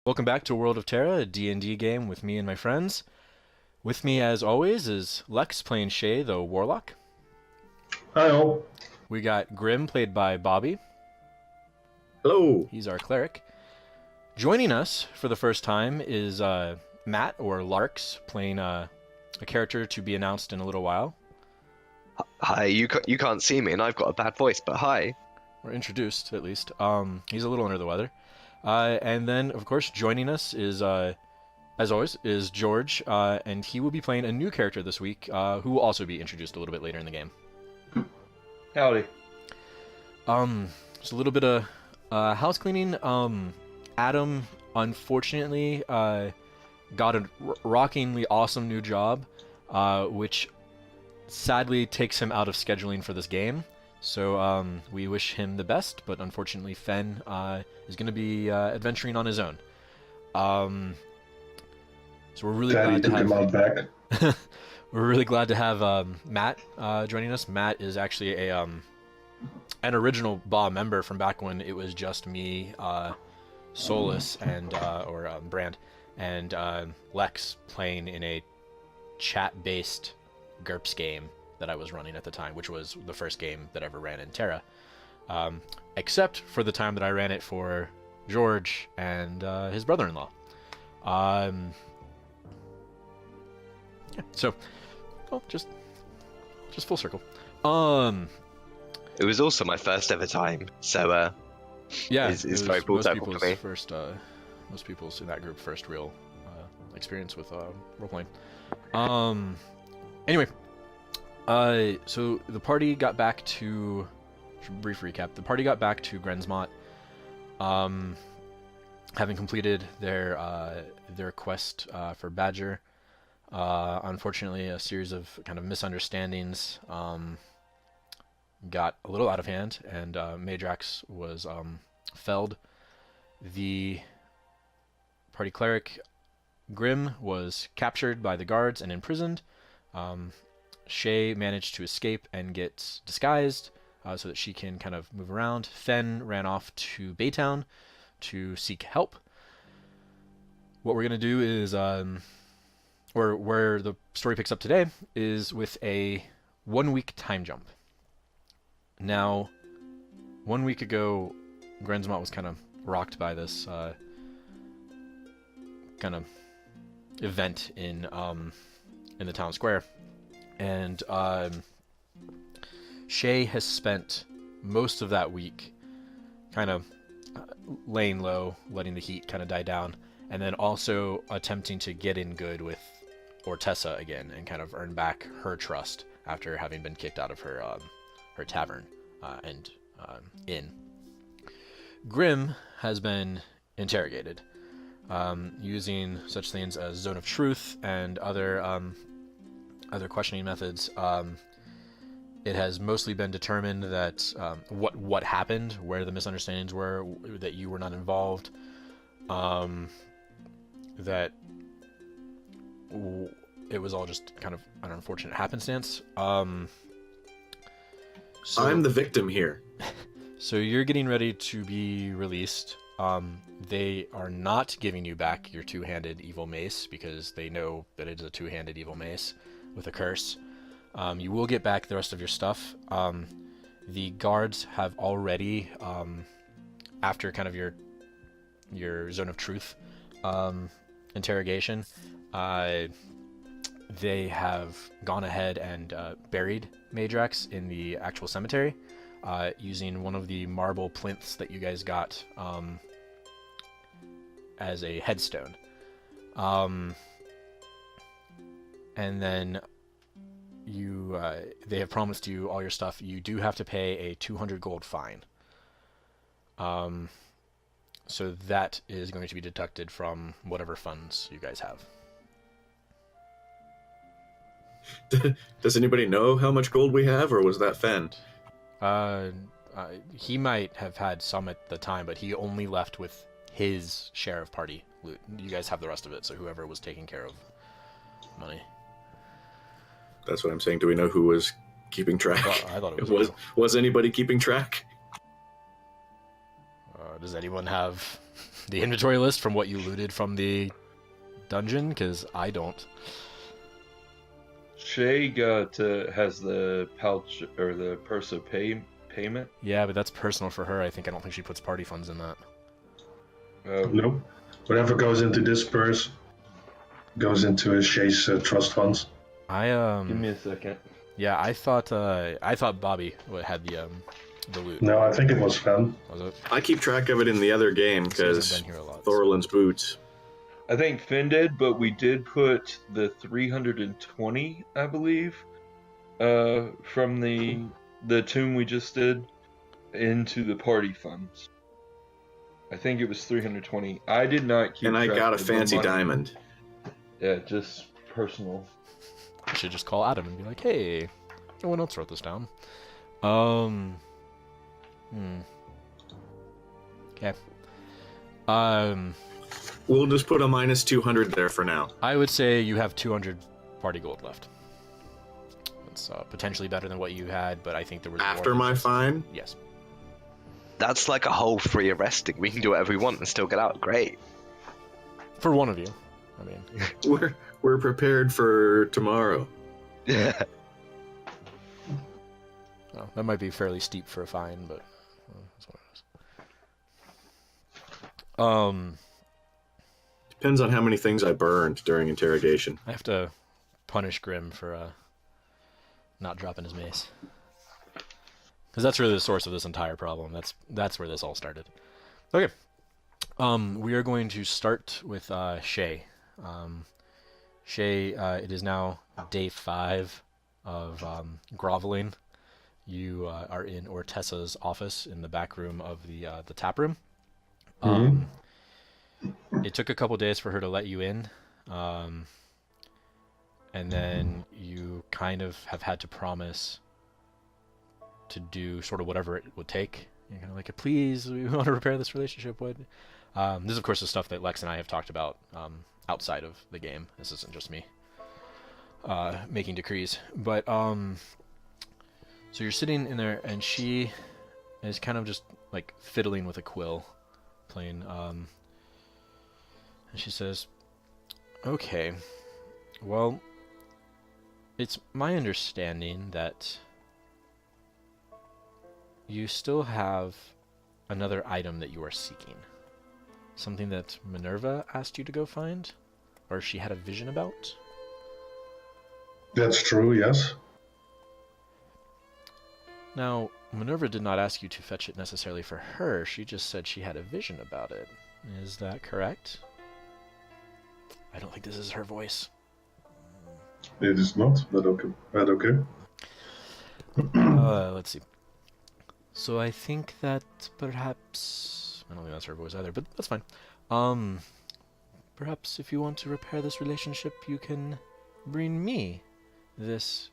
Welcome back to World of Terra, a D&D game with me and my friends. With me, as always, is Lex playing Shae, the Warlock. Hello. We got Grim, played by Bobby. Hello. He's our Cleric. Joining us for the first time is Matt, or Larks, playing a character to be announced in a little while. Hi, you can't see me and I've got a bad voice, but hi. Or introduced, at least. He's a little under the weather. And then, of course, joining us is, as always, is George, and he will be playing a new character this week, who will also be introduced a little bit later in the game. Howdy. Just a little bit of house cleaning. Adam, unfortunately, got a rockingly awesome new job, which sadly takes him out of scheduling for this game. So we wish him the best, but unfortunately Fen is going to be adventuring on his own. So we're really glad to have back. we're really glad to have Matt joining us. Matt is actually an original BA member from back when it was just me, Solus, and Brand, and Lex playing in a chat-based GURPS game that I was running at the time, which was the first game that I ever ran in Terra, except for the time that I ran it for George and his brother-in-law. Yeah, so, just full circle. It was also my first ever time, so yeah, it's very full circle for me. Most people's in that group first real experience with role-playing. Anyway. So the party got back to, brief recap, the party got back to Grensmont, having completed their quest for Badger. Unfortunately, a series of kind of misunderstandings got a little out of hand, and Madrax was felled. The party cleric, Grim, was captured by the guards and imprisoned. Shae managed to escape and get disguised so that she can kind of move around. Fen ran off to Baytown to seek help. What we're going to do is, or where the story picks up today, is with a 1 week time jump. Now, 1 week ago, Grensmont was kind of rocked by this kind of event in the town square. And Shae has spent most of that week kind of laying low, letting the heat kind of die down, and then also attempting to get in good with Ortessa again and kind of earn back her trust after having been kicked out of her tavern and inn. Grim has been interrogated using such things as Zone of Truth and other questioning methods. It has mostly been determined that what happened, where the misunderstandings were, that you were not involved, that it was all just kind of an unfortunate happenstance. So, I'm the victim here. So you're getting ready to be released. They are not giving you back your two-handed evil mace because they know that it is a two-handed evil mace with a curse. You will get back the rest of your stuff. The guards have already, after kind of your Zone of Truth interrogation, they have gone ahead and buried Madrax in the actual cemetery using one of the marble plinths that you guys got as a headstone. And then they have promised you all your stuff. You do have to pay a 200 gold fine. So that is going to be deducted from whatever funds you guys have. Does anybody know how much gold we have, or was that Fen? He might have had some at the time, but he only left with his share of party loot. You guys have the rest of it, so whoever was taking care of money. That's what I'm saying. Do we know who was keeping track? Well, I thought it was. Was anybody keeping track? Does anyone have the inventory list from what you looted from the dungeon? Because I don't. Shae has the pouch or the purse of payment. Yeah, but that's personal for her. I don't think she puts party funds in that. Nope. Whatever goes into this purse goes into Shae's trust funds. Give me a second. Yeah, I thought Bobby had the loot. No, I think it was Fen. Was it? I keep track of it in the other game He hasn't because been here a lot, Thorlin's boots. I think Finn did, but we did put the 320, I believe, from the tomb we just did into the party funds. I think it was 320. I did not keep And I track got a of the fancy money. diamond. Yeah, just personal. I should just call Adam and be like, hey, no one else wrote this down. Okay. We'll just put a minus 200 there for now. I would say you have 200 party gold left. It's potentially better than what you had, but I think the reward After is my just- fine? Yes. That's like a whole free arresting. We can do whatever we want and still get out. Great. For one of you. I mean, We're prepared for tomorrow. Yeah. well, that might be fairly steep for a fine, but that's what it is. Depends on how many things I burned during interrogation. I have to punish Grim for not dropping his mace. Because that's really the source of this entire problem. That's where this all started. Okay. We are going to start with Shae. Shae, it is now day 5 of groveling. You are in Ortessa's office in the back room of the tap room. It took a couple days for her to let you in, and then you kind of have had to promise to do sort of whatever it would take. You're kind of like, please, we want to repair this relationship. What? This is, of course, the stuff that Lex and I have talked about outside of the game. This isn't just me making decrees. But, so you're sitting in there, and she is kind of just, like, fiddling with a quill, playing, and she says, okay, well, it's my understanding that you still have another item that you are seeking. Something that Minerva asked you to go find? Or she had a vision about? That's true, yes. Now, Minerva did not ask you to fetch it necessarily for her. She just said she had a vision about it. Is that correct? I don't think this is her voice. It is not, but okay. Let's see. So I think that perhaps... I don't think that's her voice either, but that's fine. Perhaps if you want to repair this relationship, you can bring me this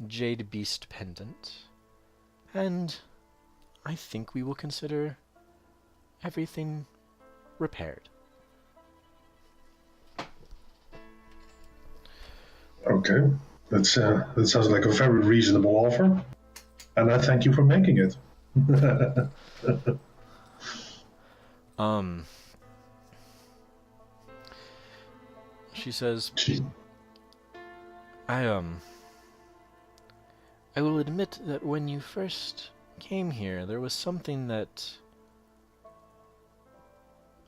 Jade Beast pendant. And I think we will consider everything repaired. Okay. That sounds like a very reasonable offer. And I thank you for making it. She says, I will admit that when you first came here, there was something that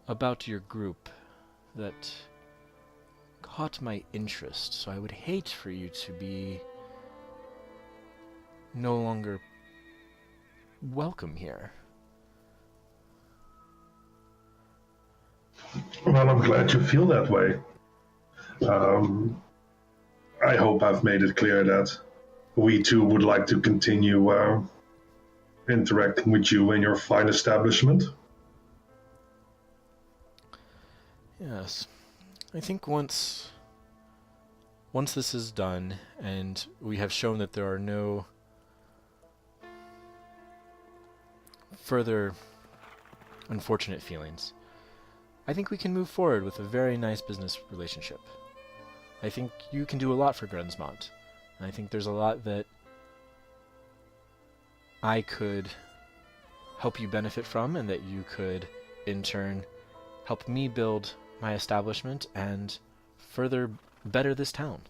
about your group that caught my interest, so I would hate for you to be no longer welcome here. Well, I'm glad you feel that way. I hope I've made it clear that we too would like to continue interacting with you in your fine establishment. Yes. I think once this is done, and we have shown that there are no further unfortunate feelings, I think we can move forward with a very nice business relationship. I think you can do a lot for Grensmont, and I think there's a lot that I could help you benefit from, and that you could, in turn, help me build my establishment and further better this town.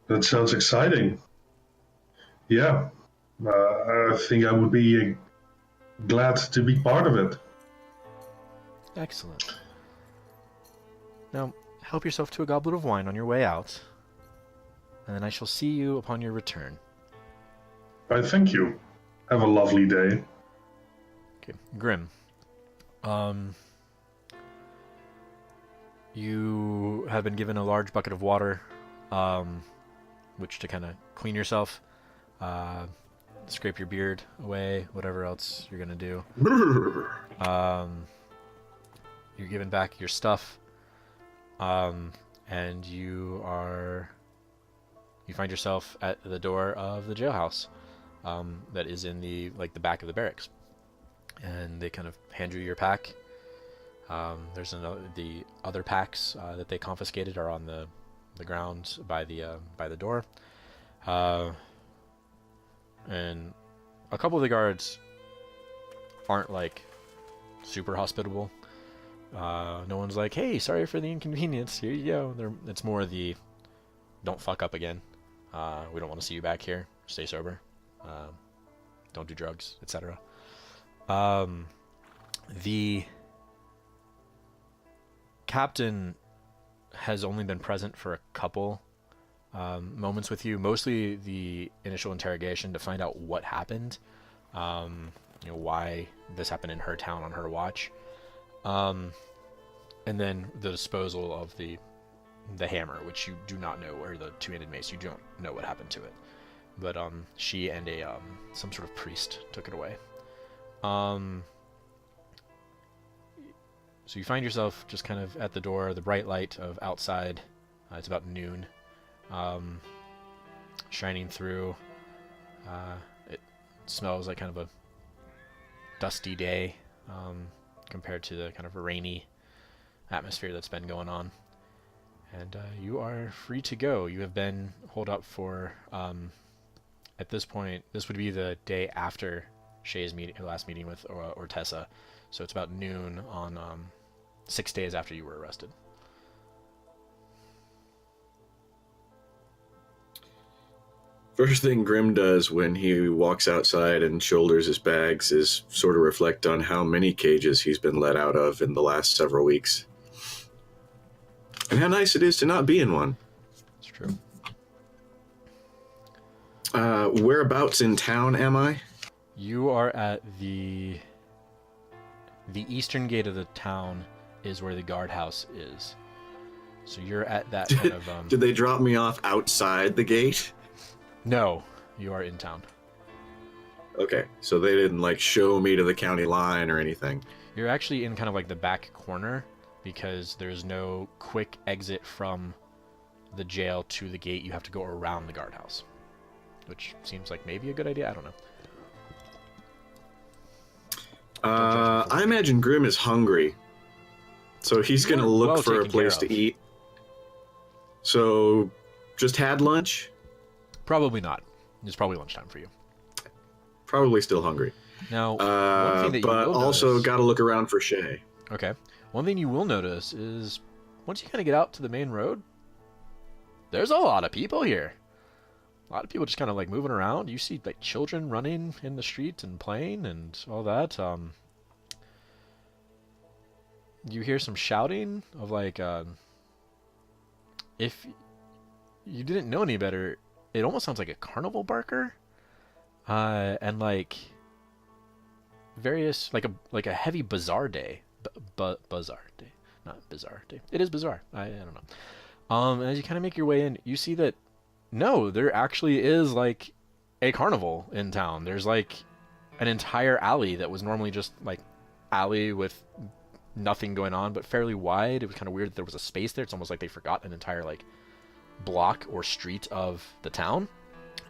That sounds exciting. Yeah, I think I would be glad to be part of it. Excellent. Now, help yourself to a goblet of wine on your way out, and then I shall see you upon your return. I thank you. Have a lovely day. Okay, Grim. You have been given a large bucket of water, which to kind of clean yourself, scrape your beard away, whatever else you're gonna do. You're given back your stuff, and you find yourself at the door of the jailhouse, that is in the back of the barracks, and they kind of hand you your pack. There's the other packs that they confiscated are on the ground by the door, and a couple of the guards aren't like super hospitable. No one's like, "Hey, sorry for the inconvenience. Here you go." It's more the, "Don't fuck up again. We don't want to see you back here. Stay sober. Don't do drugs, etc." The captain has only been present for a couple moments with you, mostly the initial interrogation to find out what happened, why this happened in her town on her watch, and then the disposal of the hammer, which you do not know, or the two-handed mace. You don't know what happened to it, but she and some sort of priest took it away. So you find yourself just kind of at the door, the bright light of outside. It's about noon, shining through. It smells like kind of a dusty day, compared to the kind of rainy atmosphere that's been going on. And you are free to go. You have been holed up for, at this point, this would be the day after Shae's last meeting with Tessa. So it's about noon on 6 days after you were arrested. First thing Grim does when he walks outside and shoulders his bags is sort of reflect on how many cages he's been let out of in the last several weeks. And how nice it is to not be in one. It's true. Whereabouts in town am I? You are at the eastern gate of the town is where the guardhouse is. So you're at that kind of... Did they drop me off outside the gate? No, you are in town. Okay, so they didn't, show me to the county line or anything. You're actually in kind of the back corner, because there's no quick exit from the jail to the gate. You have to go around the guardhouse, which seems like maybe a good idea. I don't know. I imagine Grim is hungry, so he's going to look for a place to eat. So, just had lunch? Probably not. It's probably lunchtime for you. Probably still hungry. Now, one thing that you but will also notice... got to look around for Shae. Okay. One thing you will notice is, once you kind of get out to the main road, there's a lot of people here. A lot of people just kind of moving around. You see children running in the street and playing and all that. You hear some shouting of if you didn't know any better, it almost sounds like a carnival barker, and various a heavy bazaar day. Bazaar day, not bizarre day. It is bizarre. I don't know. As you kind of make your way in, you see that no, there actually is a carnival in town. There's an entire alley that was normally just alley with nothing going on, but fairly wide. It was kind of weird that there was a space there. It's almost like they forgot an entire block or street of the town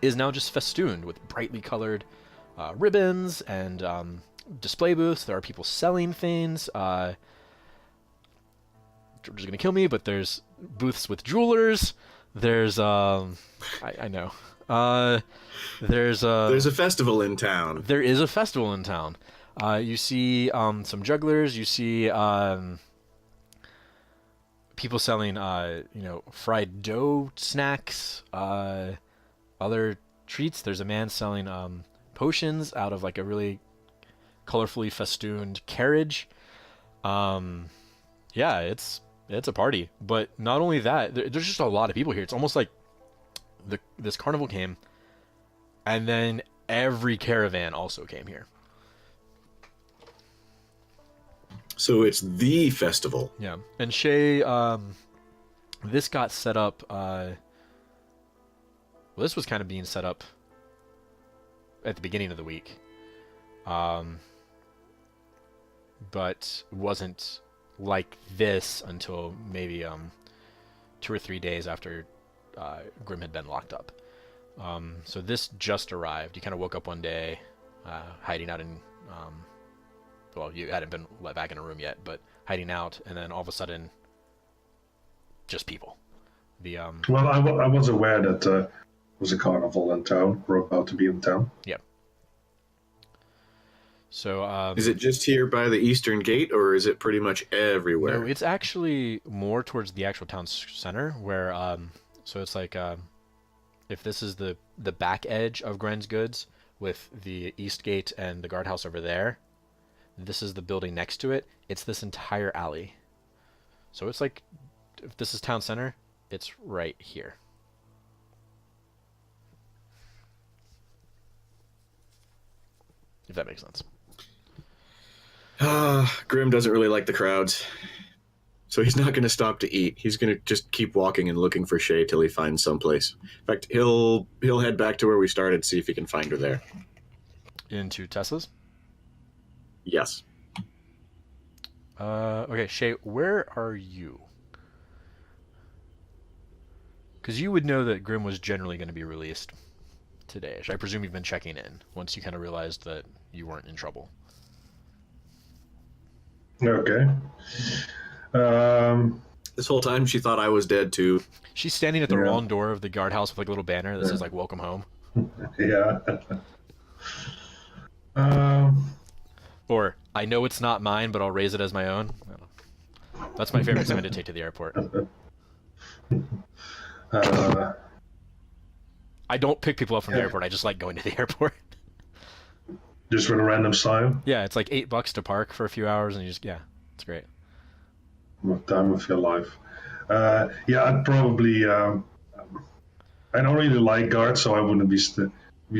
is now just festooned with brightly colored ribbons and display booths. There are people selling things. George is gonna kill me, but there's booths with jewelers. There's I know. There's a festival in town. There is a festival in town. You see some jugglers. You see people selling, fried dough snacks, other treats. There's a man selling potions out of like a really colorfully festooned carriage. Yeah, it's a party. But not only that, there's just a lot of people here. It's almost like this carnival came, and then every caravan also came here. So it's the festival. Yeah, and Shae, this got set up. Well, this was kind of being set up at the beginning of the week, but wasn't like this until maybe 2 or 3 days after Grim had been locked up. So this just arrived. You kind of woke up one day, hiding out in. Well, you hadn't been let back in a room yet, but hiding out, and then all of a sudden, just people. Well, I was aware that there was a carnival in town. We're about to be in town. Yep. So, Is it just here by the Eastern Gate, or is it pretty much everywhere? no, it's actually more towards the actual town center, where so it's like if this is the back edge of Gren's Goods with the East Gate and the guardhouse over there. This is the building next to it. It's this entire alley. So it's like, if this is town center, it's right here. If that makes sense. Grim doesn't really like the crowds, so he's not going to stop to eat. He's going to just keep walking and looking for Shae till he finds someplace. In fact, he'll head back to where we started, see if he can find her there. Into Tessa's? Yes. Okay, Shae, where are you? Because you would know that Grim was generally going to be released today. I presume you've been checking in once you kind of realized that you weren't in trouble. Okay. This whole time she thought I was dead too. She's standing at the Yeah. wrong door of the guardhouse with like a little banner that says like "Welcome home." Yeah. Or, I know it's not mine, but I'll raise it as my own. That's my favorite sign to take to the airport. I don't pick people up from the airport. I just like going to the airport. Just with a random sign. Yeah, it's like $8 to park for a few hours, and it's great. What time of your life? Yeah, I'd probably. I don't really like guards, so I wouldn't be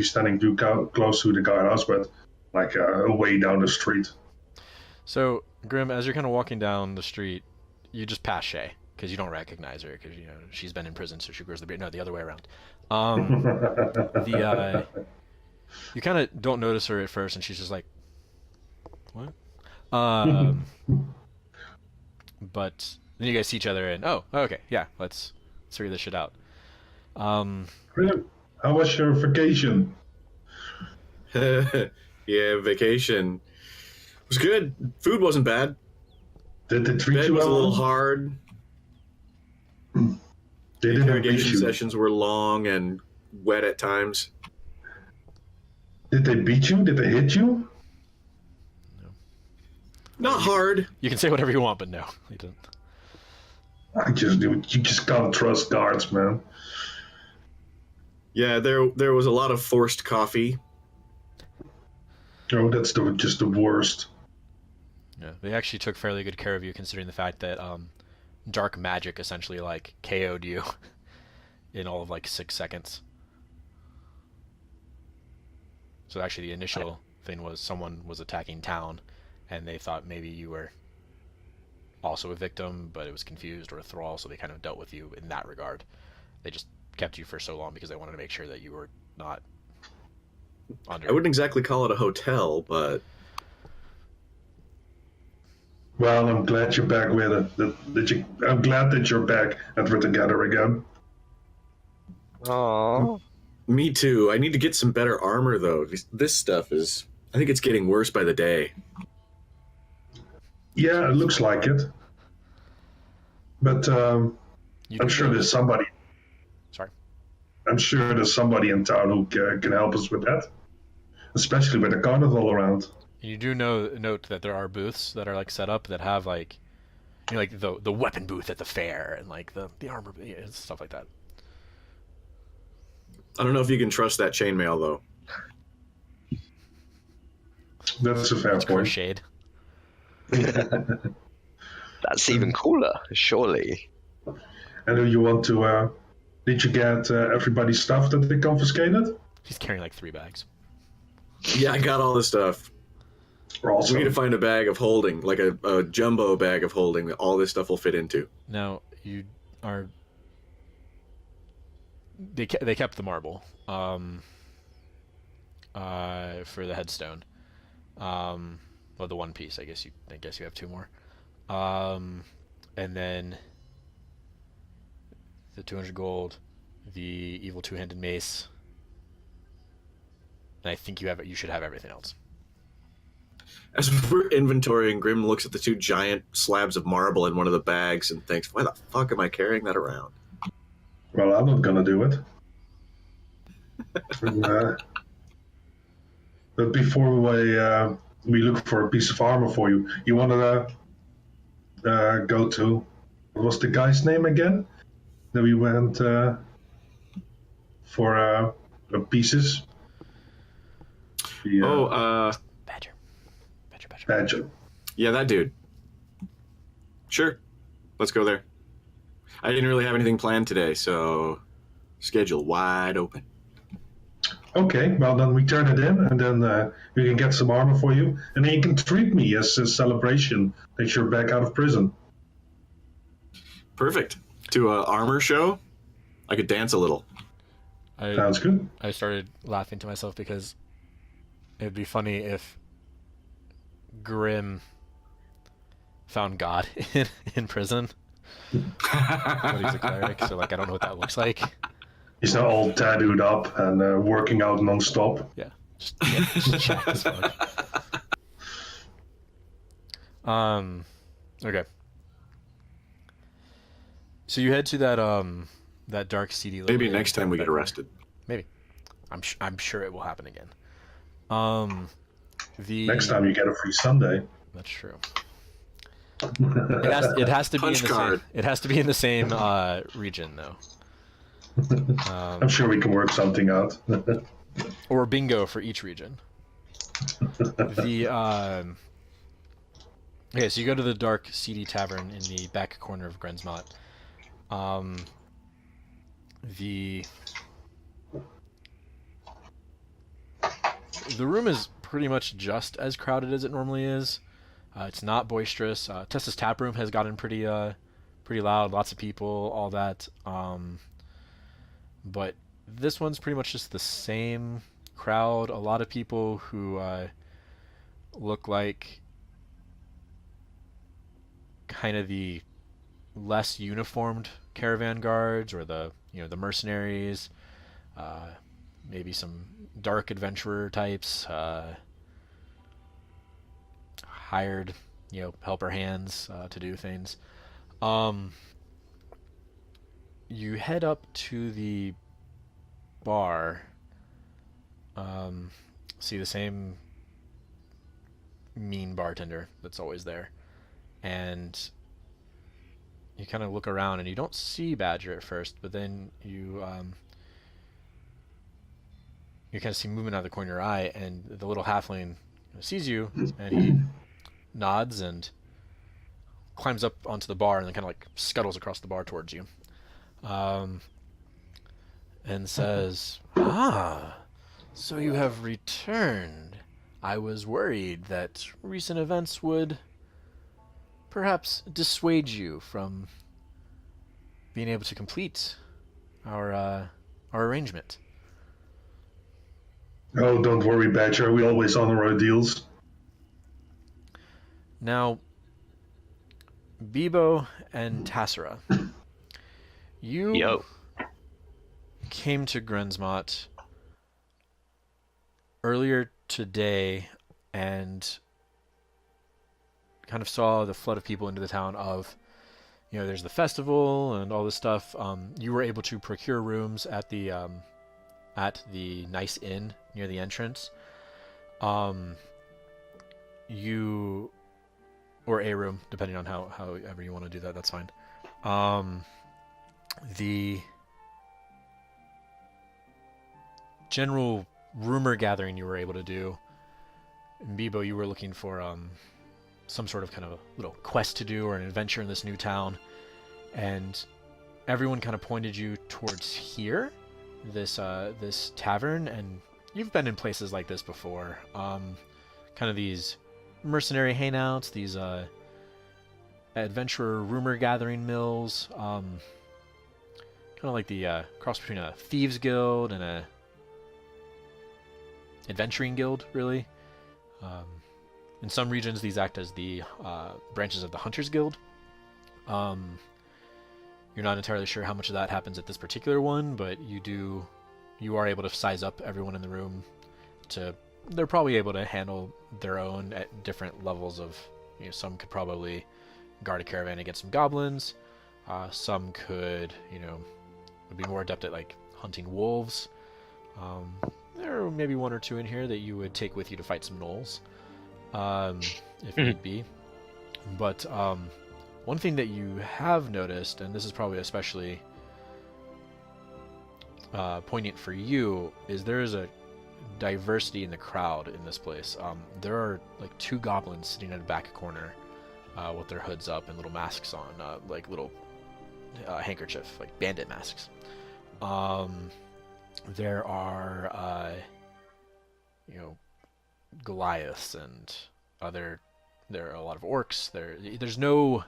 standing too close to the guardhouse, but like way down the street. So, Grim, as you're kind of walking down the street, you just pass Shae because you don't recognize her because she's been in prison, so she grows the beard. No, the other way around. You kind of don't notice her at first, and she's just like, "What?" But then you guys see each other, and okay, yeah, let's figure this shit out. Grim, how was your vacation? Yeah, vacation was good. Food wasn't bad. Did they treat Bed you was a well? little hard. They didn't beat Interrogation you. sessions were long and wet at times. Did they beat you? Did they hit you? Not hard. You can say whatever you want, but no, he didn't. You just can't trust guards, man. Yeah, there was a lot of forced coffee. Oh, that's just the worst. Yeah, they actually took fairly good care of you, considering the fact that dark magic essentially like KO'd you in all of like 6 seconds. So actually, the initial thing was someone was attacking town, and they thought maybe you were also a victim, but it was confused or a thrall, so they kind of dealt with you in that regard. They just kept you for so long because they wanted to make sure that you were not under. I wouldn't exactly call it a hotel, but Well, I'm glad you're back with it. I'm glad that you're back and we're together again. Aww. me too. I need to get some better armor though. This stuff is, I think it's getting worse by the day. Yeah, it looks like it. But You I'm can sure go- there's somebody. Sorry. I'm sure there's somebody in town who can help us with that, especially with the carnival around. You do note that there are booths that are like set up that have like, like the weapon booth at the fair and like the armor, stuff like that. I don't know if you can trust that chainmail though. That's a fair It's point. crocheted. That's even cooler, surely. And do you want to? Did you get everybody's stuff that they confiscated? He's carrying like 3 bags. Yeah, I got all this stuff. Awesome. We need to find a bag of holding, like a jumbo bag of holding that all this stuff will fit into. Now you are. They kept the marble for the headstone. Well, the one piece. I guess you have 2 more. And then the 200 gold, the evil 2-handed mace. And I think you should have everything else. As we're inventorying, Grim looks at the 2 giant slabs of marble in one of the bags and thinks, why the fuck am I carrying that around? Well, I'm not gonna do it. But before we look for a piece of armor for you, you want to go to, what was the guy's name again? That we went for pieces. Badger. Yeah, that dude. Sure. Let's go there. I didn't really have anything planned today, so schedule wide open. Okay, well then we turn it in, and then we can get some armor for you, and then you can treat me as a celebration that you're back out of prison. Perfect. To an armor show, I could dance a little. Sounds good. I started laughing to myself because it'd be funny if Grim found God in prison. But he's a cleric, so like I don't know what that looks like. He's now all tattooed up and working out non-stop. Yeah, just jacked as fuck. Okay. So you head to that dark, seedy. Maybe next time we get arrested. Maybe. I'm sure it will happen again. Next time you get a free Sunday. That's true. It has to be Punch in the card. same. It has to be in the same region though. I'm sure we can work something out. Or bingo for each region. Okay, so you go to the dark, seedy tavern in the back corner of Grensmont. The room is pretty much just as crowded as it normally is. It's not boisterous. Tessa's tap room has gotten pretty loud. Lots of people, all that. But this one's pretty much just the same crowd. A lot of people who look like kind of the less uniformed caravan guards or the mercenaries. Maybe some dark adventurer types. Hired, helper hands to do things. You head up to the bar. See the same mean bartender that's always there, and you kind of look around and you don't see Badger at first, but then you kind of see movement out of the corner of your eye, and the little halfling sees you, and he nods and climbs up onto the bar and then kind of like scuttles across the bar towards you, and says, so you have returned. I was worried that recent events would perhaps dissuade you from being able to complete our arrangement. Oh, don't worry, Badger. We always honor our deals. Now, Bibo and Tassora, you came to Grensmont earlier today and kind of saw the flood of people into the town of, there's the festival and all this stuff. You were able to procure rooms at the nice inn near the entrance. you, or a room, depending on however you want to do that, that's fine. The general rumor gathering you were able to do, in Bibo, you were looking for some sort of kind of a little quest to do or an adventure in this new town, and everyone kind of pointed you towards here, this tavern, and you've been in places like this before. Kind of these mercenary hangouts, these adventurer rumor gathering mills, kind of like the cross between a thieves guild and a adventuring guild, really. In some regions, these act as the branches of the Hunters Guild. You're not entirely sure how much of that happens at this particular one, but you are able to size up everyone in the room to. They're probably able to handle their own at different levels of. Some could probably guard a caravan against some goblins. Some could, would be more adept at like hunting wolves. There are maybe one or two in here that you would take with you to fight some gnolls, if need be. But one thing that you have noticed, and this is probably especially poignant for you, is there is a diversity in the crowd in this place. There are like 2 goblins sitting in a back corner with their hoods up and little masks on, like little handkerchief, like bandit masks. There are, Goliaths and other. There are a lot of orcs. There's no.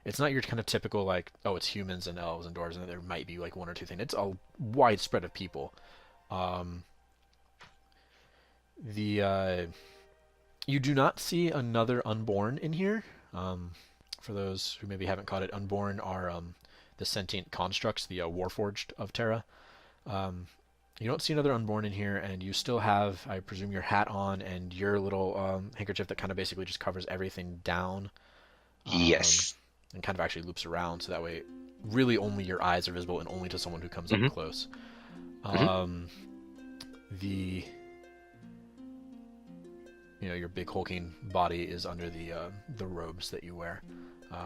It's not your kind of typical like, oh, it's humans and elves and dwarves, and there might be like 1 or 2 things. It's a wide spread of people. You do not see another Unborn in here. For those who maybe haven't caught it, Unborn are the sentient constructs, the Warforged of Terra. You don't see another Unborn in here, and you still have, I presume, your hat on and your little handkerchief that kind of basically just covers everything down. Yes. And kind of actually loops around, so that way really only your eyes are visible and only to someone who comes up close. Your big hulking body is under the robes that you wear,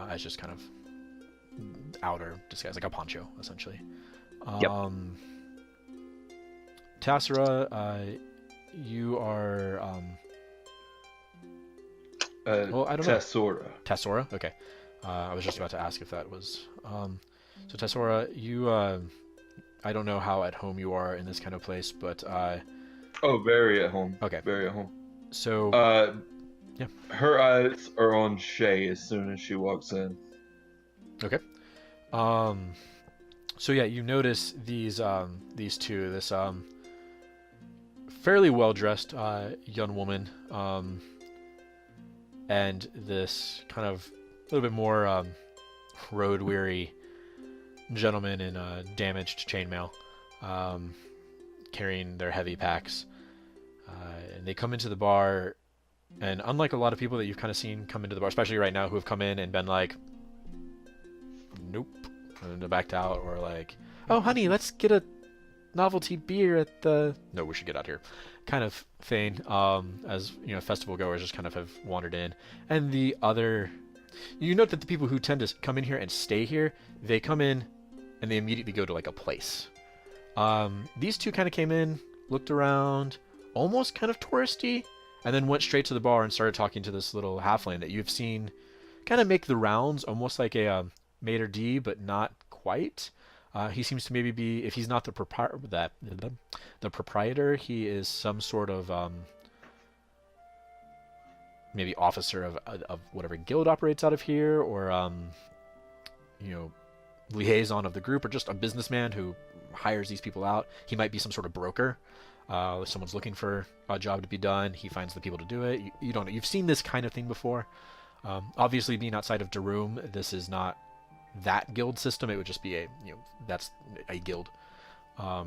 as just kind of outer disguise, like a poncho, essentially. Yep. Tassora, you are well, I don't know. Tassora, okay. I was just about to ask if that was so Tassora, you I don't know how at home you are in this kind of place, but Oh, very at home. Okay. Very at home. So yeah. Her eyes are on Shae as soon as she walks in. Okay. So yeah, you notice these 2, this fairly well-dressed young woman, and this kind of a little bit more road-weary gentleman in damaged chainmail, carrying their heavy packs. And they come into the bar, and unlike a lot of people that you've kind of seen come into the bar, especially right now, who have come in and been like, nope, and backed out, or like, oh honey, let's get a novelty beer at the, no, we should get out here, kind of thing, as festival goers just kind of have wandered in. And the other, you note that the people who tend to come in here and stay here, they come in and they immediately go to like a place. These 2 kind of came in, looked around, almost kind of touristy, and then went straight to the bar and started talking to this little halfling that you've seen kind of make the rounds, almost like a maitre d', but not quite. He seems to maybe be, if he's not the proprietor, he is some sort of maybe officer of whatever guild operates out of here, or liaison of the group, or just a businessman who hires these people out. He might be some sort of broker. If someone's looking for a job to be done, he finds the people to do it. You don't know. You've seen this kind of thing before. Obviously, being outside of Darum, this is not that guild system. It would just be that's a guild. Yeah.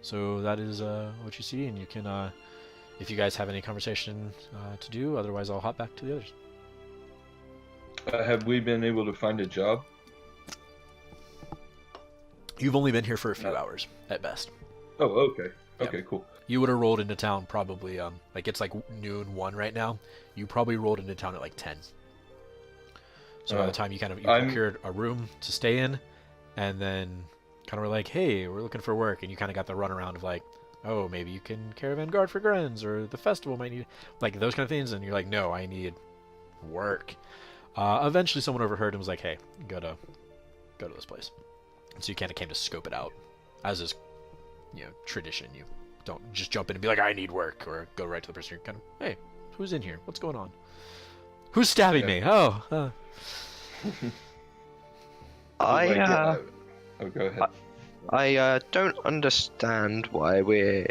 So that is what you see, and you can, if you guys have any conversation to do. Otherwise, I'll hop back to the others. Have we been able to find a job? You've only been here for a few hours at best. Oh, okay. Okay, cool. You would have rolled into town probably, like it's like noon 1 right now. You probably rolled into town at like 10. So by the time you procured a room to stay in, and then kind of were like, hey, we're looking for work, and you kind of got the runaround of like, oh, maybe you can caravan guard for Grens, or the festival might need, like those kind of things, and you're like, no, I need work. Eventually someone overheard and was like, hey, go to this place. And so you kind of came to scope it out, as is, tradition. You don't just jump in and be like, I need work, or go right to the person. You're kind of, hey, who's in here? What's going on? Who's stabbing me? Oh. I Oh, go ahead. I don't understand why we're.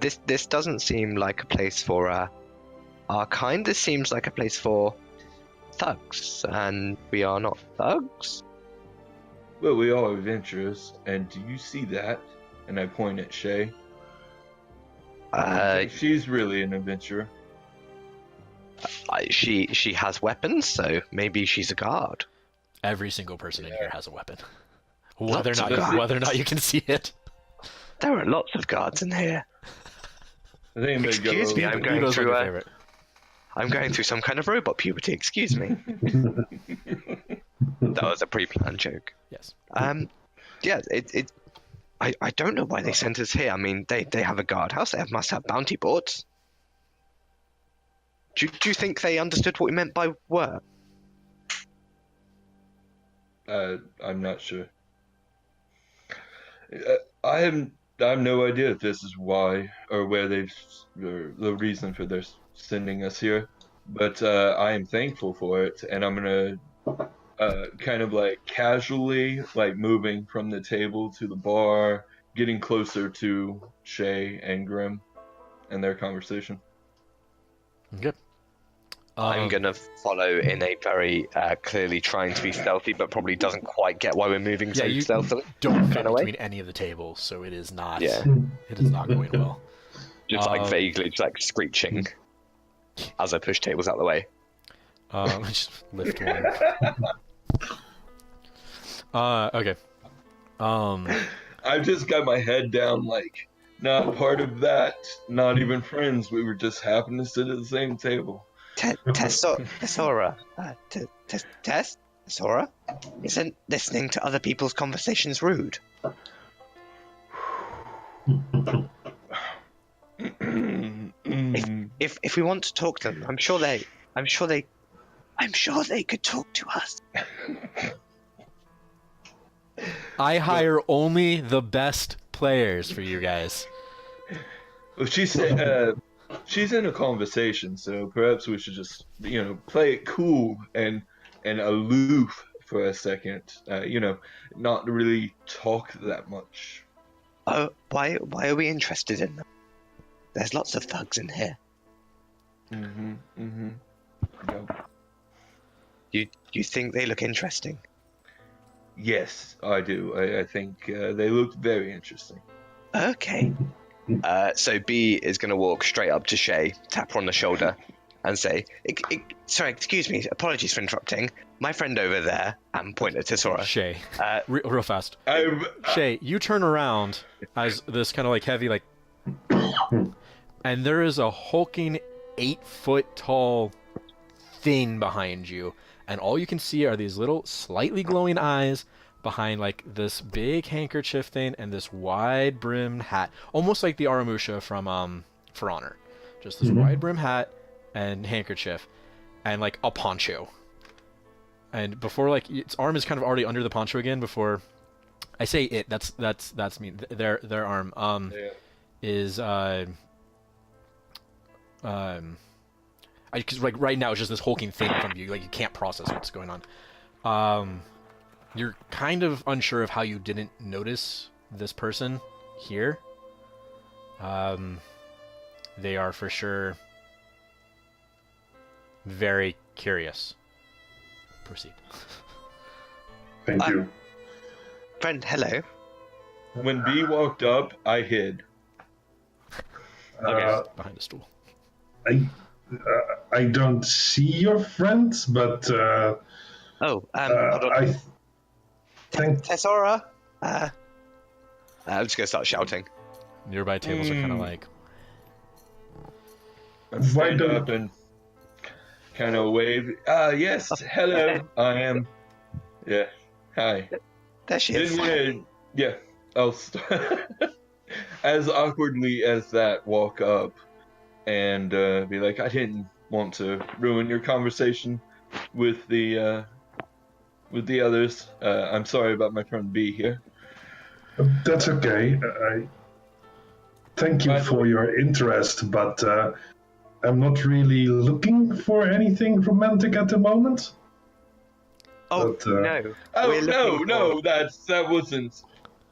This doesn't seem like a place for our kind. This seems like a place for thugs, and we are not thugs. Well, we are adventurers, and do you see that? And I point at Shae. She's really an adventurer. She has weapons, so maybe she's a guard. Every single person in here has a weapon. Whether Whether or not you can see it. There are lots of guards in here. I think they Excuse me, I'm going Ludo's through your favorite. I'm going through some kind of robot puberty. Excuse me. That was a pre-planned joke. Yes. Yeah. I don't know why they sent us here. I mean, they have a guardhouse. They must have bounty boards. Do you think they understood what we meant by work? I'm not sure. I have no idea if this is why or where or the reason for their sending us here, but I am thankful for it, and I'm gonna kind of like casually like moving from the table to the bar, getting closer to Shae and Grim and their conversation. Okay. I'm gonna follow in a very clearly trying to be stealthy, but probably doesn't quite get why we're moving so you stealthily. don't fit away. between any of the tables, so it is not. Yeah. It is not going well. Just like vaguely, just like screeching as I push tables out of the way. Just lift one. Okay. I've just got my head down, like not part of that, not even friends. We were just happened to sit at the same table. Tassora. Tassora? Isn't listening to other people's conversations rude? If we want to talk to them, I'm sure they could talk to us. I hire only the best players for you guys. Well, she's in a conversation, so perhaps we should just, play it cool and aloof for a second. Not really talk that much. Oh, why are we interested in them? There's lots of thugs in here. Yeah. You think they look interesting? Yes, I do. I think they look very interesting. Okay. So B is going to walk straight up to Shae, tap her on the shoulder, and say, sorry, excuse me, apologies for interrupting. My friend over there, and point at Tassora. Shae. Real fast. I'm Shae, you turn around as this kind of like heavy, like, and there is a hulking 8-foot-tall thing behind you, and all you can see are these little, slightly glowing eyes behind like this big handkerchief thing and this wide-brimmed hat, almost like the Aramusha from For Honor. Just this wide-brimmed hat and handkerchief, and like a poncho. And before, like, its arm is kind of already under the poncho again. Before I say it, that's me. Their arm is because like right now it's just this hulking thing in front of you. Like you can't process what's going on. You're kind of unsure of how you didn't notice this person here. They are for sure very curious. Proceed. Thank you. Friend, hello. When B walked up, I hid. Behind a stool. I don't see your friend, but Hold on. I think Tassora? I'm just going to start shouting. Nearby tables are kind of like, I stand don't- up and kind of wave. Yes, hello. I am. Yeah. Hi. There she is. Didn't want to. Yeah. I'll as awkwardly as that, walk up and be like, I didn't want to ruin your conversation with the others. I'm sorry about my friend B here. That's okay. I thank you By the for way- your interest, but I'm not really looking for anything romantic at the moment. Oh But, no. Oh We're no, looking no, that wasn't.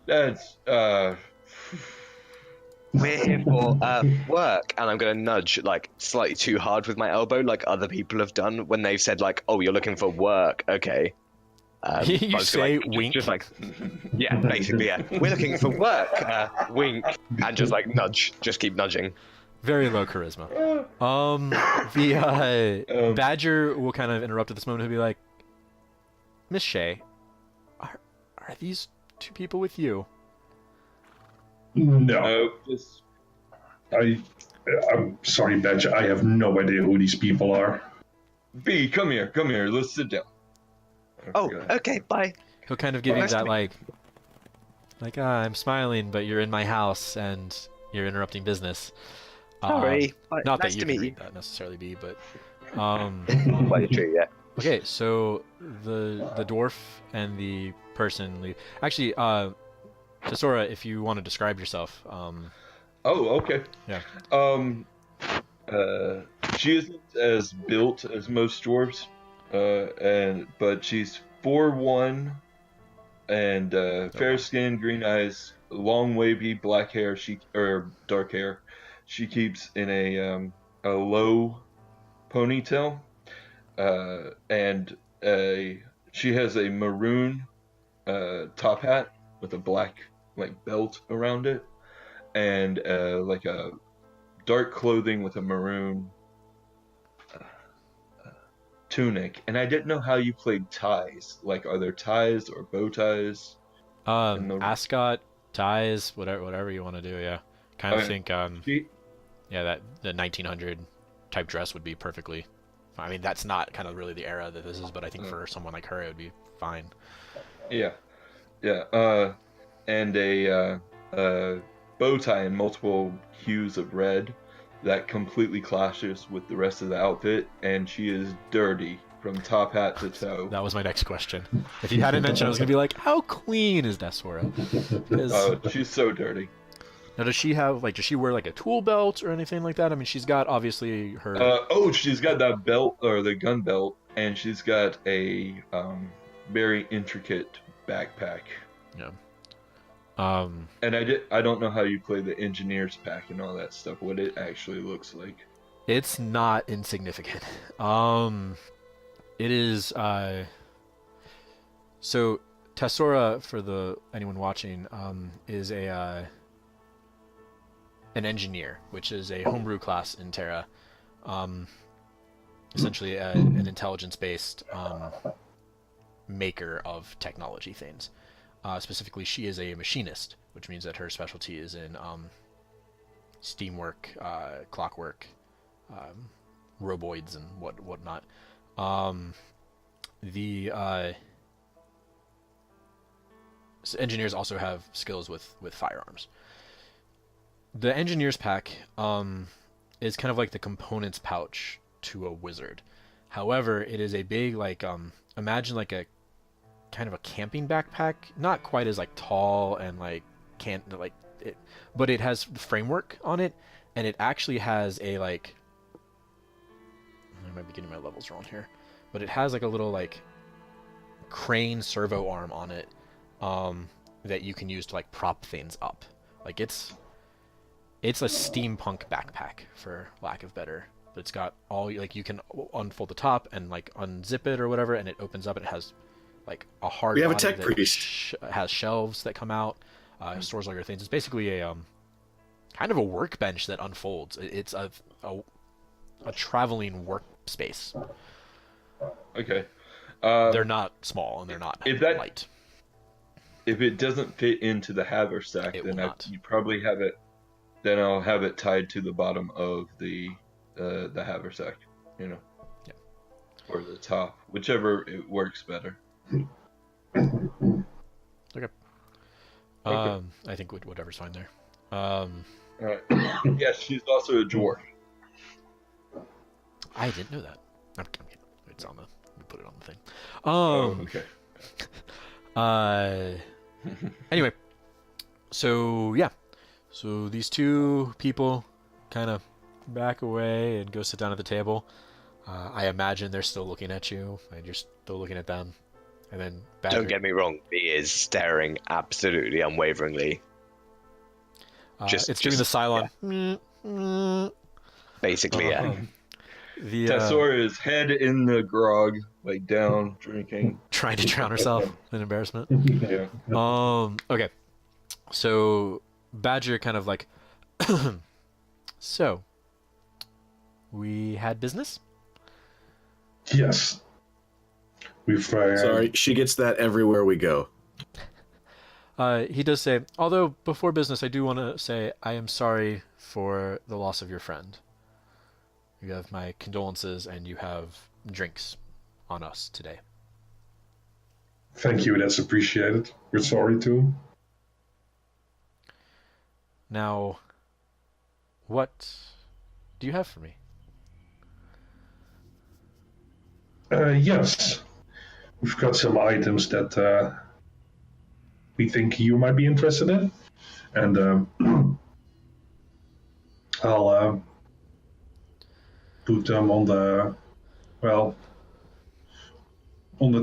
That's We're here for work, and I'm gonna nudge like slightly too hard with my elbow, like other people have done when they've said like, "Oh, you're looking for work." Okay. you I was say like, wink. Just like, yeah, basically, yeah. We're looking for work. Wink, and just like nudge, just keep nudging. Very low charisma. The Badger will kind of interrupt at this moment. He'll be like, Miss Shae, are these two people with you? no, no, just I'm sorry, Badger. I have no idea who these people are. B. Come here, let's sit down. Oh, God. okay, bye. He'll kind of give Well, you nice to that meet I'm smiling, but you're in my house and you're interrupting business. Sorry. Not Nice that you to can meet read you. that necessarily, be, but Well, you're true, yeah. okay. So the dwarf and the person leave. Actually, Tassora, if you want to describe yourself, Oh, okay. Yeah. She isn't as built as most dwarves, but she's 4'1", and fair skin, green eyes, long wavy black hair. Dark hair. She keeps in a low ponytail, and she has a maroon top hat with a black belt around it, and like a dark clothing with a maroon tunic. And I didn't know how you played ties. Like, are there ties or bow ties? ascot, ties, whatever you want to do. Yeah, kind of Okay. think She, yeah, that the 1900 type dress would be perfectly. I mean, that's not kind of really the era that this is, but I think for someone like her, it would be fine. yeah, and a bow tie in multiple hues of red that completely clashes with the rest of the outfit, and she is dirty from top hat to toe. That was my next question. If you hadn't mentioned, I was gonna be like, how clean is Tassora? 'Cause- Oh, she's so dirty. Now, does she have does she wear like a tool belt or anything like that? I mean, she's got obviously her. She's got that belt, or the gun belt, and she's got a very intricate backpack. And I don't know how you play the engineer's pack and all that stuff, what it actually looks like. It's not insignificant. It is. So Tassora, for anyone watching, is an engineer, which is a homebrew class in Terra. Essentially, an intelligence-based maker of technology things. Specifically, she is a machinist, which means that her specialty is in steamwork, clockwork, roboids, and whatnot. So engineers also have skills with firearms. The engineer's pack is kind of like the components pouch to a wizard. However, it is a big imagine like a kind of a camping backpack, not quite as tall and but it has the framework on it, and it actually has a I might be getting my levels wrong here, but it has a little crane servo arm on it that you can use to prop things up. It's a steampunk backpack, for lack of better. But it's got all you can unfold the top and unzip it or whatever, and it opens up and it has a hard. We have a body tech that priest. has shelves that come out, stores all your things. It's basically a kind of a workbench that unfolds. It's a traveling workspace. Okay. They're not small and they're not light. If it doesn't fit into the haversack, It then will not. you probably have it then I'll have it tied to the bottom of the haversack, you know. Yeah. Or the top, whichever it works better. Okay. Okay. I think whatever's fine there. All right. Yes, she's also a dwarf. I didn't know that. I'm kidding. It's on the. We put it on the thing. Oh, okay. Anyway, so yeah, so these two people kind of back away and go sit down at the table. I imagine they're still looking at you, and you're still looking at them. And then Badger, Don't get me wrong, B is staring absolutely unwaveringly. it's doing the Cylon. Yeah. Basically, yeah. The Tassora is head in the grog, like down, drinking. trying to drown herself in embarrassment. Yeah. Okay. So Badger kind of like, so we had business? Yes. We've Sorry, she gets that everywhere we go. He does say, although before business, I do want to say I am sorry for the loss of your friend. You have my condolences, and you have drinks on us today. Thank you, that's appreciated. We're sorry too. Now, what do you have for me? Yes. We've got some items that we think you might be interested in. And I'll put them on the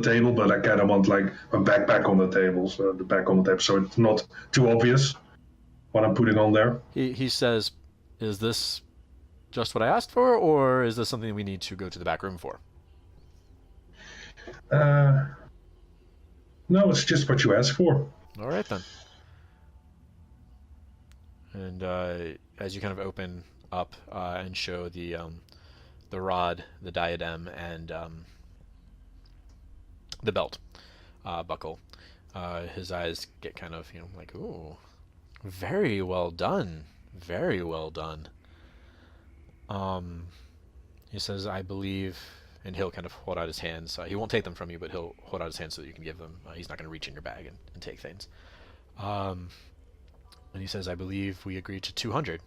table, but I kind of want like a backpack on the table, so the back on the table, so it's not too obvious what I'm putting on there. He says, is this just what I asked for, or is this something we need to go to the back room for? No, it's just what you asked for. All right, then. And as you kind of open up and show the rod, the diadem, and the belt buckle, his eyes get kind of, like, ooh, very well done. Very well done. He says, I believe, and he'll kind of hold out his hands. He won't take them from you, but he'll hold out his hands so that you can give them. He's not going to reach in your bag and take things. And he says, I believe we agreed to 200.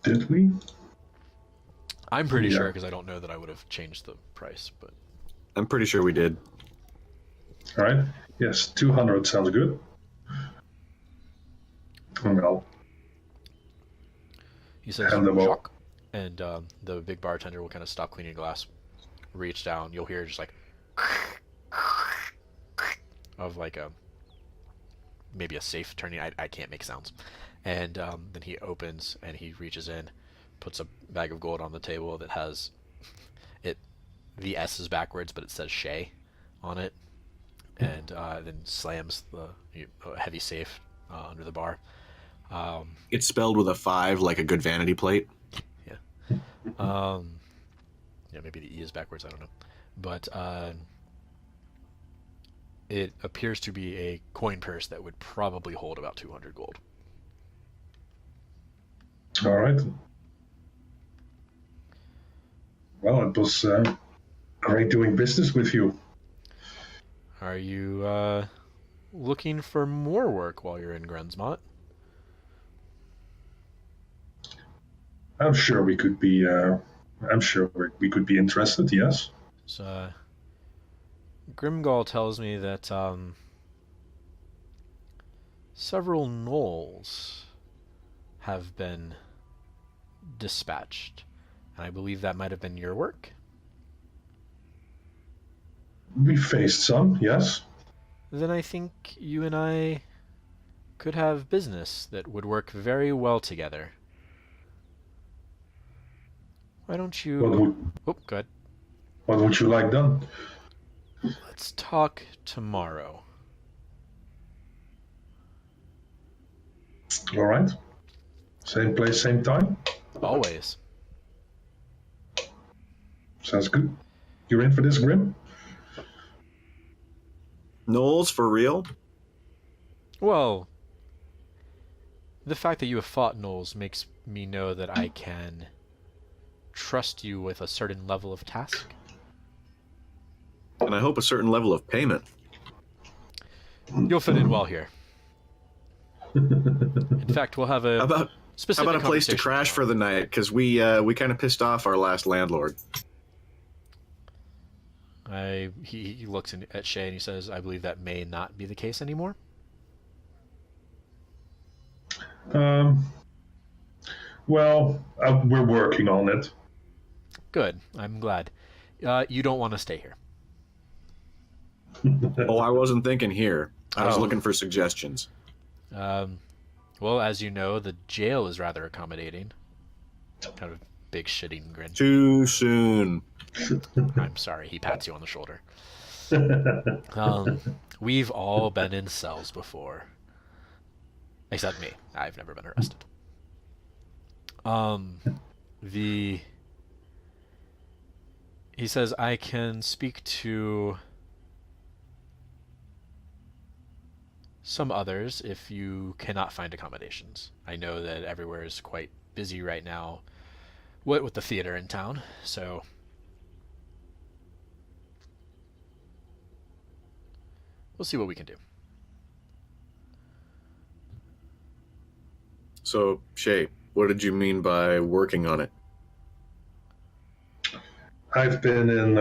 Did we? I'm pretty Yeah. sure, because I don't know that I would have changed the price, but I'm pretty sure we did. All right. Yes, 200 sounds good. Well, he says, Hand them shock. And the big bartender will kind of stop cleaning glass, reach down. You'll hear just like of like maybe a safe turning. I can't make sounds. And then he opens and he reaches in, puts a bag of gold on the table that has it. The S is backwards, but it says Shae on it, and then slams the heavy safe under the bar. It's spelled with a 5, like a good vanity plate. Yeah, maybe the E is backwards. I don't know, but it appears to be a coin purse that would probably hold about 200 gold. all right. Well, it was great doing business with you. Are you looking for more work while you're in Grensmont? I'm sure we could be. I'm sure we could be interested. Yes. So, Grimgall tells me that several gnolls have been dispatched, and I believe that might have been your work. We faced some. Yes. Then I think you and I could have business that would work very well together. Why don't you... Oh, go ahead. What would you like done? Let's talk tomorrow. All right. Same place, same time. Always. Sounds good. You're in for this, Grim? Knowles, for real? Well, the fact that you have fought gnolls makes me know that I can trust you with a certain level of task. And I hope a certain level of payment. You'll fit in well here. In fact, we'll have a How about specific a place to conversation crash tomorrow. for the night? Because we kind of pissed off our last landlord. He looks at Shae and he says, I believe that may not be the case anymore. Well, we're working on it. Good. I'm glad. You don't want to stay here. Oh, I wasn't thinking here. I was Oh. looking for suggestions. Well, as you know, the jail is rather accommodating. Kind of big shitting grin. Too soon. I'm sorry. He pats you on the shoulder. We've all been in cells before. Except me. I've never been arrested. He says, I can speak to some others if you cannot find accommodations. I know that everywhere is quite busy right now, what with the theater in town, so we'll see what we can do. So, Shae, what did you mean by working on it? I've been in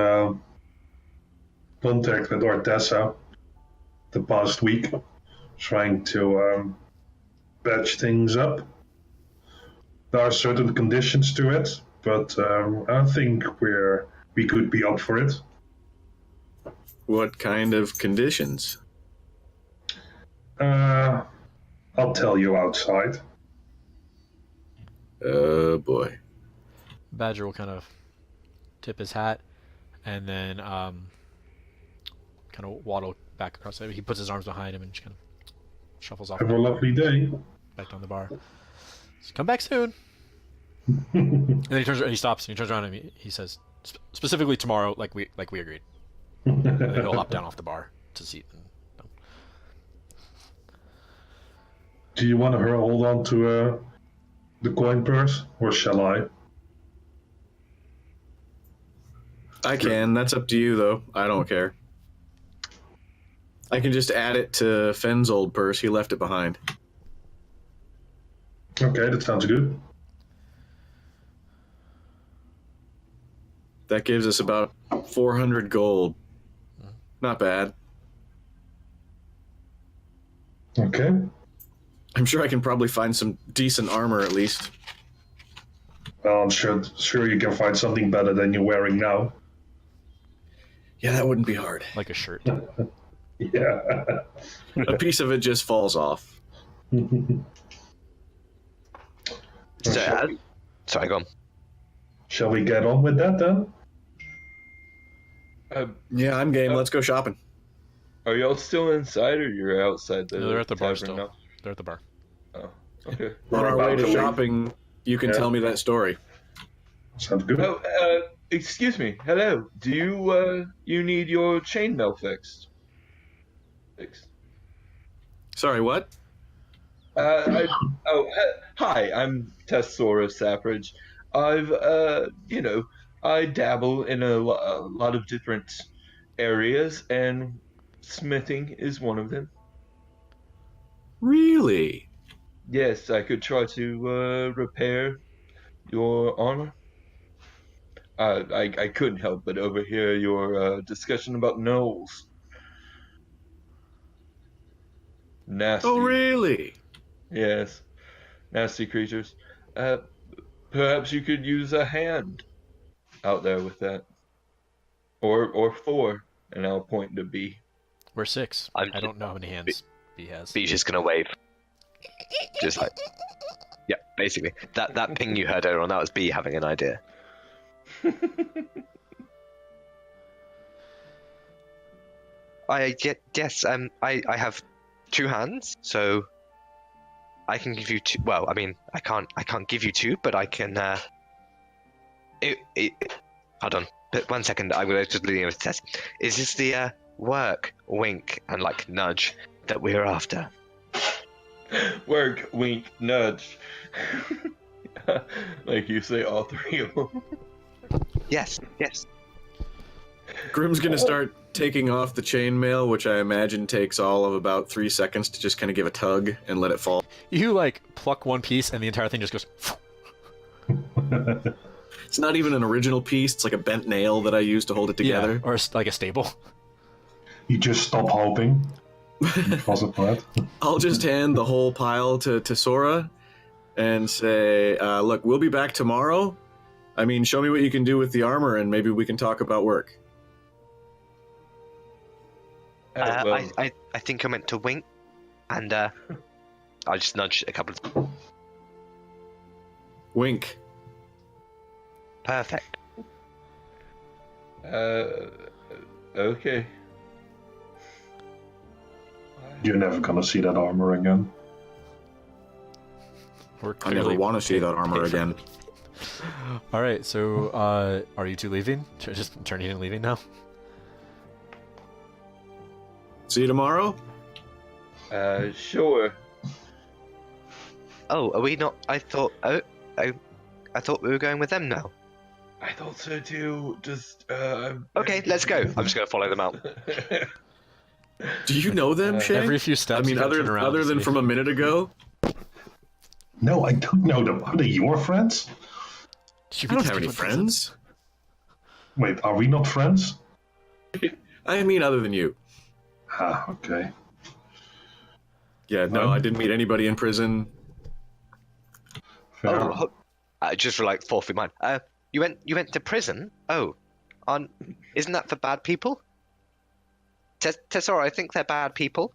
contact with Ortessa the past week, trying to patch things up. There are certain conditions to it, but I think we could be up for it. What kind of conditions? I'll tell you outside. Oh boy. Badger will kind of tip his hat and then kind of waddle back across it. He puts his arms behind him and just kind of shuffles off Have a lovely day. back down the bar. So come back soon. And then he turns and he stops and he turns around and he says, specifically tomorrow, like we agreed. And then he'll hop down off the bar to seat. And, Do you want to hold on to the coin purse, or shall I? I can. That's up to you, though. I don't care. I can just add it to Fenn's old purse. He left it behind. Okay, that sounds good. That gives us about 400 gold. Not bad. Okay. I'm sure I can probably find some decent armor at least. Well, I'm sure you can find something better than you're wearing now. Yeah, that wouldn't be hard. like a shirt. Yeah. A piece of it just falls off. So, sorry, go on. Shall we get on with that then? Yeah, I'm game. Let's go shopping. Are y'all still inside or you're outside the No, they're at the bar tavern still. now? They're at the bar. Oh, okay. On our about way to to leave? shopping, you can Yeah. tell me that story. Sounds good. Oh, excuse me. Hello. Do you need your chainmail fixed? Sorry, what? Hi. I'm Tassora Sapridge. I dabble in a lot of different areas, and smithing is one of them. Really? Yes, I could try to repair your armor. I couldn't help but overhear your discussion about gnolls. Nasty. Oh, really? Yes, nasty creatures. Perhaps you could use a hand out there with that, or four, and I'll point to B. We're 6. I'm I don't know how many hands B has. B's just gonna wave. Just like, yeah, basically. That ping you heard earlier on, that was B having an idea. Yes. I have 2 hands, so I can give you 2. Well, I mean, I can't give you 2, but I can. Hold on. But 1 second. I'm going to just leading over to test. Is this the work, wink, and like nudge that we're after? Work, wink, nudge. Like you say, all three of them. Yes, yes. Grim's gonna start taking off the chainmail, which I imagine takes all of about 3 seconds to just kind of give a tug and let it fall. You like pluck one piece and the entire thing just goes. It's not even an original piece. It's like a bent nail that I use to hold it together. Yeah, or like a staple. You just stop hoping. Was it bad? I'll just hand the whole pile to Tassora and say, look, we'll be back tomorrow. I mean, show me what you can do with the armor and maybe we can talk about work. Well, I think I meant to wink, and I just nudged a couple of. Wink. Perfect. okay. You're never gonna see that armor again. We're I never clearly want to see that armor paid for again. it. All right, so are you two leaving? Just turning and leaving now? See you tomorrow? Sure. Oh, are we not? I thought. Oh, I thought we were going with them now. I thought so too. Just, Okay, let's go. I'm just gonna follow them out. Do you know them, Shae? Every few steps. I mean, you gotta turn around other to than see. from a minute ago? No, I don't know them. Are they your friends? Did you I don't meet have any people in friends. Wait, are we not friends? I mean, other than you. Ah, okay. Yeah, no, I didn't meet anybody in prison. Fair. Oh, just for like fourth in mind. You went to prison? Oh, isn't that for bad people? Tassora, I think they're bad people.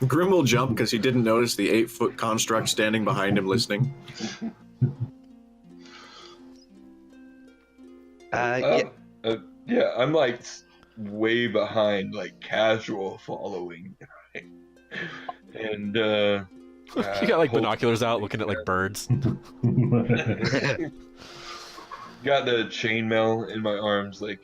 Grim will jump because he didn't notice the 8-foot construct standing behind him listening. Yeah. Yeah, I'm like way behind, like casual following. And you got like hope- binoculars out, looking at like birds. Got the chainmail in my arms, like,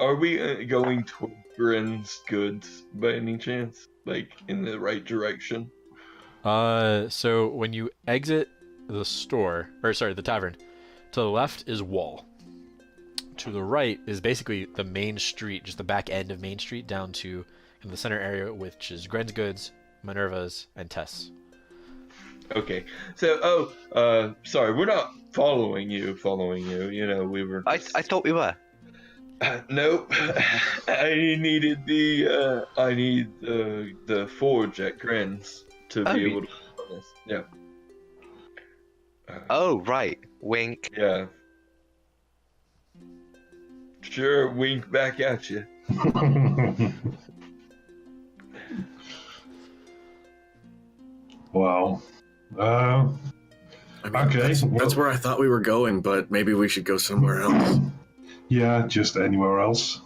are we going toward Grin's goods by any chance? Like, in the right direction? So when you exit the store, or sorry, the tavern, to the left is wall. To the right is basically the main street, just the back end of Main Street, down to in the center area, which is Gren's Goods, Minerva's, and Tess. Okay, so, sorry, we're not following you, you know, we were... I thought we were. Nope. I needed I need the forge at Grin's to be able to run this. Yeah. Oh, right. Wink. Yeah. Sure, wink back at you. Wow. I mean, Okay, that's well- where I thought we were going, but maybe we should go somewhere else. Yeah, just anywhere else.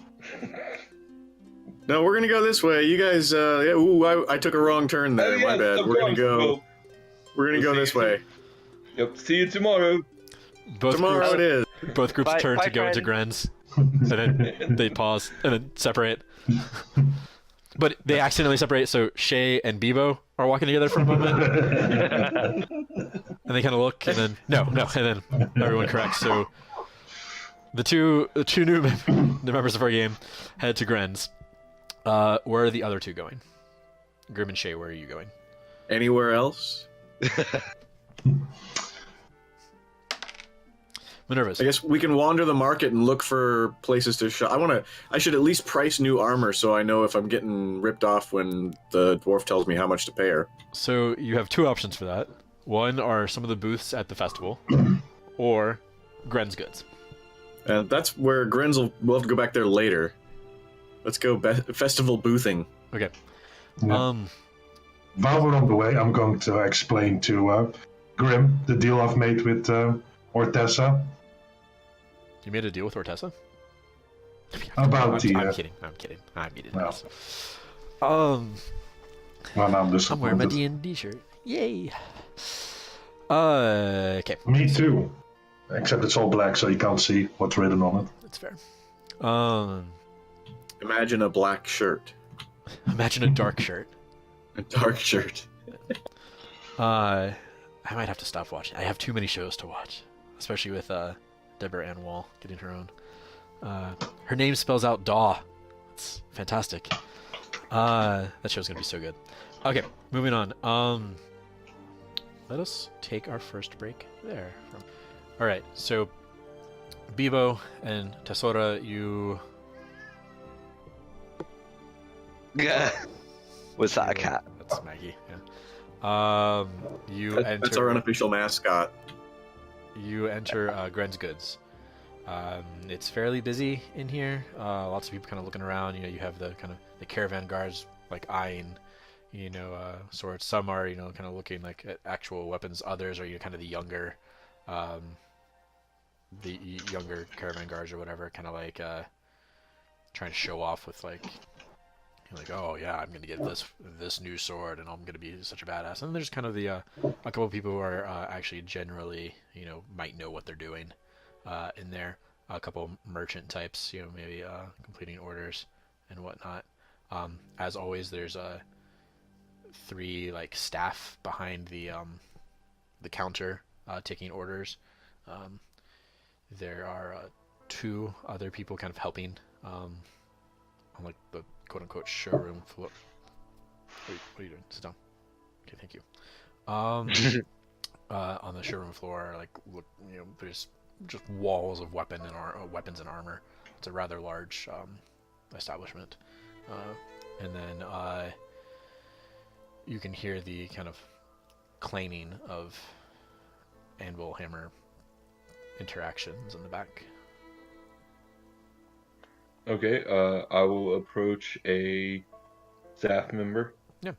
No, we're gonna go this way. You guys, I took a wrong turn there. Oh, My yes, bad. of We're gonna course. go. Well, We're gonna go we'll this see. way. Yep, see you tomorrow. Both Tomorrow it is. Both groups Bye- turn bye, to go into friend. Gren's, and then they pause and then separate. But they accidentally separate, so Shae and Bebo are walking together for a moment, and they kind of look, and then no, and then everyone corrects. So the two new the members of our game head to Gren's. Where are the other two going? Grim and Shae, where are you going? Anywhere else? Minerva's. I guess we can wander the market and look for places to shop. I should at least price new armor so I know if I'm getting ripped off when the dwarf tells me how much to pay her. So you have two options for that. One are some of the booths at the festival, or Gren's Goods. That's where we'll have to go back there later. Let's go festival boothing. Okay. Yeah. While we're on the way, I'm going to explain to Grim the deal I've made with Ortessa You made a deal with Ortessa? about the. I'm kidding. I made it. Well. Um, Well, I'm I'm wearing my disappointed. D&D shirt. Yay. Okay. Me too. Except it's all black, so you can't see what's written on it. That's fair. Imagine a black shirt. Imagine a dark shirt. A dark shirt. I might have to stop watching. I have too many shows to watch, especially with Deborah Ann Wall getting her own. Her name spells out Daw. It's fantastic. That show's gonna be so good. Okay, moving on. Let us take our first break there. All right, so Bibo and Tassora, you. Was that a cat? That's Maggie. Yeah. That's our unofficial mascot. You enter Gren's Goods. It's fairly busy in here. Lots of people kind of looking around. You know, you have the kind of the caravan guards like eyeing, swords. Some are, kind of looking like at actual weapons. Others are, kind of the younger caravan guards or whatever, kind of like trying to show off with like oh yeah, I'm gonna get this new sword and I'm gonna be such a badass. And there's kind of the a couple of people who are actually generally might know what they're doing in there. A couple merchant types, maybe completing orders and whatnot. As always, there's 3 like staff behind the counter taking orders. There are 2 other people kind of helping on like the quote-unquote showroom floor. Wait, what are you doing? Sit down. Okay, thank you. On the showroom floor, like there's just walls of weapons and armor. It's a rather large establishment, and then you can hear the kind of clanging of anvil hammer interactions in the back. Okay, I will approach a staff member. Yeah.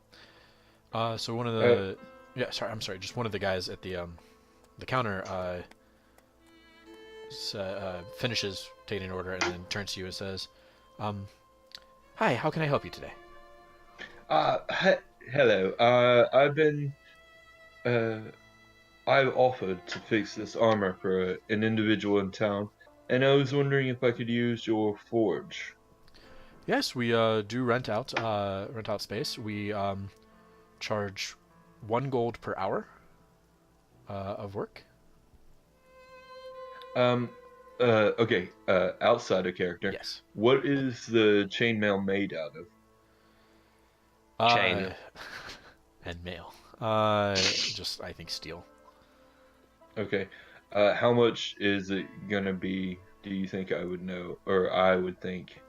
So one of the just one of the guys at the counter finishes taking an order and then turns to you and says, "Hi, how can I help you today?" Hello. I've offered to fix this armor for an individual in town, and I was wondering if I could use your forge. Yes, we do rent out space. We charge 1 gold per hour of work. Okay. Outside of character. Yes. What is the chainmail made out of? Chain. And mail. Just I think steel. Okay. How much is it gonna be? Do you think I would know, or I would think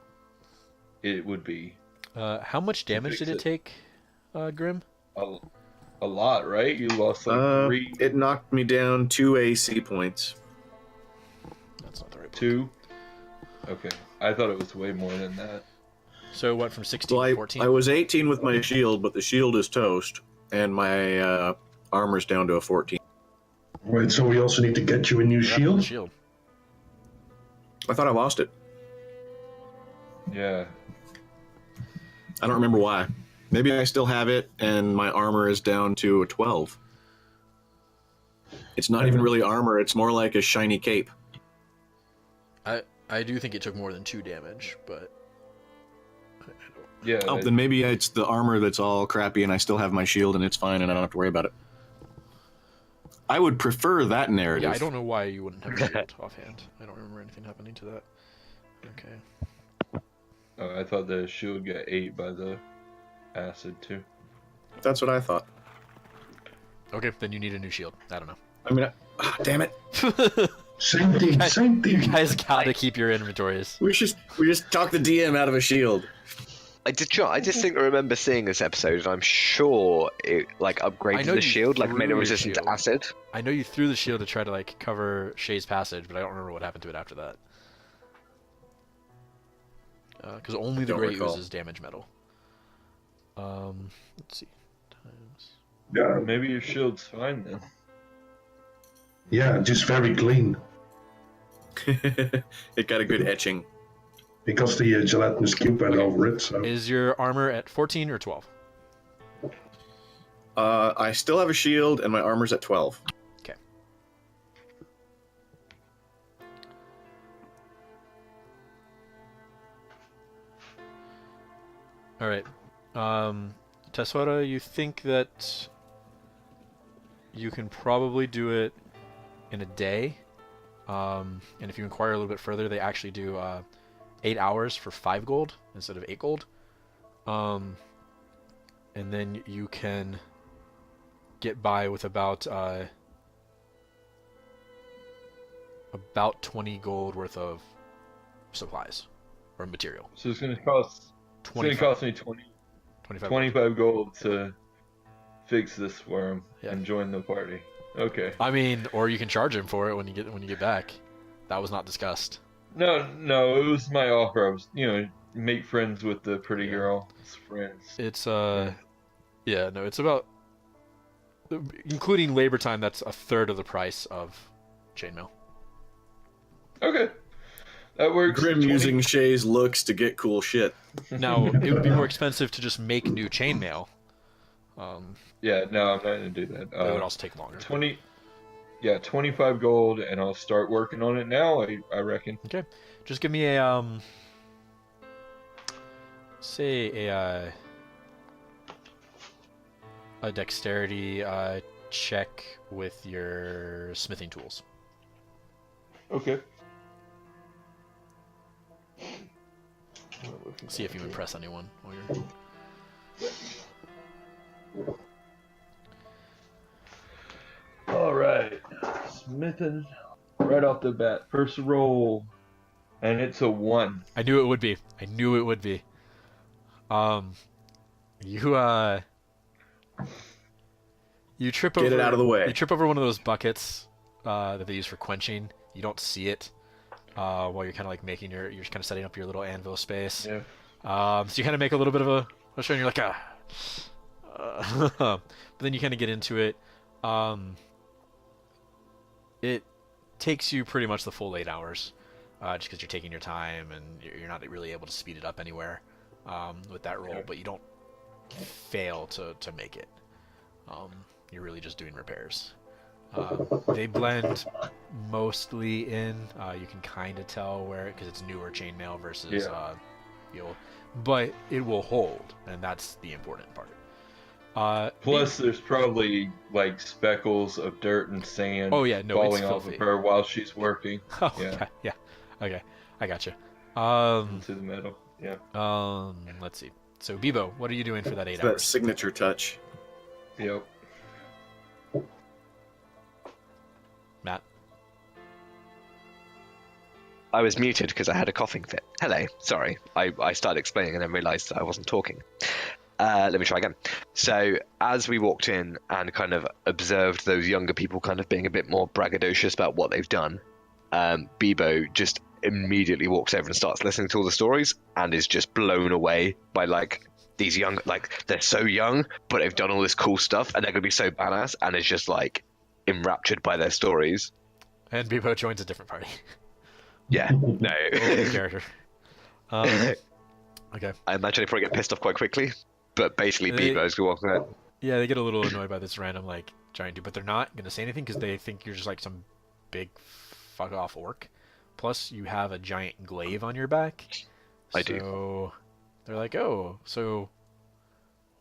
it would be? How much damage did it take, Grim? A lot, right? You lost like 3. It knocked me down 2 AC points. That's not the right. 2. Okay, I thought it was way more than that. So what from 16 Well, to 14? I was 18 with my shield, but the shield is toast, and my armor's down to a 14. Wait, so we also need to get you a new shield? Shield. I thought I lost it. Yeah. I don't remember why. Maybe I still have it, and my armor is down to a 12. It's not even really armor, it's more like a shiny cape. I do think it took more than 2 damage, but Yeah. Oh, then maybe it's the armor that's all crappy, and I still have my shield, and it's fine, and I don't have to worry about it. I would prefer that narrative. yeah, I don't know why you wouldn't have a shield offhand. I don't remember anything happening to that. Okay. Oh, I thought the shield got ate by the acid too. That's what I thought. Okay, then you need a new shield. I don't know. I mean, damn it. Same thing. You guys gotta keep your inventories. We just talked the DM out of a shield. I distinctly remember seeing this episode, and I'm sure it like upgraded the shield, like made it resistant to acid. I know you threw the shield to try to like cover Shae's passage, but I don't remember what happened to it after that. Because only the great uses damage metal. Let's see. Times. Yeah, Maybe your shield's fine then. yeah, just very clean. It got a good etching. Because the gelatinous cube went over it, so... Is your armor at 14 or 12? I still have a shield, and my armor's at 12. Okay. All right. Tassora, you think that you can probably do it in a day. And if you inquire a little bit further, they actually do 8 hours for 5 gold instead of 8 gold. And then you can get by with about 20 gold worth of supplies or material. So it's going to cost. It's going to cost me 25 gold to fix this worm and join the party. Okay. I mean, or you can charge him for it when you get back. That was not discussed. No, it was my offer. I was, make friends with the pretty girl. It's friends. It's it's about, including labor time, that's a third of the price of chainmail. Okay. That works. Grim using Shae's looks to get cool shit. Now, it would be more expensive to just make new chainmail. Yeah, no, I'm not gonna do that. It would also take longer. 25 gold, and I'll start working on it now. I reckon. Okay, just give me a a dexterity check with your smithing tools. Okay. See if you impress anyone while you're... All right, smithing right off the bat. First roll, and it's a 1. I knew it would be. You trip over. Get it out of the way. You trip over one of those buckets that they use for quenching. You don't see it while you're kind of like making you're kind of setting up your little anvil space. Yeah. So you kind of make a little bit of a show, and you're like, but then you kind of get into it. It takes you pretty much the full 8 hours, just because you're taking your time and you're not really able to speed it up anywhere with that roll. But you don't fail to make it. You're really just doing repairs. They blend mostly in. You can kind of tell where, because it's newer chainmail versus the old, but it will hold, and that's the important part. Plus, there's probably like speckles of dirt and sand falling off of her while she's working. Oh, yeah. Okay, I gotcha. Into the metal. Yeah. Let's see. So, Bebo, what are you doing for that 8 That hours? signature touch. Yep. Matt? I was muted because I had a coughing fit. Hello, sorry. I started explaining and then realised that I wasn't talking. Let me try again. So, as we walked in and kind of observed those younger people kind of being a bit more braggadocious about what they've done, Bebo just immediately walks over and starts listening to all the stories and is just blown away by, like, these young, like, they're so young, but they've done all this cool stuff and they're going to be so badass, and is just, like, enraptured by their stories. And Bebo joins a different party. Yeah, no. Character. Okay. I imagine they probably get pissed off quite quickly, but basically Bebo's walking out. Yeah, they get a little annoyed by this random, like, giant dude, but they're not going to say anything because they think you're just, like, some big fuck-off orc. Plus, you have a giant glaive on your back. I do. So they're like, oh, so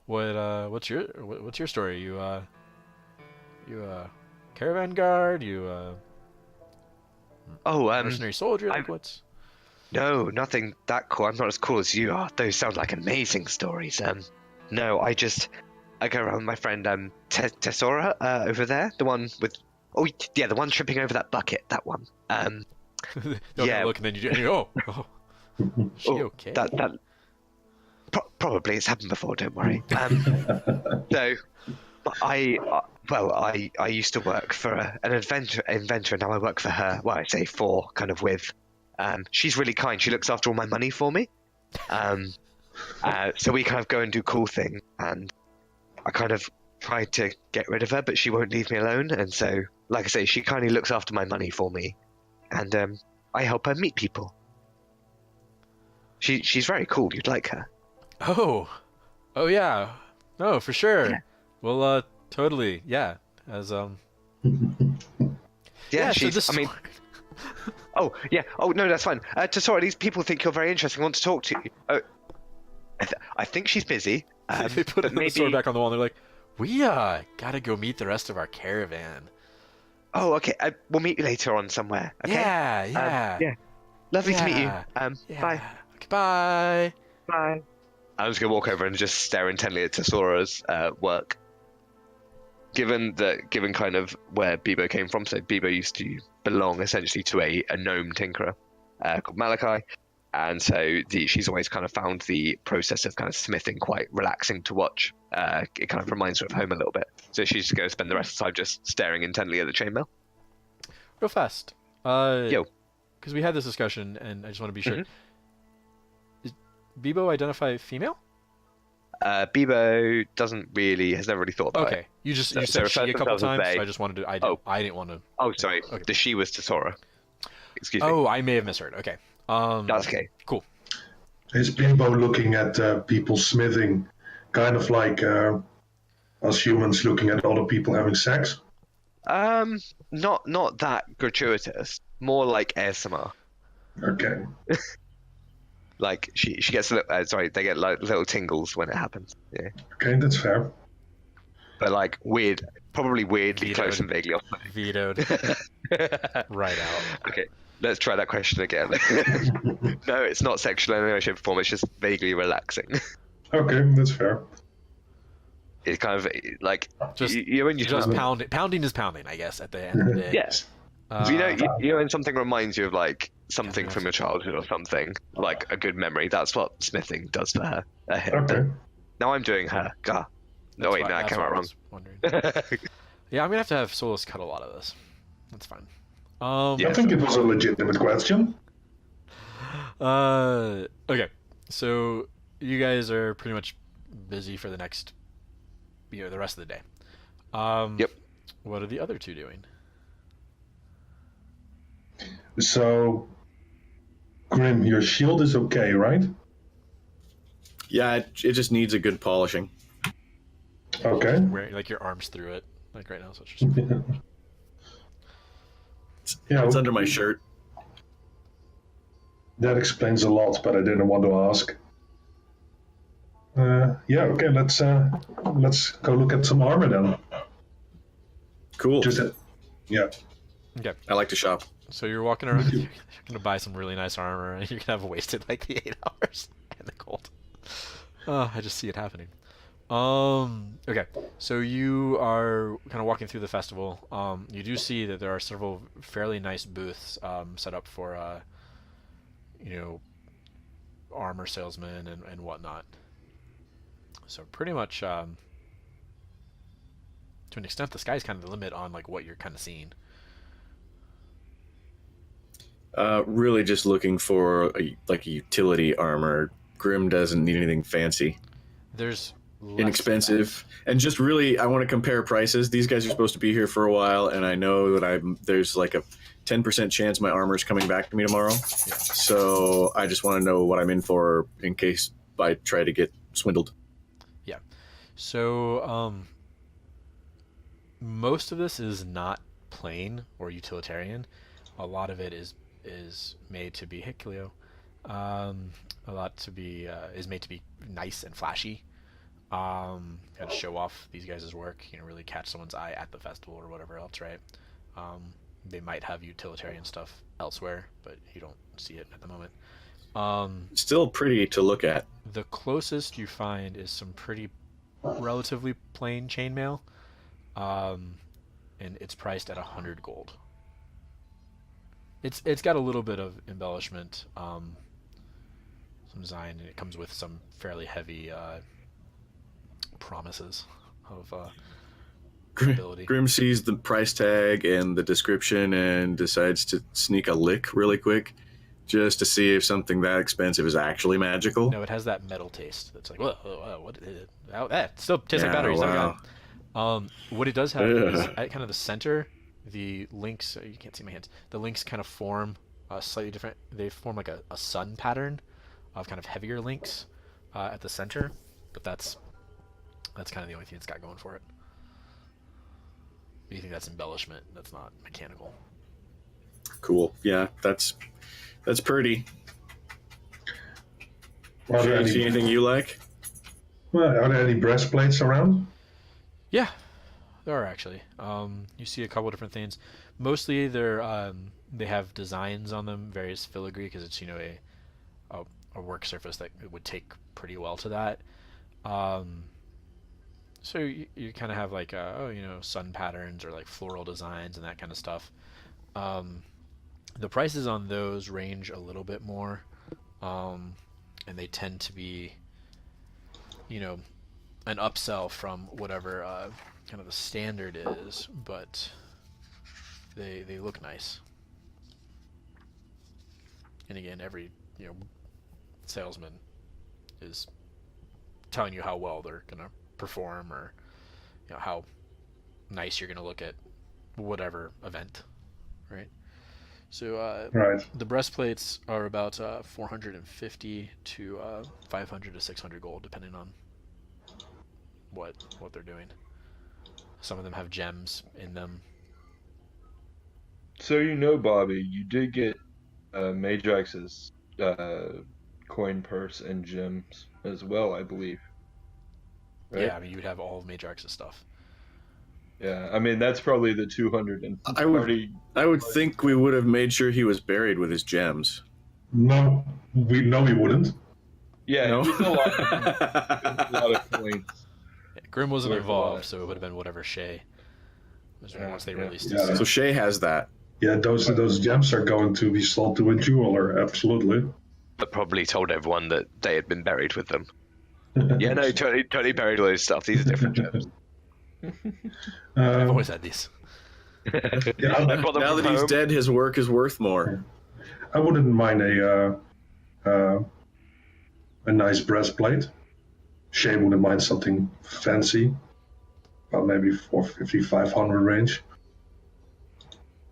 what's your story? You caravan guard? Mercenary soldier? Like, what's... No, nothing that cool. I'm not as cool as you are. Those sound like amazing stories. No, I go around with my friend Tassora over there, the one with the one tripping over that bucket, that one. Look, and then you do. She okay? That probably it's happened before. Don't worry. So, I used to work for an inventor, and now I work for her. Well, I say for, kind of with. She's really kind. She looks after all my money for me. So we kind of go and do cool things, and I kind of try to get rid of her, but she won't leave me alone. And so, like I say, she kindly looks after my money for me, and I help her meet people. She's very cool. You'd like her. Oh yeah. No, for sure. Yeah. Well, totally. Yeah. As Yeah, she's. I mean. Oh, yeah. Oh, no, that's fine. Tassora, these people think you're very interesting. I want to talk to you. Oh, I think she's busy, They put but the sword back on the wall and they're like, we gotta go meet the rest of our caravan. Oh, okay. We'll meet you later on somewhere. Okay. Yeah. Lovely to meet you. Yeah. Bye. Okay, bye. Bye. I'm just gonna walk over and just stare intently at Tassora's work. Given kind of where Bebo came from, so Bebo used to belong essentially to a gnome tinkerer called Malachi, and so she's always kind of found the process of kind of smithing quite relaxing to watch. It kind of reminds her of home a little bit. So she's just going to spend the rest of the time just staring intently at the chainmail. Real fast. Yo. Because we had this discussion, and I just want to be sure. Mm-hmm. Is Bebo identify female? Bebo has never really thought about it. Okay. You said she a couple times, so I just wanted to. I didn't want to. Oh, sorry. Okay. The she was Tassora. Excuse me. Oh, I may have misheard. Okay. That's okay. Cool. Is Bimbo looking at people smithing kind of like us humans looking at other people having sex? Not that gratuitous. More like Aasimar. Okay. Like she gets they get like little tingles when it happens. Yeah. Okay, that's fair. But like probably weirdly close and vaguely off. Vetoed. Right out. Okay, let's try that question again. No, it's not sexual in any way, shape, or form. It's just vaguely relaxing. Okay, that's fair. It's kind of like Just pounding is pounding, I guess. At the end of the day. Yes. You know, when something reminds you of like something from your childhood or something, like a good memory. That's what smithing does for her. Okay. Now I'm doing her. Gah. No, wait, no, I came out wrong. Yeah, I'm gonna have to have Solus cut a lot of this. That's fine. I think it was a legitimate question. Okay, so you guys are pretty much busy for the next, the rest of the day. Yep. What are the other two doing? So, Grim, your shield is okay, right? Yeah, it just needs a good polishing. Okay. Where like your arms through it, like right now. So it's just... Yeah, It's under my shirt. that explains a lot, but I didn't want to ask. Yeah, okay, let's go look at some armor then. Cool. Yeah. Okay. I like to shop. So you're walking around. You're gonna buy some really nice armor, and you're gonna have wasted like the 8 hours and the gold. I just see it happening. Okay, so you are kind of walking through the festival. You do see that there are several fairly nice booths set up for, armor salesmen and whatnot. So pretty much, to an extent, the sky's kind of the limit on like what you're kind of seeing. Really just looking for a utility armor. Grim doesn't need anything fancy. There's inexpensive, and just really I want to compare prices. These guys are supposed to be here for a while, and I know that there's like a 10% chance my armor is coming back to me tomorrow. Yeah. So I just want to know what I'm in for in case I try to get swindled. Yeah. So most of this is not plain or utilitarian. A lot of it is made to be Cleo. A lot to be is made to be nice and flashy. Got to show off these guys' work, really catch someone's eye at the festival or whatever else, right? They might have utilitarian stuff elsewhere, but you don't see it at the moment. Still pretty to look at. The closest you find is some pretty relatively plain chainmail, and it's priced at 100 gold. It's got a little bit of embellishment, some design, and it comes with some fairly heavy promises of ability. Grim sees the price tag and the description and decides to sneak a lick really quick just to see if something that expensive is actually magical. No, it has that metal taste. It's like, whoa, what is it? That still tastes like batteries. Wow. What it does have is at kind of the center, the links, you can't see my hands, the links kind of form slightly different. They form like a sun pattern of kind of heavier links at the center, but that's kind of the only thing it's got going for it. You think that's embellishment? That's not mechanical. Cool. Yeah, that's pretty. Are there See anything you like? Well, are there any breastplates around? Yeah, there are actually. You see a couple different things. Mostly they have designs on them, various filigree, because it's a work surface that would take pretty well to that. Um, so you kind of have like sun patterns or like floral designs and that kind of stuff. Um, the prices on those range a little bit more, and they tend to be, an upsell from whatever kind of the standard is, but they look nice. And again, every salesman is telling you how well they're gonna perform, or how nice you're gonna look at whatever event, right? So Right. the breastplates are about 450 to 500 to 600 gold, depending on what they're doing. Some of them have gems in them. So Bobby, you did get Majax's coin purse and gems as well, I believe. Right? Yeah, I mean, you would have all of Majax's stuff. Yeah, I mean that's probably the 200 and I would think we would have made sure he was buried with his gems. No, we wouldn't. Yeah, No? it was a lot of coins. Yeah, Grim wasn't Worth a involved, lot. so it would have been whatever Shae was Yeah, once they yeah. released Yeah. it. So Shae has that. Yeah, those gems are going to be sold to a jeweler. Absolutely. But probably told everyone that they had been buried with them. Yeah, no, totally buried all this stuff. These are different gems. I've always had these. Yeah, I brought them Now from that he's home. dead, his work is worth more. I wouldn't mind a nice breastplate. Shae wouldn't mind something fancy, about maybe 450, 500 range.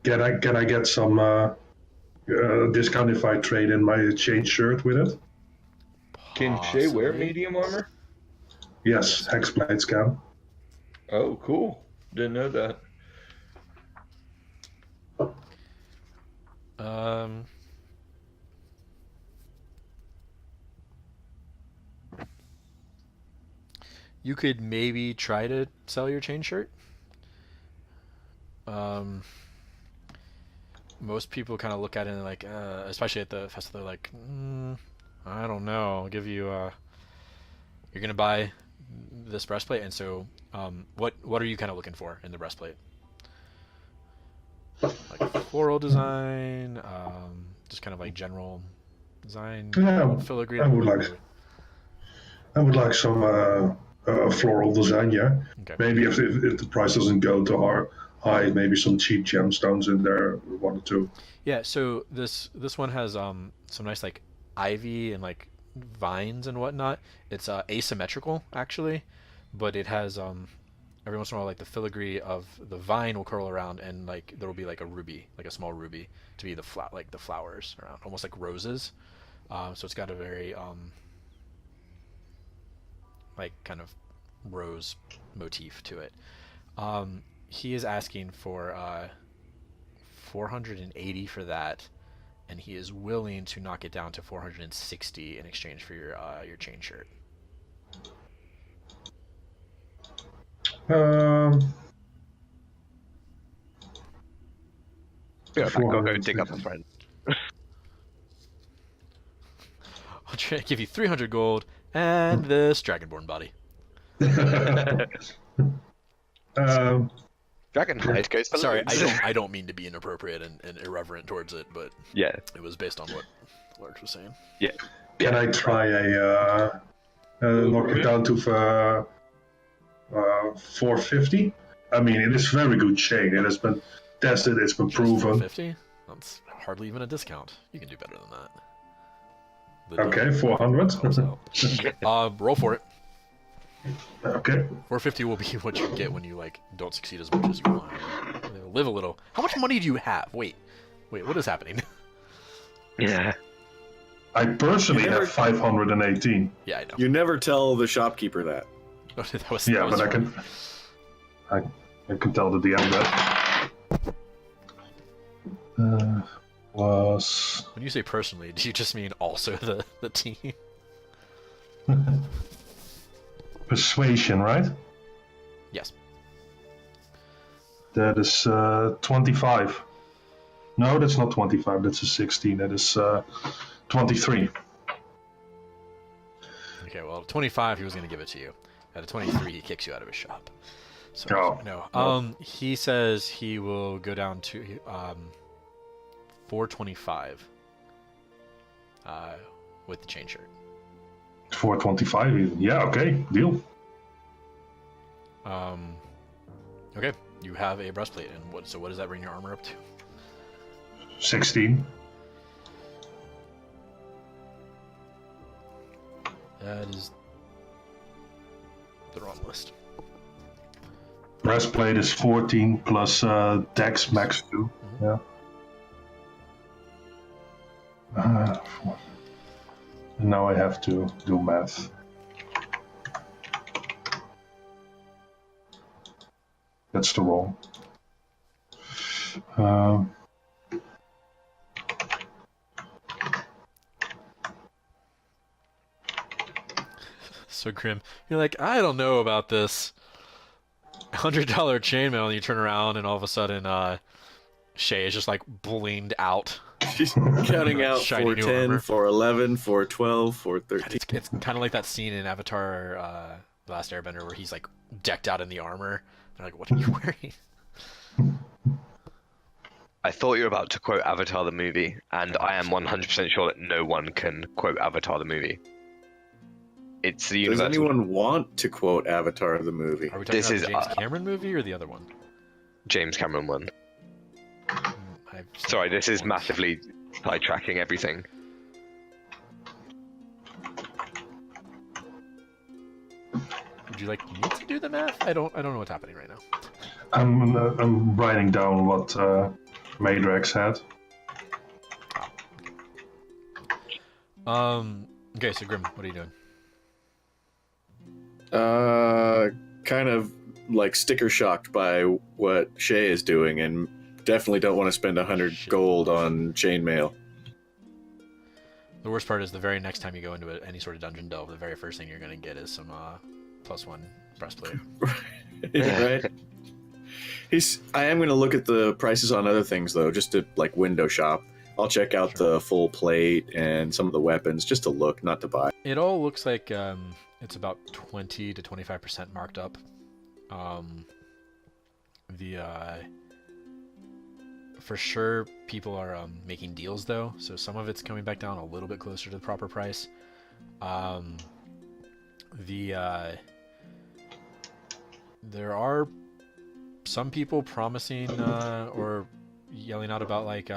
Can I get some discount if I trade in my chain shirt with it? Can Shae wear Possibly. medium armor? Yes, hex blades can. Oh, cool. Didn't know that. You could maybe try to sell your chain shirt. Most people kind of look at it and like, especially at the festival, they're like, I don't know. I'll give you. You're gonna buy this breastplate, and so, what are you kind of looking for in the breastplate? Like floral design, just kind of like general design, Yeah, filigree. I would like some floral design. Yeah, Okay. maybe if the price doesn't go too high, maybe some cheap gemstones in there, one or two. Yeah, so this one has some nice like ivy and like vines and whatnot. It's asymmetrical actually, but it has every once in a while like the filigree of the vine will curl around, and like there will be like a ruby, like a small ruby, to be the flowers around, almost like roses. So it's got a very like kind of rose motif to it. He is asking for 480 for that, and he is willing to knock it down to 460 in exchange for your chain shirt. I'll go dig up a friend. I'll try to give you 300 gold and this dragonborn body. Dragonhide goes for Sorry, loads. I don't mean to be inappropriate and irreverent towards it, but Yeah. it was based on what Large was saying. Yeah. Can I try knock it down to 450? I mean, it is very good chain. It has been tested. It's been Just proven. 450? That's hardly even a discount. You can do better than that. The Okay, deal 400. helps out. Roll for it. Okay. 450 will be what you get when you like don't succeed as much as you want. Live a little. How much money do you have? Wait, what is happening? Yeah. I personally You never- have 518. Yeah, I know. You never tell the shopkeeper that. that was, Yeah, that was but I can tell the DM that. Was when you say personally, do you just mean also the team? Persuasion, right? Yes. That is 25. No, that's not 25. That's a 16. That is 23. Okay, well, 25, he was going to give it to you. At a 23, he kicks you out of his shop. So, Oh. no. He says he will go down to 425 with the chain shirt. 425 even. Yeah, okay. Deal. Okay, you have a breastplate, and what does that bring your armor up to? 16. That is the wrong list. Breastplate is 14 plus Dex max 2. Yeah. Now I have to do math. That's the wrong. So Grim, you're like, I don't know about this $100 chainmail, and you turn around, and all of a sudden, Shae is just like blinged out. She's counting out Shiny new 410, armor. 411, 412, 413. It's kind of like that scene in Avatar: The Last Airbender where he's like decked out in the armor. They're like, what are you wearing? I thought you were about to quote Avatar the movie, and I am 100% sure that no one can quote Avatar the movie. It's the Does universal. anyone want to quote Avatar the movie? Are we talking This about is, the James Cameron movie or the other one? James Cameron one. I've Sorry, this is massively sidetracking everything. Would you like me to do the math? I don't know what's happening right now. I'm writing down what Madrax had. Okay, so Grim, what are you doing? Kind of like sticker shocked by what Shae is doing, and definitely don't want to spend 100 gold on chainmail. The worst part is the very next time you go into any sort of dungeon delve, the very first thing you're going to get is some +1 breastplate. Right? I am going to look at the prices on other things, though, just to, like, window shop. I'll check out the full plate and some of the weapons, just to look, not to buy. It all looks like it's about 20 to 25% marked up. For sure, people are making deals, though, so some of it's coming back down a little bit closer to the proper price. There are some people promising or yelling out about, like,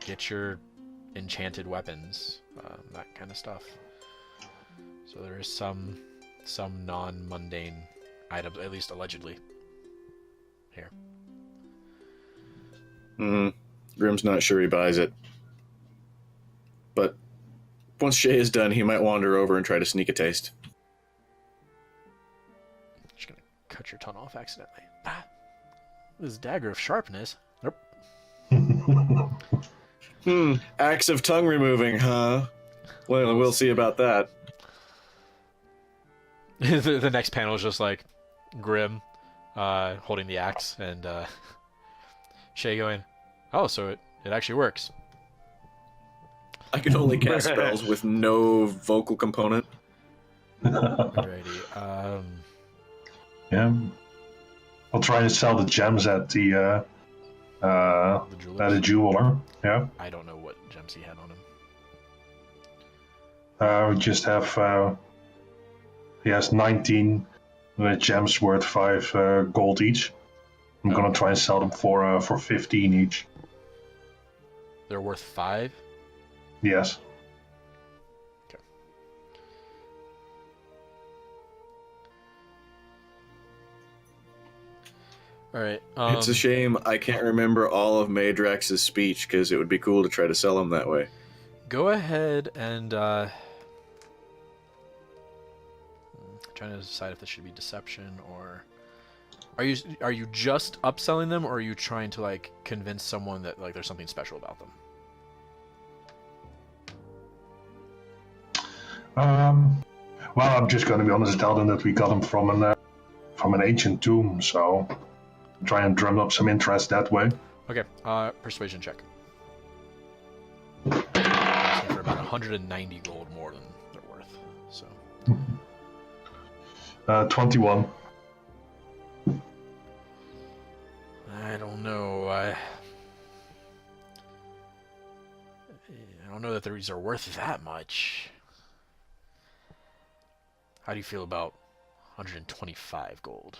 get your enchanted weapons, that kind of stuff. So there is some non-mundane items, at least allegedly, here. Grim's not sure he buys it. But once Shae is done, he might wander over and try to sneak a taste. Just gonna cut your tongue off accidentally. Ah, this dagger of sharpness. Nope. Axe of tongue removing, huh? Well, we'll see about that. The next panel is just like Grim holding the axe, and Shae going, oh, so it actually works. I can only cast spells with no vocal component. Alrighty. Yeah. I'll try to sell the gems at the jeweler. Yeah. I don't know what gems he had on him. We just have. He has 19 gems worth 5 gold each. I'm gonna try and sell them for 15 each. They're worth 5? Yes. Okay. Alright. It's a shame I can't remember all of Madrax's speech, because it would be cool to try to sell him that way. Go ahead and trying to decide if this should be deception or are you just upselling them, or are you trying to like convince someone that like there's something special about them? Well, I'm just going to be honest and tell them that we got them from an ancient tomb, so try and drum up some interest that way. Okay, persuasion check. For about 190 gold more than they're worth. So 21. I don't know. I don't know that these are worth that much. How do you feel about 125 gold?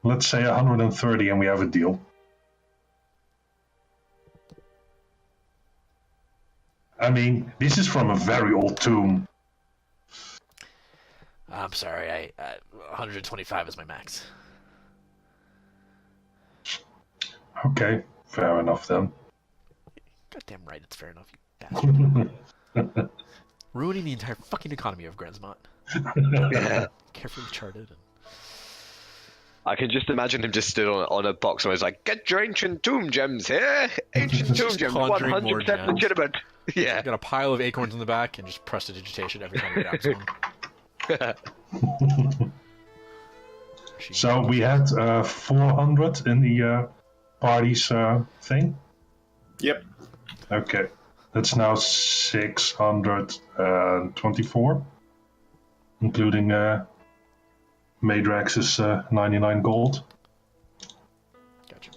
Let's say 130 and we have a deal. I mean, this is from a very old tomb. I'm sorry, 125 is my max. Okay, fair enough then. Goddamn right, it's fair enough, you bastard. Ruining the entire fucking economy of Gransmont. Yeah. Carefully charted. And... I can just imagine him just stood on a box and was like, "Get your ancient tomb gems here, ancient tomb gems, conjuring more 100% gems. legitimate." Yeah. Got a pile of acorns in the back and just prestidigitation every time we grab one. So we had 400 in the party's thing? Yep. Okay. That's now 624, including Madrax's 99 gold. Gotcha.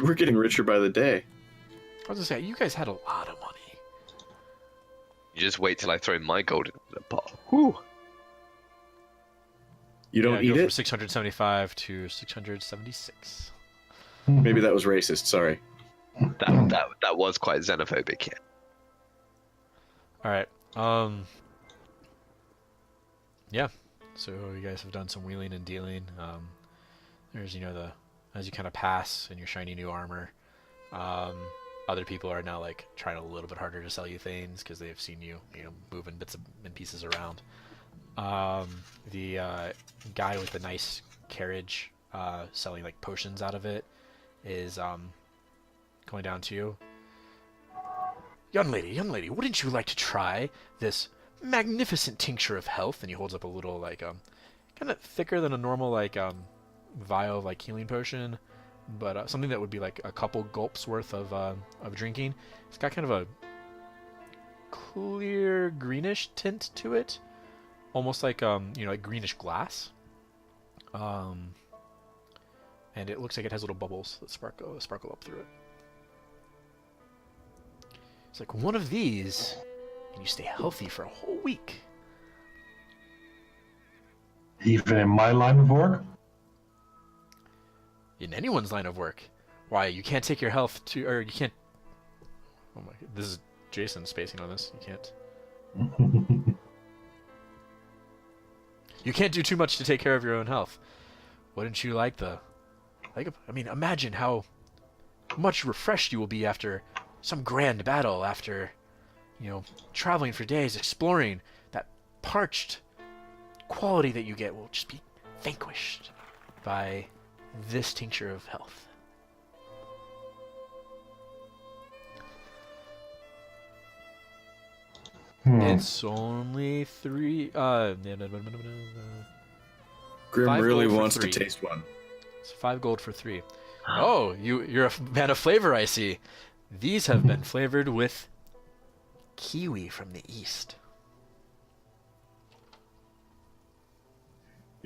We're getting richer by the day. I was gonna say, you guys had a lot of money. You just wait till I throw my gold in the pot. Whew. You don't eat go it? from 675 to 676. Maybe that was racist, sorry. That was quite xenophobic, yeah. Alright, yeah, so you guys have done some wheeling and dealing. There's, as you kind of pass in your shiny new armor, other people are now, like, trying a little bit harder to sell you things because they've seen you, moving bits and pieces around. The guy with the nice carriage, selling, like, potions out of it, is, going down to you. Young lady, wouldn't you like to try this magnificent tincture of health? And he holds up a little, like, kind of thicker than a normal, like, vial of, like, healing potion, but something that would be, like, a couple gulps worth of drinking. It's got kind of a clear greenish tint to it, almost like, like greenish glass. And it looks like it has little bubbles that sparkle up through it. It's like one of these, and you stay healthy for a whole week. Even in my line of work? In anyone's line of work. Why, you can't take your health to, or you can't... Oh my, this is Jason spacing on this. You can't... You can't do too much to take care of your own health. Wouldn't you like imagine how much refreshed you will be after some grand battle, after, traveling for days, exploring. That parched quality that you get will just be vanquished by this tincture of health. It's only 3... Grim really wants to 3. taste one. It's 5 gold for 3. Oh, you're a man of flavor, I see. These have been flavored with kiwi from the east.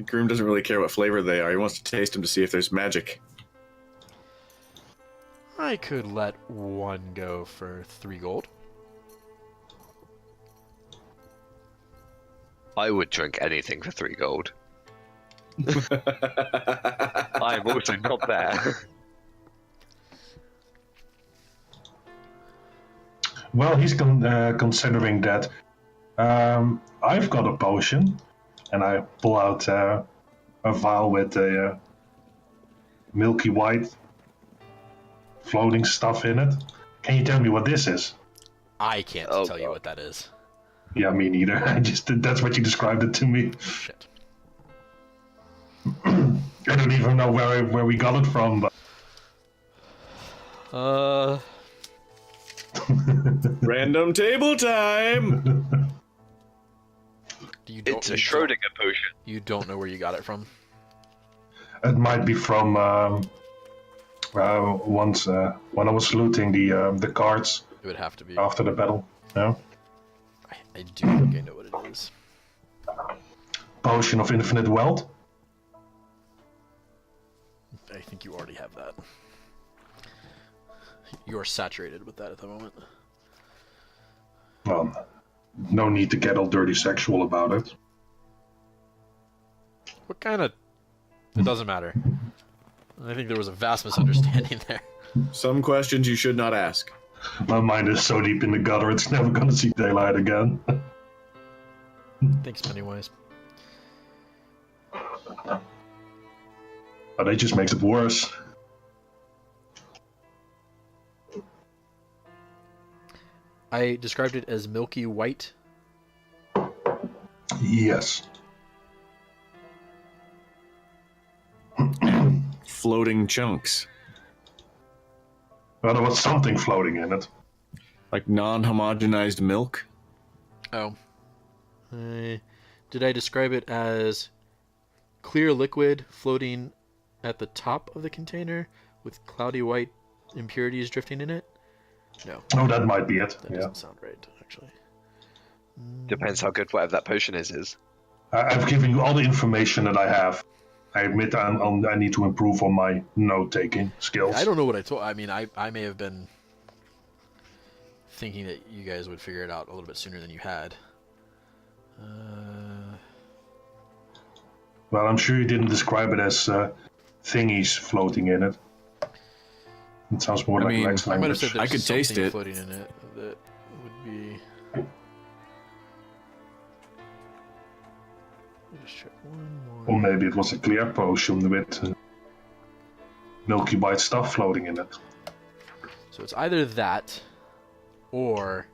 Grim doesn't really care what flavor they are. He wants to taste them to see if there's magic. I could let one go for 3 gold. I would drink anything for 3 gold. I'm also not there. Well, he's considering that. I've got a potion, and I pull out a vial with a milky white floating stuff in it. Can you tell me what this is? I can't tell you what that is. Yeah, me neither. That's what you described it to me. Shit. I don't even know where we got it from, but Random table time. It's a Schrodinger potion. You don't know where you got it from. It might be from once when I was looting the cards It would have to be. after the battle. No? I do think I know what it is. Potion of infinite wealth. I think you already have that. You are saturated with that at the moment. Well, no need to get all dirty sexual about it. What kind of... It doesn't matter. I think there was a vast misunderstanding there. Some questions you should not ask. My mind is so deep in the gutter, it's never gonna see daylight again. Thanks, Pennywise. But it just makes it worse. I described it as milky white. Yes. Floating chunks. Well, there was something floating in it. Like non-homogenized milk? Oh. Did I describe it as clear liquid floating at the top of the container with cloudy white impurities drifting in it? No. Oh, that might be it. That Yeah. doesn't sound right, actually. Depends how good whatever that potion is. I've given you all the information that I have. I admit I need to improve on my note-taking skills. I don't know what I told. I mean, I may have been thinking that you guys would figure it out a little bit sooner than you had. Well, I'm sure you didn't describe it as thingies floating in it. It sounds more I like mean, Lex I might have language. said there's I could taste something it. floating in it that would be. Let me just check one Or more. maybe it was a clear potion with milky white stuff floating in it. So it's either that, or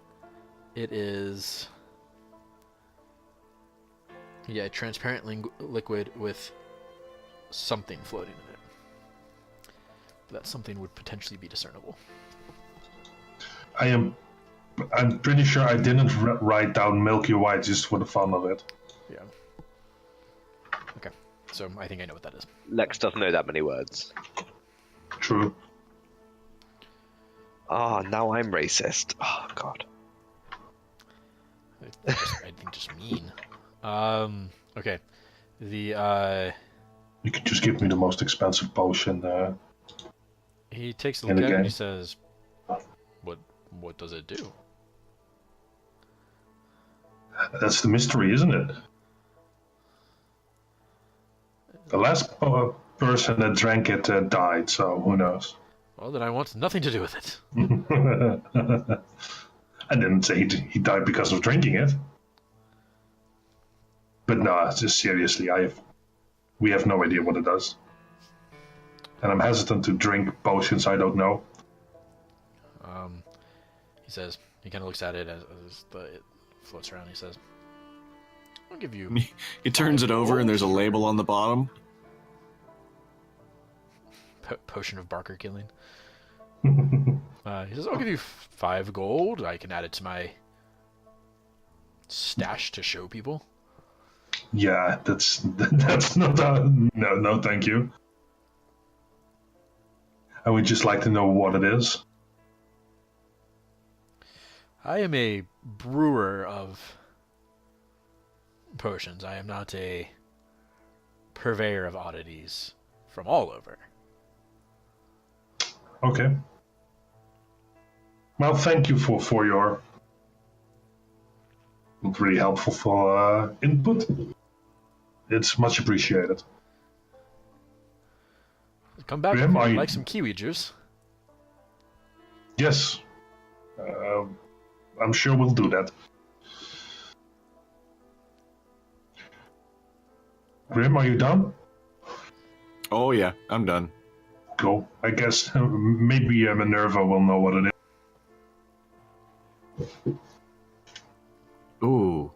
it is. Yeah, a transparent liquid with something floating in it. That something would potentially be discernible. I'm pretty sure I didn't write down milky white just for the fun of it. Yeah. Okay. So I think I know what that is. Lex doesn't know that many words. True. Ah, now I'm racist. Oh, God. I think just mean. Okay. The You could just give me the most expensive potion. he takes a In look the at it and game. he says, "What does it do?" That's the mystery, isn't it? The last person that drank it died, so who knows? Well, then I want nothing to do with it. I didn't say he died because of drinking it. But no, just seriously, we have no idea what it does. And I'm hesitant to drink potions I don't know. He says, he kind of looks at it as it floats around. He says, "I'll give you." He turns it over and there's a label on the bottom. Potion of Barker killing. He says, "I'll give you 5 gold. I can add it to my stash to show people." Yeah, that's not no, thank you. I would just like to know what it is. I am a brewer of potions. I am not a purveyor of oddities from all over. Okay. Well, thank you for your really helpful for input. It's much appreciated. Come back Grim, if are you'd you- like some kiwi juice. Yes. I'm sure we'll do that. Grim, are you done? Oh yeah, I'm done. Cool. I guess maybe Minerva will know what it is. Ooh.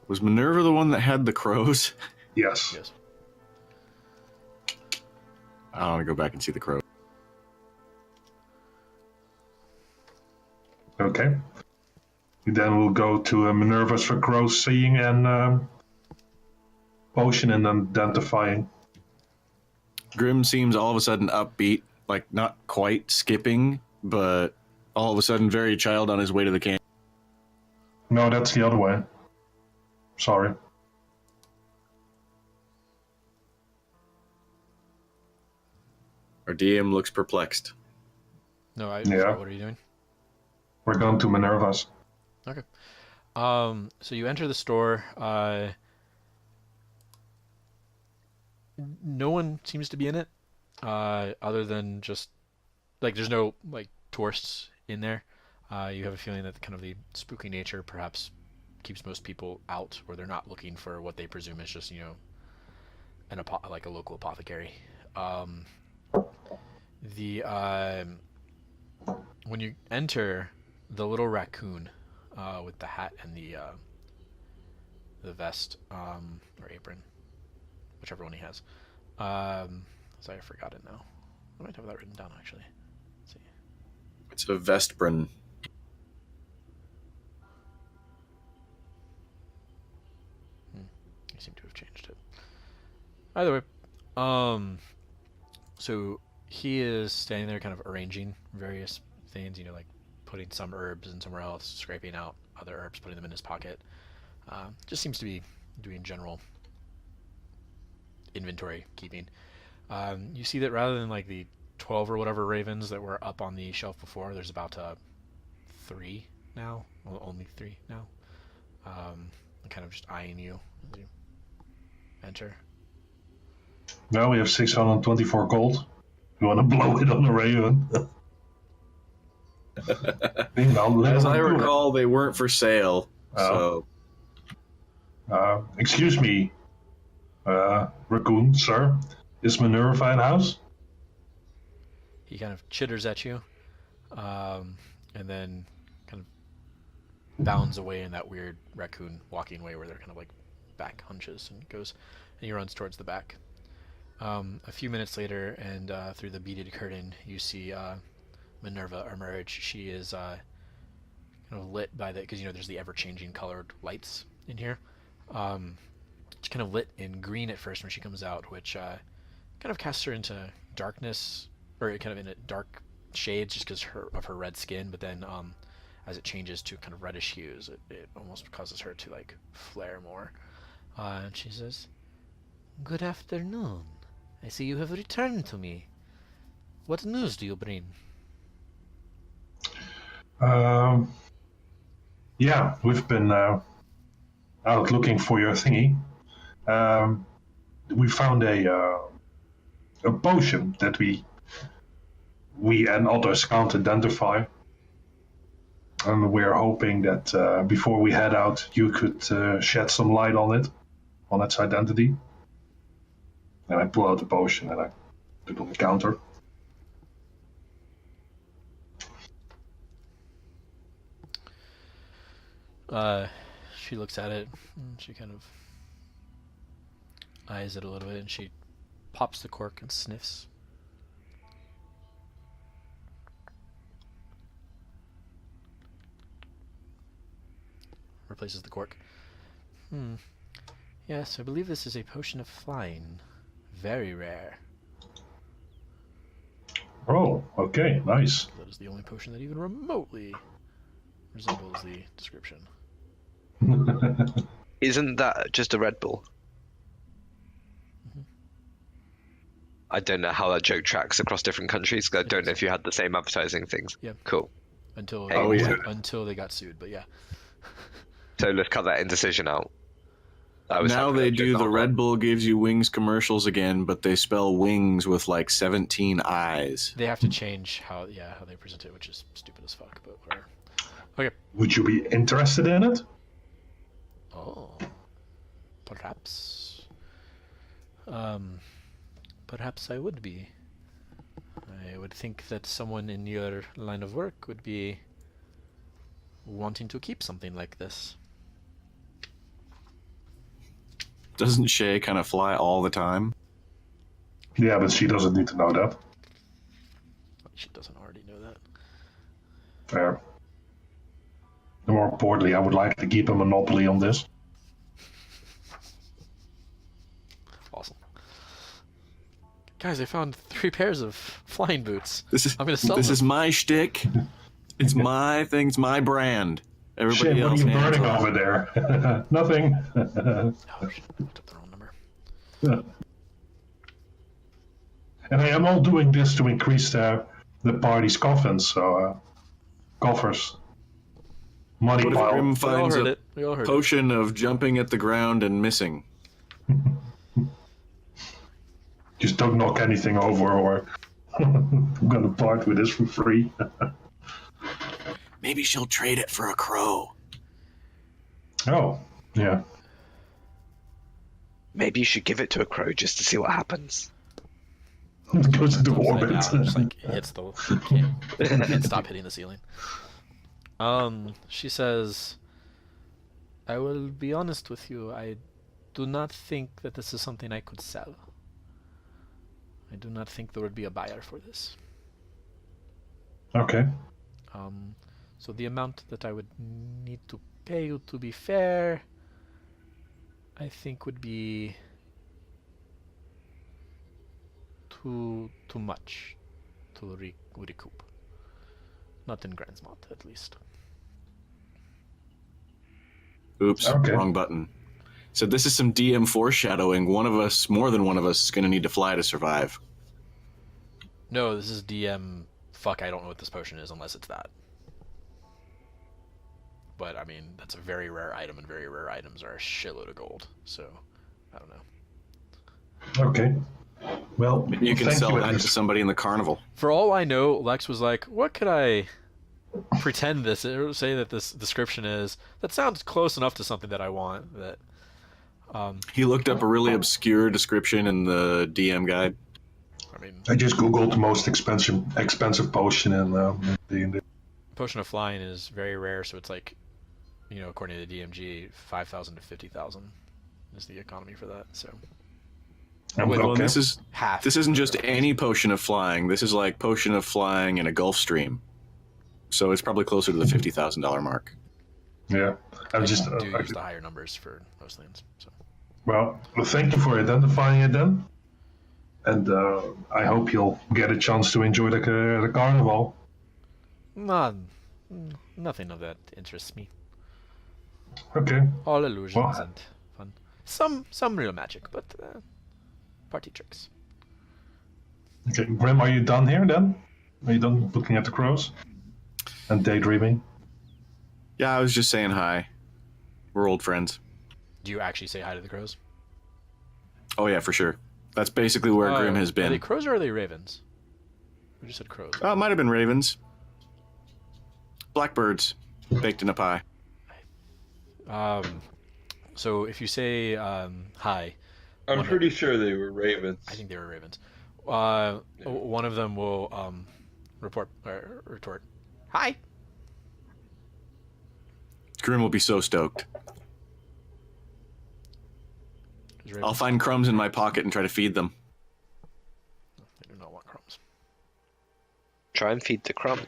Was Minerva the one that had the crows? Yes. Yes. I want to go back and see the crow. Okay. Then we'll go to Minerva's for Crow's Seeing and Potion and Identifying. Grim seems all of a sudden upbeat, like not quite skipping, but all of a sudden very child on his way to the camp. No, that's the other way. Sorry. Our DM looks perplexed. No, Yeah. What are you doing? We're going to Minerva's. Okay. So you enter the store. No one seems to be in it, other than just like there's no like tourists in there. You have a feeling that kind of the spooky nature perhaps keeps most people out, or they're not looking for what they presume is just like a local apothecary. When you enter, the little raccoon with the hat and the vest or apron, whichever one he has. Sorry, I forgot it now. I might have that written down actually. Let's see. It's a Vestbrin. I seem to have changed it. Either way, so he is standing there, kind of arranging various things. Like putting some herbs in somewhere else, scraping out other herbs, putting them in his pocket. Just seems to be doing general inventory keeping. You see that rather than like the 12 or whatever ravens that were up on the shelf before, there's about 3 now. Well, only 3 now. Kind of just eyeing you as you enter. Now we have 624 gold. You want to blow it on the raven? As I recall, they weren't for sale. So, excuse me, raccoon, sir. Is Minerva in house? He kind of chitters at you, and then kind of bounds away in that weird raccoon walking way where they're kind of like back hunches and he runs towards the back. A few minutes later, and through the beaded curtain, you see Minerva emerge. She is kind of lit by because there's the ever-changing colored lights in here. She's kind of lit in green at first when she comes out, which kind of casts her into darkness, or kind of in a dark shades just because of her red skin. But then as it changes to kind of reddish hues, it almost causes her to like flare more. And she says, "Good afternoon. I see you have returned to me. What news do you bring?" Yeah, we've been out looking for your thingy. We found a potion that we and others can't identify, and we're hoping that before we head out, you could shed some light on its identity. And I pull out the potion and I put it on the counter. She looks at it, and she kind of eyes it a little bit, and she pops the cork and sniffs. Replaces the cork. Yes, I believe this is a potion of flying. Very rare. Oh, okay, nice. That is the only potion that even remotely resembles the description. Isn't that just a Red Bull? Mm-hmm. I don't know how that joke tracks across different countries. I don't know if you had the same advertising things. Yeah. Cool. Until yeah. they got sued, but yeah. So let's cut that indecision out. Now they do the Red Bull gives you wings commercials again, but they spell wings with like 17 eyes. They have to change how they present it, which is stupid as fuck, but whatever. Okay. Would you be interested in it? Oh. Perhaps. Perhaps I would be. I would think that someone in your line of work would be wanting to keep something like this. Doesn't Shae kind of fly all the time? Yeah, but she doesn't need to know that. She doesn't already know that. Fair. More importantly, I would like to keep a monopoly on this. Awesome. Guys, I found 3 pairs of flying boots. I'm gonna sell This them. is my shtick. It's my thing. It's my brand. Everybody Shit, what are else you hands burning off. over there? Nothing. Oh shit, I looked up the wrong number. And I am all doing this to increase the party's coffins, so coffers. Money What if pile. Grim We all finds heard a it. We all heard it. potion of jumping at the ground and missing? Just don't knock anything over, or I'm gonna part with this for free. Maybe she'll trade it for a crow. Oh, yeah. Maybe you should give it to a crow just to see what happens. It goes into Upside orbit. down, it just like hits the can't stop hitting the ceiling. She says, I will be honest with you, I do not think that this is something I could sell. I do not think there would be a buyer for this. Okay. So the amount that I would need to pay you, to be fair, I think would be too much to recoup. Not in Gransmont, at least. Oops, Okay. wrong button. So this is some DM foreshadowing. One of us, more than one of us, is going to need to fly to survive. No, this is DM. Fuck, I don't know what this potion is unless it's that. But I mean, that's a very rare item, and very rare items are a shitload of gold. So, I don't know. Okay. Well, You can thank sell you, that to Alice. somebody in the carnival. For all I know, Lex was like, "What could I pretend this? Or say that this description is that sounds close enough to something that I want." That He looked up a really obscure description in the DM guide. I mean, I just googled the most expensive potion in D&D. potion of flying is very rare, so it's like, you know, according to the DMG, 5,000 to 50,000 is the economy for that. So Well, Okay. half. this isn't just any potion of flying. This is like potion of flying in a Gulf Stream. So it's probably closer to the $50,000 mark. Yeah. I I just do use the higher numbers for most things. So well, thank you for identifying it then. And I hope you'll get a chance to enjoy the carnival. nothing of that interests me. Okay. All illusions Well- and fun. Some real magic, but party tricks. Okay. Grim, are you done here then? Are you done looking at the crows? And daydreaming? Yeah, I was just saying hi. We're old friends. Do you actually say hi to the crows? Oh yeah, for sure. That's basically where Grim has Are they been. crows or are they ravens? We just said crows. Oh, it might have been ravens. Blackbirds baked in a pie. So if you say hi, I'm One- pretty sure they were ravens. I think they were ravens. One of them will retort, hi. Grim will be so stoked. Is ravens- I'll find crumbs in my pocket and try to feed them. They do not want crumbs. Try and feed the crumb.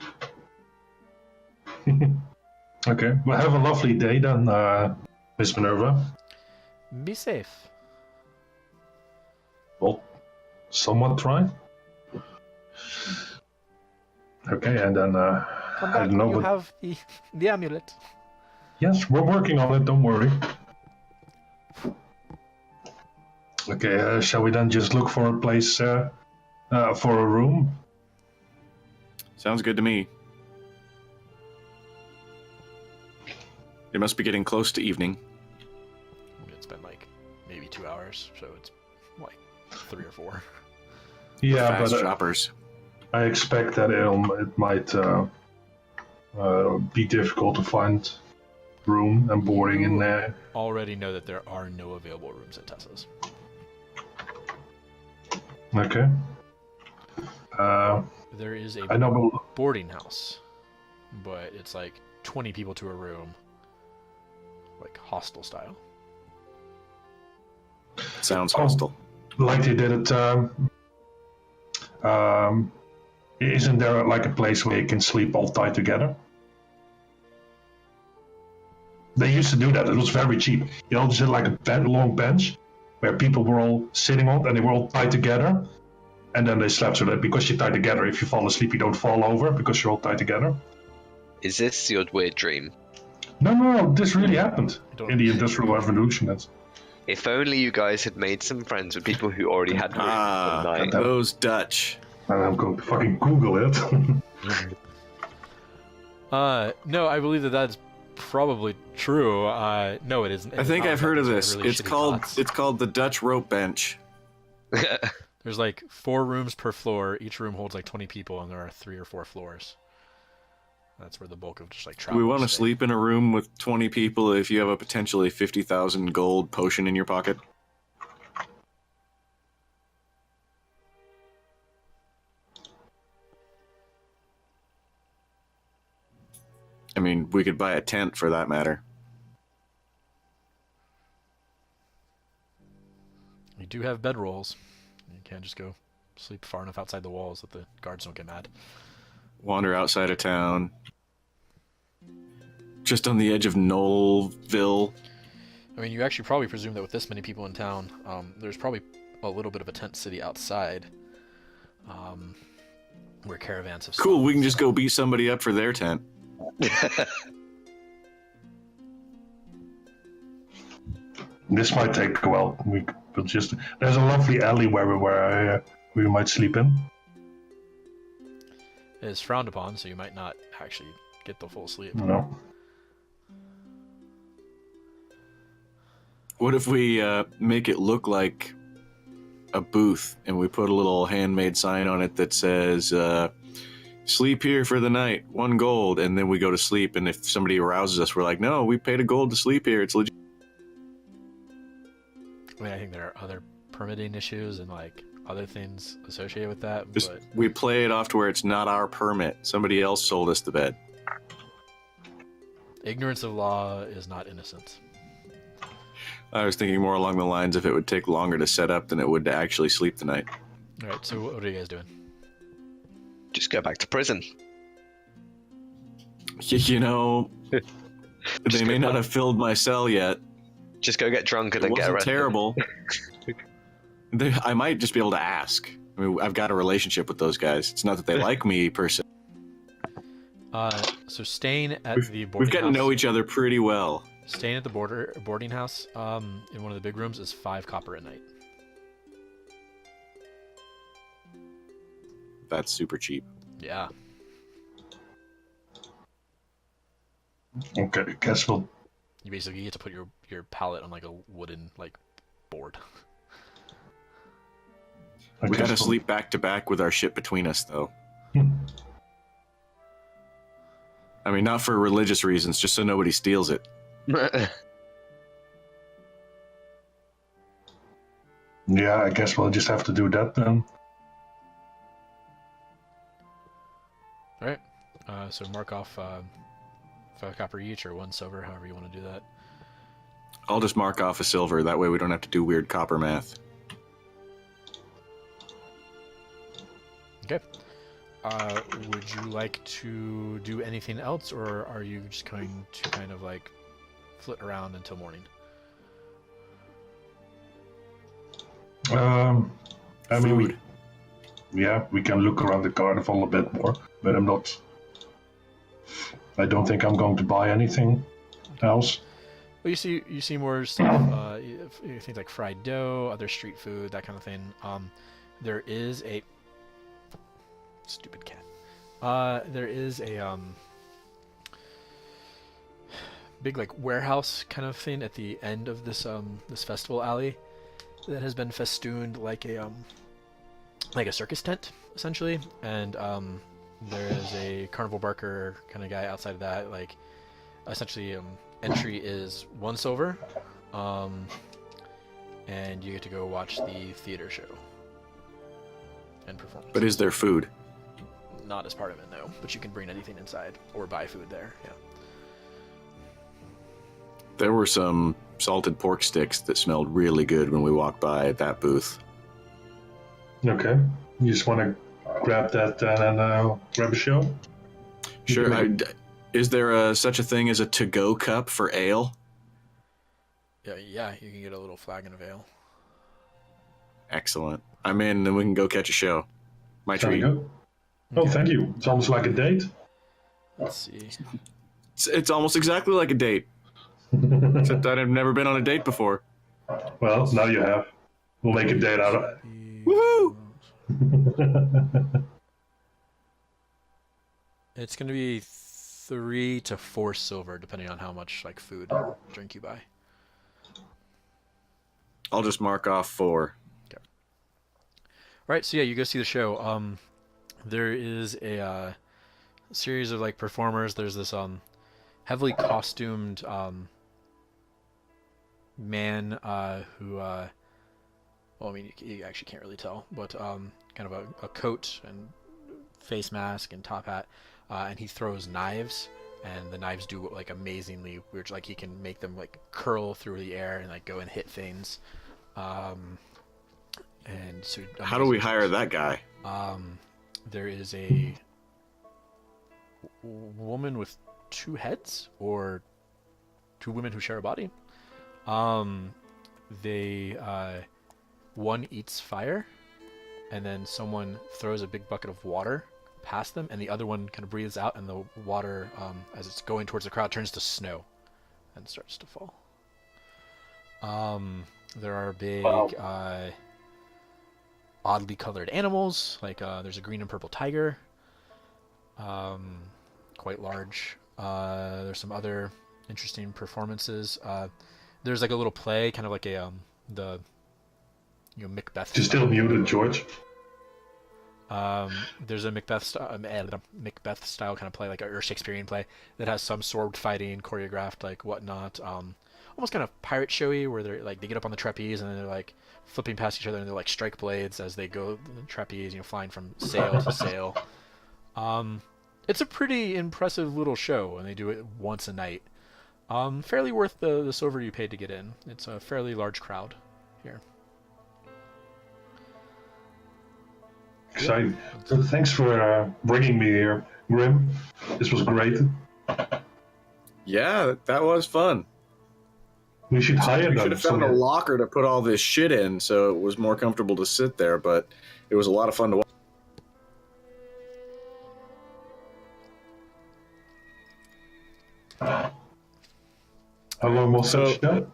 Okay. Well, have a lovely day then, Miss Minerva. Be safe. Well, somewhat try. Okay, and then Come I back don't know, when you but have the amulet. yes, we're working on it. Don't worry. Okay, shall we then just look for a place for a room? Sounds good to me. It must be getting close to evening. It's been like maybe 2 hours, so it's like 3 or 4. Yeah, Fast but shoppers. I expect that it might be difficult to find room and boarding in there. Already know that there are no available rooms at Tessa's. Okay. There is a I know, but boarding house, but it's like 20 people to a room, like hostel style. Sounds Oh. hostile. like they did it. Isn't there like a place where you can sleep all tied together? They used to do that. It was very cheap. You all just had like a long bench where people were all sitting on, and they were all tied together. And then they slept, so that because you're tied together, if you fall asleep, you don't fall over because you're all tied together. Is this your weird dream? No, this really happened in the Industrial Revolution. If only you guys had made some friends with people who already had rooms for the night. Those Dutch. I'm going to fucking Google it. No, I believe that's probably true. No, it isn't. I think I've heard of this. Really It's called the Dutch rope bench. There's like 4 rooms per floor. Each room holds like 20 people, and there are 3 or 4 floors. That's where the bulk of just like travel. We want to stay. sleep in a room with 20 people if you have a potentially 50,000 gold potion in your pocket. I mean, we could buy a tent for that matter. You do have bedrolls. You can't just go sleep far enough outside the walls that the guards don't get mad. Wander outside of town. Just on the edge of Knollville. I mean, you actually probably presume that with this many people in town, there's probably a little bit of a tent city outside, where caravans have. Cool, we can just go beat somebody up for their tent. This might take a while. There's a lovely alley where we might sleep in. It is frowned upon, so you might not actually get the full sleep. No. What if we make it look like a booth and we put a little handmade sign on it that says, sleep here for the night, 1 gold, and then we go to sleep, and if somebody arouses us, we're like, no, we paid a gold to sleep here, it's legit. I mean, I think there are other permitting issues and like other things associated with that, Just, but we play it off to where it's not our permit. Somebody else sold us the bed. ignorance of law is not innocence. I was thinking more along the lines if it would take longer to set up than it would to actually sleep the night. All right, so what are you guys doing? Just go back to prison. You know, they may not have filled my cell yet. Just go get drunk and It then get wasn't arrested. terrible. I might just be able to ask. I mean, I've got a relationship with those guys. It's not that they like me per se. So staying at the boarding We've gotten to know house, each other pretty well. staying at the boarding house, in one of the big rooms is 5 copper a night. That's super cheap. Yeah. Okay, guess we'll. You basically get to put your pallet on like a wooden like board. I We guess gotta we'll- sleep back to back with our shit between us, though. I mean, not for religious reasons, just so nobody steals it. Yeah, I guess we'll just have to do that then. All right. So mark off 5 copper each or 1 silver, however you want to do that. I'll just mark off a silver. That way we don't have to do weird copper math. Okay. Would you like to do anything else, or are you just going to kind of like flit around until morning? I mean, Food. we can look around the carnival a bit more, but I don't think I'm going to buy anything else. Well, you see more stuff. Things like fried dough, other street food, that kind of thing. There is a stupid cat. There is a big like warehouse kind of thing at the end of this this festival alley that has been festooned like a circus tent essentially, and there is a carnival barker kind of guy outside of that. Like essentially, entry is 1 silver, and you get to go watch the theater show and performance. But is there food? Not as part of it, no. But you can bring anything inside or buy food there. Yeah. There were some salted pork sticks that smelled really good when we walked by that booth. Okay, you just want to grab that and grab a show? Sure. You can Is there such a thing as a to-go cup for ale? Yeah, you can get a little flagon of ale. Excellent. I'm in, then we can go catch a show. My Shall we treat. go? Oh, thank you. It's almost like a date. Let's see. It's almost exactly like a date, except that I've never been on a date before. Well, now you have. We'll make a date out of it. Woohoo! It's gonna be 3 to 4 silver, depending on how much like food and drink you buy. I'll just mark off 4. Right, so yeah, you go see the show. There is a series of like performers. There's this heavily costumed man who well, I mean, you actually can't really tell, but kind of a coat and face mask and top hat, and he throws knives, and the knives do like amazingly weird. Like he can make them like curl through the air and like go and hit things. And so How do we hire that guy? There is a woman with 2 heads, or 2 women who share a body. They one eats fire, and then someone throws a big bucket of water past them, and the other one kind of breathes out, and the water, as it's going towards the crowd, turns to snow and starts to fall. There are big, oddly colored animals, like there's a green and purple tiger, quite large. There's some other interesting performances. There's like a little play, kind of like a the Macbeth. You're still muted, George. There's a Macbeth style kind of play, like a Shakespearean play that has some sword fighting choreographed, like whatnot. Almost kind of pirate showy, where they're like they get up on the trapeze and then they're like flipping past each other, and they're like strike blades as they go the trapeze, flying from sail to sail. It's a pretty impressive little show, and they do it once a night. Fairly worth the silver you paid to get in. It's a fairly large crowd here. Exciting. So thanks for bringing me here, Grim. This was great. Yeah, that was fun. We should hire We them. should have found a locker to put all this shit in, so it was more comfortable to sit there. But it was a lot of fun to watch. How long was So- the show?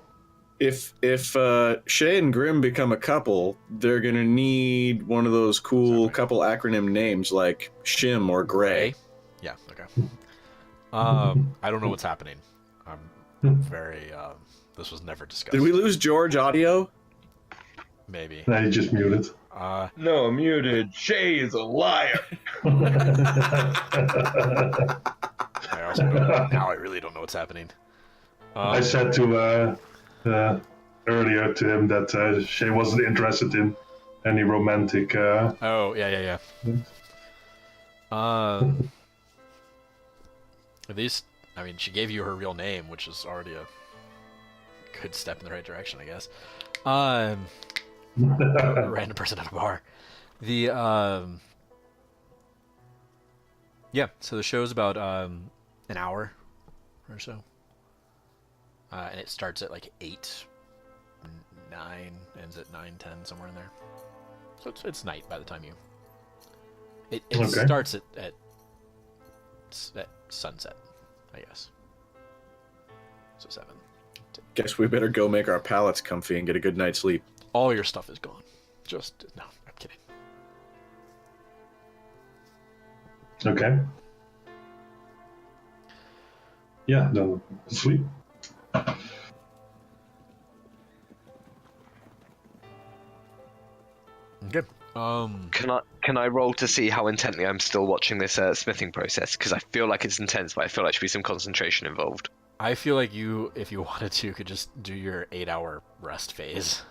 If Shae and Grim become a couple, they're gonna need one of those cool couple acronym names like Shim or Gray. Yeah, okay. I don't know what's happening. I'm very, this was never discussed. Did we lose George audio? Maybe. No, you just muted. No, I'm muted. Shae is a liar. I also don't, now I really don't know what's happening. I said to earlier to him that Shae wasn't interested in any romantic. Oh, yeah. At least, I mean, she gave you her real name, which is already a good step in the right direction, I guess. A random person at a bar. Yeah, so the show's about an hour or so. And it starts at like 8, 9, ends at 9, 10, somewhere in there. So it's night by the time you... It Okay. starts at sunset, I guess. So 7. Guess we better go make our pallets comfy and get a good night's sleep. All your stuff is gone. Just... No, I'm kidding. Okay. Yeah, no, sweet. Okay. Can I roll to see how intently I'm still watching this smithing process? Because I feel like it's intense, but I feel like there should be some concentration involved. I feel like you, if you wanted to, could just do your 8-hour rest phase.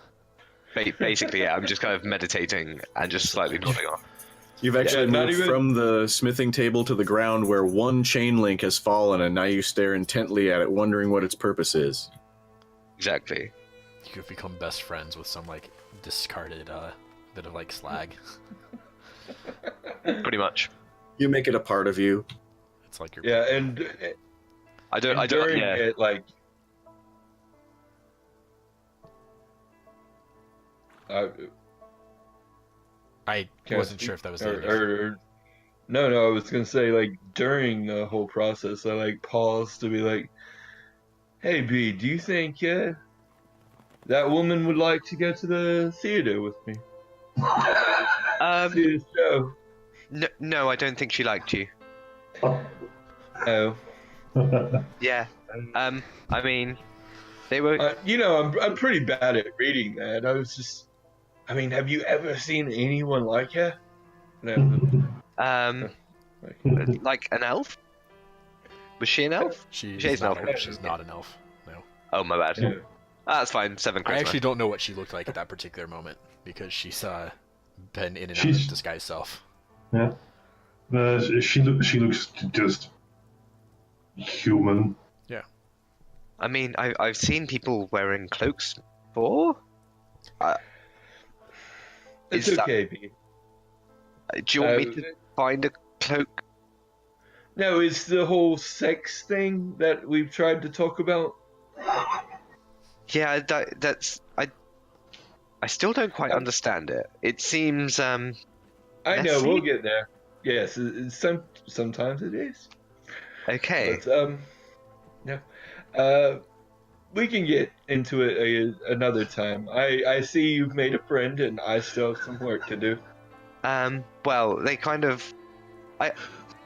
Basically, yeah, I'm just kind of meditating and just slightly nodding off. You've actually not moved even- from the smithing table to the ground where one chain link has fallen, and now you stare intently at it, wondering what its purpose is. Exactly. You could become best friends with some like discarded bit of like slag. Pretty much. You make it a part of you. It's like your Yeah, and I don't. During Yeah. it, like, I can I wasn't speak? sure if that was No, I was gonna say, like, during the whole process, I like paused to be like, "Hey, B, do you think that woman would like to go to the theater with me? See the show?" No, I don't think she liked you. Oh, Yeah. I mean, they were. I'm pretty bad at reading that. I mean, have you ever seen anyone like her? No. Like an elf. Was she an elf? She's Shae's not, an elf. she's not an elf. No. Oh, my bad. Yeah. That's fine. 7 charisma. I actually don't know what she looked like at that particular moment because she's been in and out She's- of disguise self. Yeah. She looks just human. I mean, I've seen people wearing cloaks before. It's Is that- okay, B. Do you want me to find a cloak? No, it's the whole sex thing that we've tried to talk about. Yeah, that's I still don't quite understand it. It seems I know, messy? we'll get there. Yes, sometimes it is. okay. But, we can get into it another time. I see you've made a friend, and I still have some work to do. Well, they kind of,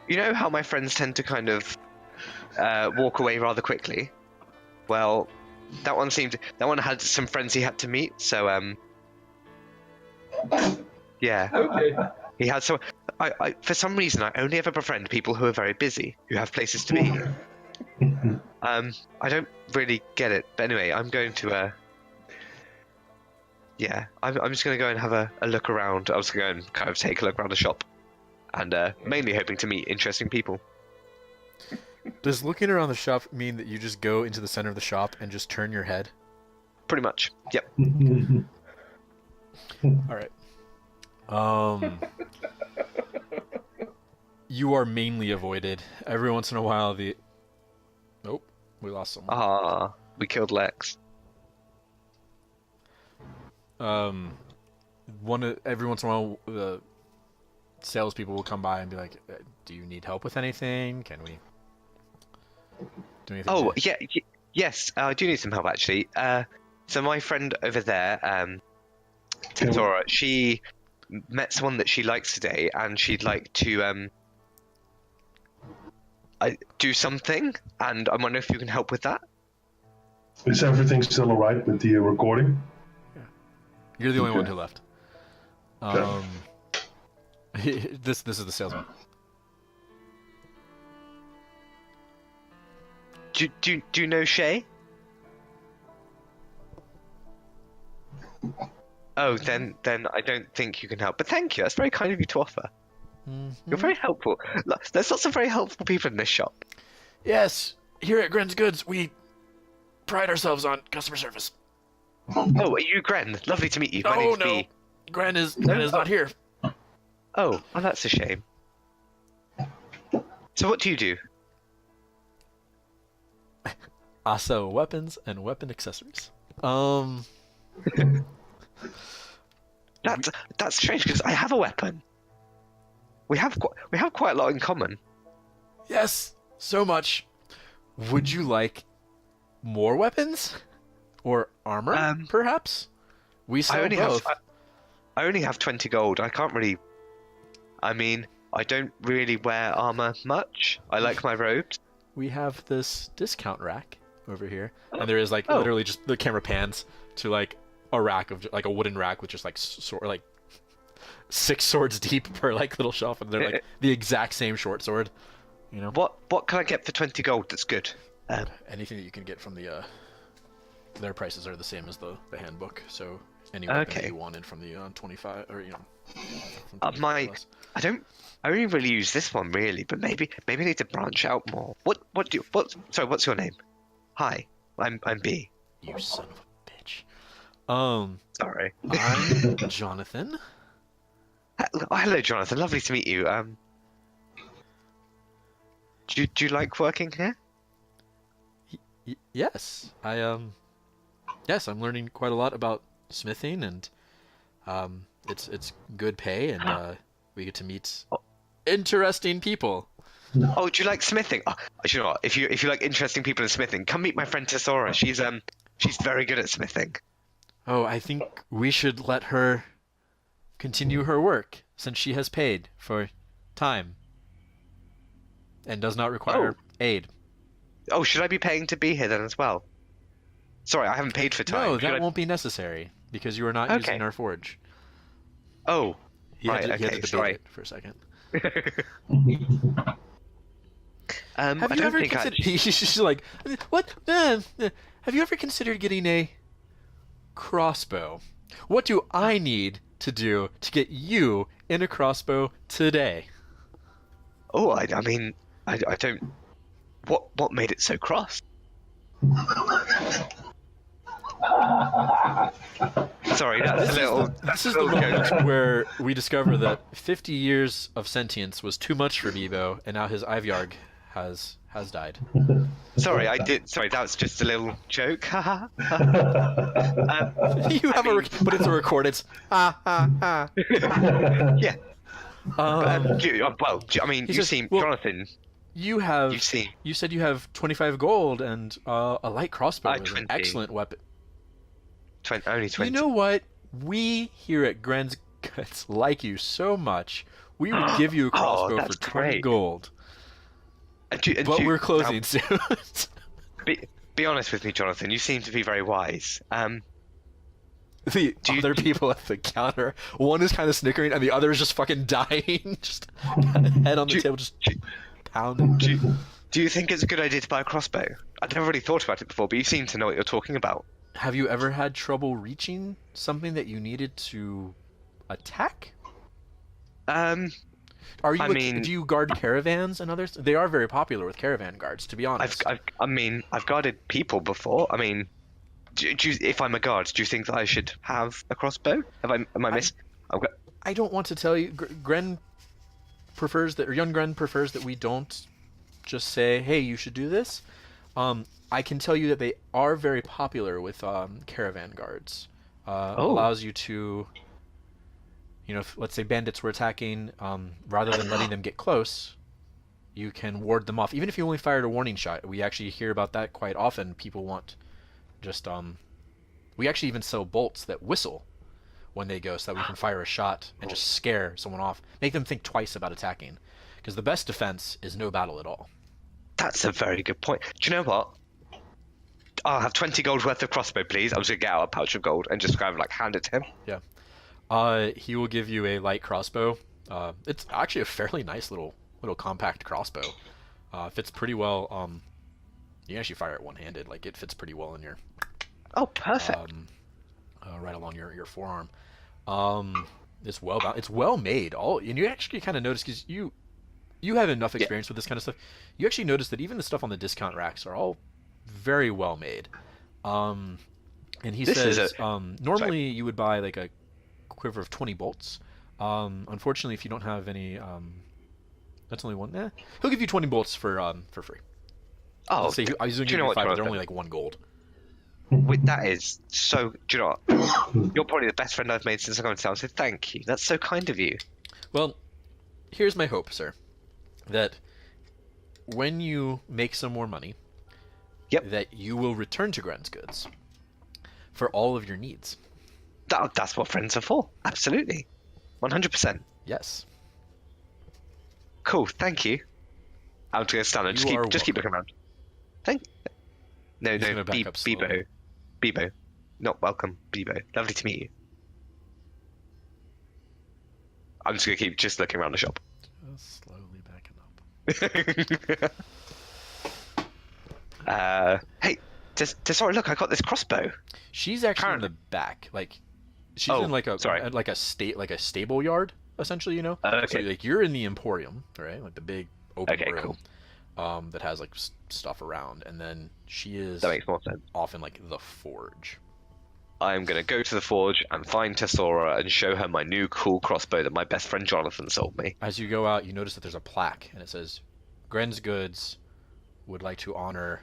you know how my friends tend to kind of walk away rather quickly. Well, that one had some friends he had to meet, so yeah. Okay. He had some. For some reason, I only ever befriend people who are very busy, who have places to be. I don't really get it, but anyway, I'm going to. Yeah, I'm just going to go and have a look around. I was going to go and kind of take a look around the shop, and mainly hoping to meet interesting people. Does looking around the shop mean that you just go into the center of the shop and just turn your head? Pretty much. Yep. All right. You are mainly avoided. Every once in a while, Nope, we lost someone. We killed Lex. Every once in a while, the salespeople will come by and be like, "Do you need help with anything? Can we do anything?" Oh, yeah, yes, I do need some help actually. So my friend over there, Tassora, she met someone that she likes today, and she'd like to do something, and I wonder if you can help with that. Is everything still alright with the recording? You're the only Okay. one who left. This is the salesman. Do you know Shae? Oh, then I don't think you can help. But thank you. That's very kind of you to offer. You're very helpful. Look, there's lots of very helpful people in this shop. Yes, here at Gren's Goods, we pride ourselves on customer service. Oh, are you Gren? Lovely to meet you. My Oh name's no, B. Gren is not here. Oh, that's a shame. So what do you do? I sell weapons and weapon accessories. That's strange because I have a weapon. We have quite a lot in common. Yes, so much. Would you like more weapons or armor, perhaps? We sell both. I only have 20 gold. I can't really. I mean, I don't really wear armor much. I like my robes. We have this discount rack over here, and there is literally just the camera pans to like a rack of like a wooden rack with just like like 6 swords deep per like little shelf, and they're like the exact same short sword. You know. What can I get for 20 gold? That's good. Anything that you can get from the their prices are the same as the handbook. So any weapon that you wanted from the 25 or from 25 plus. I only really use this one really, but maybe I need to branch out more. Sorry, what's your name? Hi, I'm B. You son of a bitch. Sorry. I'm Jonathan. Hello, Jonathan. Lovely to meet you. Do you like working here? Yes, yes, I'm learning quite a lot about smithing, and it's good pay, and we get to meet interesting people. Oh, do you like smithing? Oh, you know what? If you like interesting people in smithing, come meet my friend Tassora. She's very good at smithing. Oh, I think we should let her continue her work since she has paid for time and does not require aid. Oh, should I be paying to be here then as well? Sorry, I haven't paid for time. No, that won't be necessary because you are not using our forge. Oh, He right. had to debate Sorry. it for a second. Have you ever considered? She's like, what? Have you ever considered getting a crossbow? What do I need to do to get you in a crossbow today? Oh, I mean, I don't. What made it so cross? Sorry, that's a little. This is the moment where we discover that 50 years of sentience was too much for Bebo, and now his Ivyarg has died. Sorry, that was just a little joke. Haha. You have but it's a record. It's Yeah. Jonathan. You said you have 25 gold and a light crossbow is an 20. excellent weapon. Only 20. You know what? We here at Gren's Guts like you so much. We would give you a crossbow for 20 great. gold. But we're closing soon. Be honest with me, Jonathan. You seem to be very wise. The other people at the counter, one is kind of snickering and the other is just fucking dying. Just head on the table, just pounding. Do you think it's a good idea to buy a crossbow? I've never really thought about it before, but you seem to know what you're talking about. Have you ever had trouble reaching something that you needed to attack? Do you guard caravans and others? They are very popular with caravan guards, to be honest. I've guarded people before. I mean, if I'm a guard, do you think that I should have a crossbow? Am I miss? I don't want to tell you. Gren prefers that, or young Gren prefers that we don't just say, "Hey, you should do this." I can tell you that they are very popular with caravan guards. Allows you to, if let's say bandits were attacking, rather than letting them get close, you can ward them off. Even if you only fired a warning shot, we actually hear about that quite often. People want just we actually even sell bolts that whistle when they go, so that we can fire a shot and just scare someone off, make them think twice about attacking. Because the best defense is no battle at all. That's a very good point. Do you know what? I'll have 20 gold worth of crossbow, please. I was going to get out a pouch of gold and just kind of hand it to him. Yeah. He will give you a light crossbow. It's actually a fairly nice little compact crossbow. Fits pretty well. You can actually fire it one-handed. Like, it fits pretty well in your... Oh, perfect. Right along your forearm. It's well made. And you actually kind of notice, because you have enough experience with this kind of stuff. You actually notice that even the stuff on the discount racks are all very well made. And he says normally you would buy like a quiver of 20 bolts. Unfortunately, if you don't have any, that's only one. He'll give you 20 bolts for free. Oh, say I was doing 5, but they're only like 1 gold. That is so. Do you know what? You're probably the best friend I've made since I got into town. So thank you. That's so kind of you. Well, here's my hope, sir, that when you make some more money, that you will return to Gren's Goods for all of your needs. That's what friends are for. Absolutely, 100%. Yes. Cool. Thank you. I'm just gonna stand and just keep looking around. No, Bebo, not welcome. Bebo, lovely to meet you. I'm just gonna keep just looking around the shop. Just slowly backing up. Hey, sorry, look, I got this crossbow. She's actually in the back, like she's in like a stable yard, essentially. Okay. So like you're in the Emporium, right? Like the big open room. Cool. That has like stuff around, and then she is that makes more sense. Off in like the forge. I'm gonna go to the forge and find Tassora and show her my new cool crossbow that my best friend Jonathan sold me. As you go out, you notice that there's a plaque, and it says, "Gren's Goods would like to honor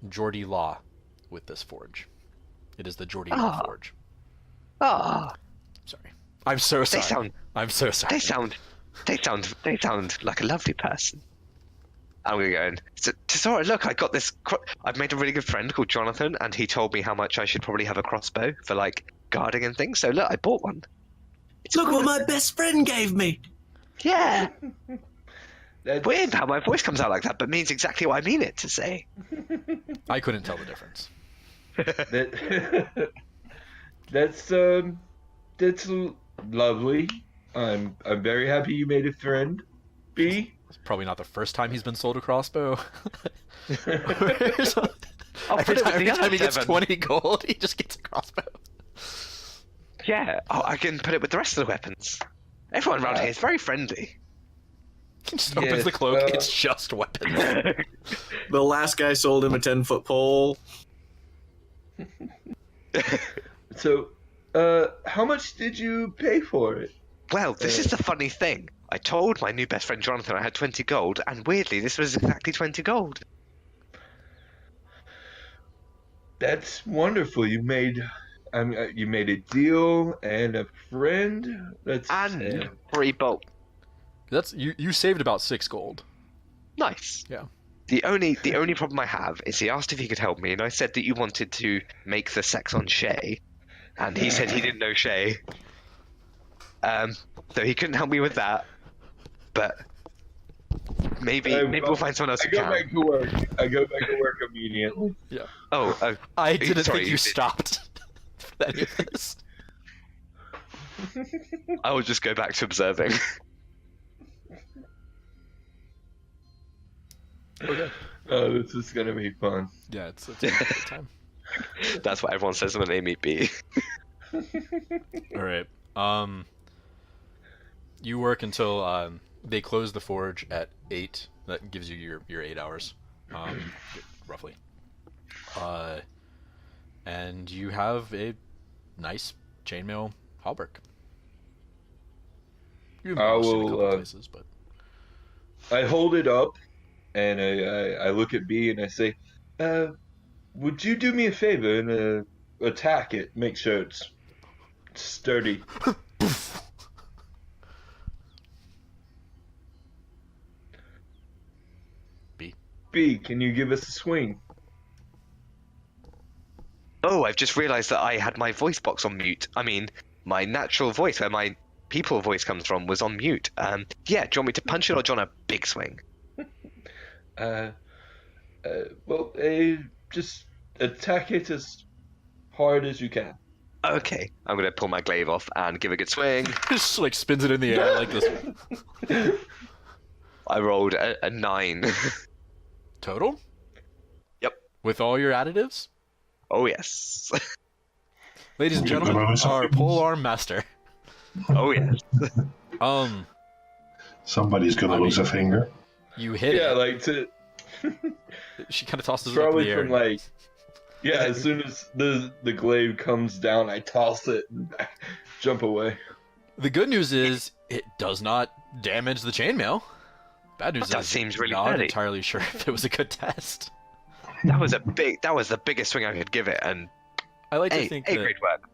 Geordie law with this forge. It is the Geordie Ah. law forge. Ah, Sorry. I'm so sorry. sound- I'm so sorry. they sound like a lovely person. I'm gonna go in. Tassora, look, I got this. I've made a really good friend called Jonathan, and he told me how much I should probably have a crossbow for like guarding and things. So look, I bought one. It's Look cool. what my best friend gave me. Yeah, That's, weird how my voice comes out like that, but means exactly what I mean it to say. I couldn't tell the difference. that, that's lovely. I'm very happy you made a friend, B. It's probably not the first time he's been sold a crossbow. I'll every put it with time, the other he gets 7. 20 gold, he just gets a crossbow. Yeah, I can put it with the rest of the weapons. Everyone around here is very friendly. He just opens Yes, the cloak, it's just weapons. The last guy sold him a 10-foot pole. So, how much did you pay for it? Well, this is the funny thing. I told my new best friend Jonathan I had 20 gold, and weirdly, this was exactly 20 gold. That's wonderful. You made a deal and a friend. That's And 3 bolt. That's you saved about 6 gold. Nice. Yeah. The only problem I have is he asked if he could help me, and I said that you wanted to make the sex on Shae, and he said he didn't know Shae. So he couldn't help me with that. But maybe we'll find someone else I who go can. back to work. I go back to work immediately. Yeah. Oh, I didn't sorry, think you you did. stopped for any of this. I will just go back to observing. Okay. Oh, this is gonna be fun. Yeah, it's a good time. That's what everyone says when they meet B. All right. You work until they close the forge at 8. That gives you your 8 hours, roughly. And you have a nice chainmail hauberk. You've I used it in a will, couple places, but I hold it up, and I look at B and I say, "Would you do me a favor and attack it? Make sure it's sturdy." B, can you give us a swing? Oh, I've just realised that I had my voice box on mute. I mean, my natural voice, where my people voice comes from, was on mute. Yeah, do you want me to punch it or do you want a big swing? Well, just attack it as hard as you can. Okay, I'm gonna pull my glaive off and give a good swing. just like spins it in the air like this. I rolled a 9. Total? Yep. With all your additives? Oh yes. Ladies and Yeah, gentlemen, but our polearm master. Oh yes. Somebody's gonna I lose a mean- finger. You hit Yeah, it. like to She kind of tosses it up in probably the air. from like. Yeah, as soon as the glaive comes down, I toss it and jump away. The good news is it does not damage the chainmail. Bad news That is seems really not petty. entirely sure if it was a good test. That was the biggest swing I could give it, and I like to A think that great work.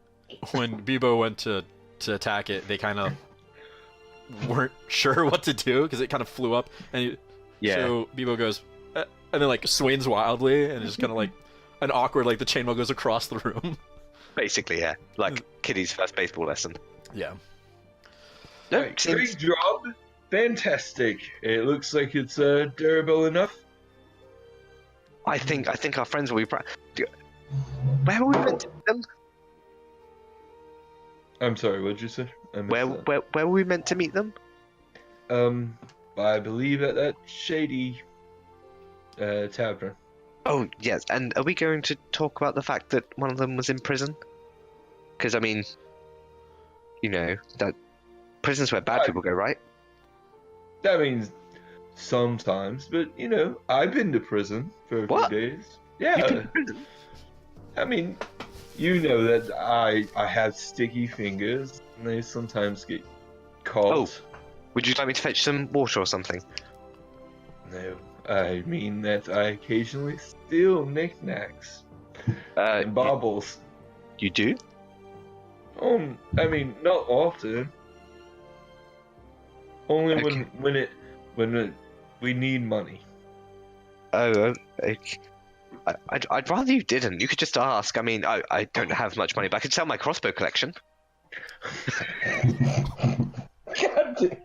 when Bebo went to attack it, they kind of weren't sure what to do because it kind of flew up, and Yeah. so Bebo goes, and then like swings wildly, and just kind of like an awkward, like the chainmail goes across the room. Basically, yeah, like Kitty's first baseball lesson. Yeah. No, Right, seems- great job. Fantastic. It looks like it's durable enough. I think our friends will be proud. Where were we meant to meet them? I'm sorry, what did you say? I missed Where were we meant to meet them? that. I believe at that shady tavern. Oh yes, and are we going to talk about the fact that one of them was in prison? Because I mean, you know that prison's where bad people go, right? That means sometimes, but you know, I've been to prison for a What? few days. You've been Yeah, to prison? I mean, you know that I have sticky fingers, and they sometimes get caught. Would you like me to fetch some water or something? No, I mean that I occasionally steal knickknacks and baubles. You do? I mean, not often. Only Okay. when we need money. Oh, okay. I'd rather you didn't. You could just ask. I mean, I don't have much money, but I could sell my crossbow collection. God damn.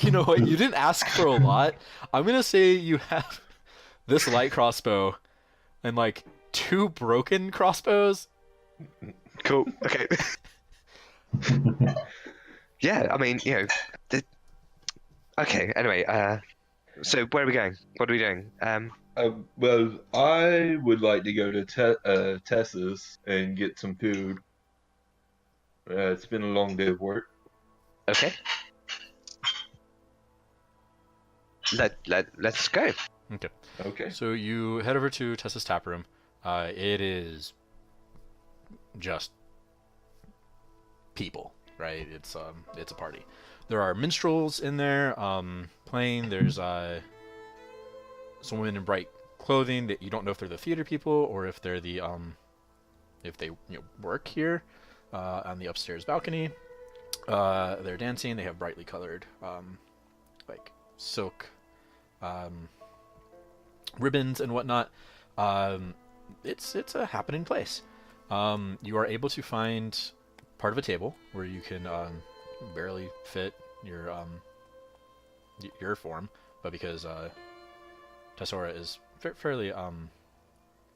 You know what? You didn't ask for a lot. I'm gonna say you have this light crossbow and like 2 broken crossbows. Cool. Okay. Yeah, I mean, okay. Anyway, so where are we going? What are we doing? Well, I would like to go to Tessa's and get some food. It's been a long day of work. Okay. Let's go. Okay. Okay. So you head over to Tessa's tap room. It is just people, right? It's a party. There are minstrels in there playing. There's some women in bright clothing that you don't know if they're the theater people or if they're the if they work here on the upstairs balcony. They're dancing. They have brightly colored like silk ribbons and whatnot. It's a happening place. You are able to find part of a table where you can barely fit your form, but because Tassora is fairly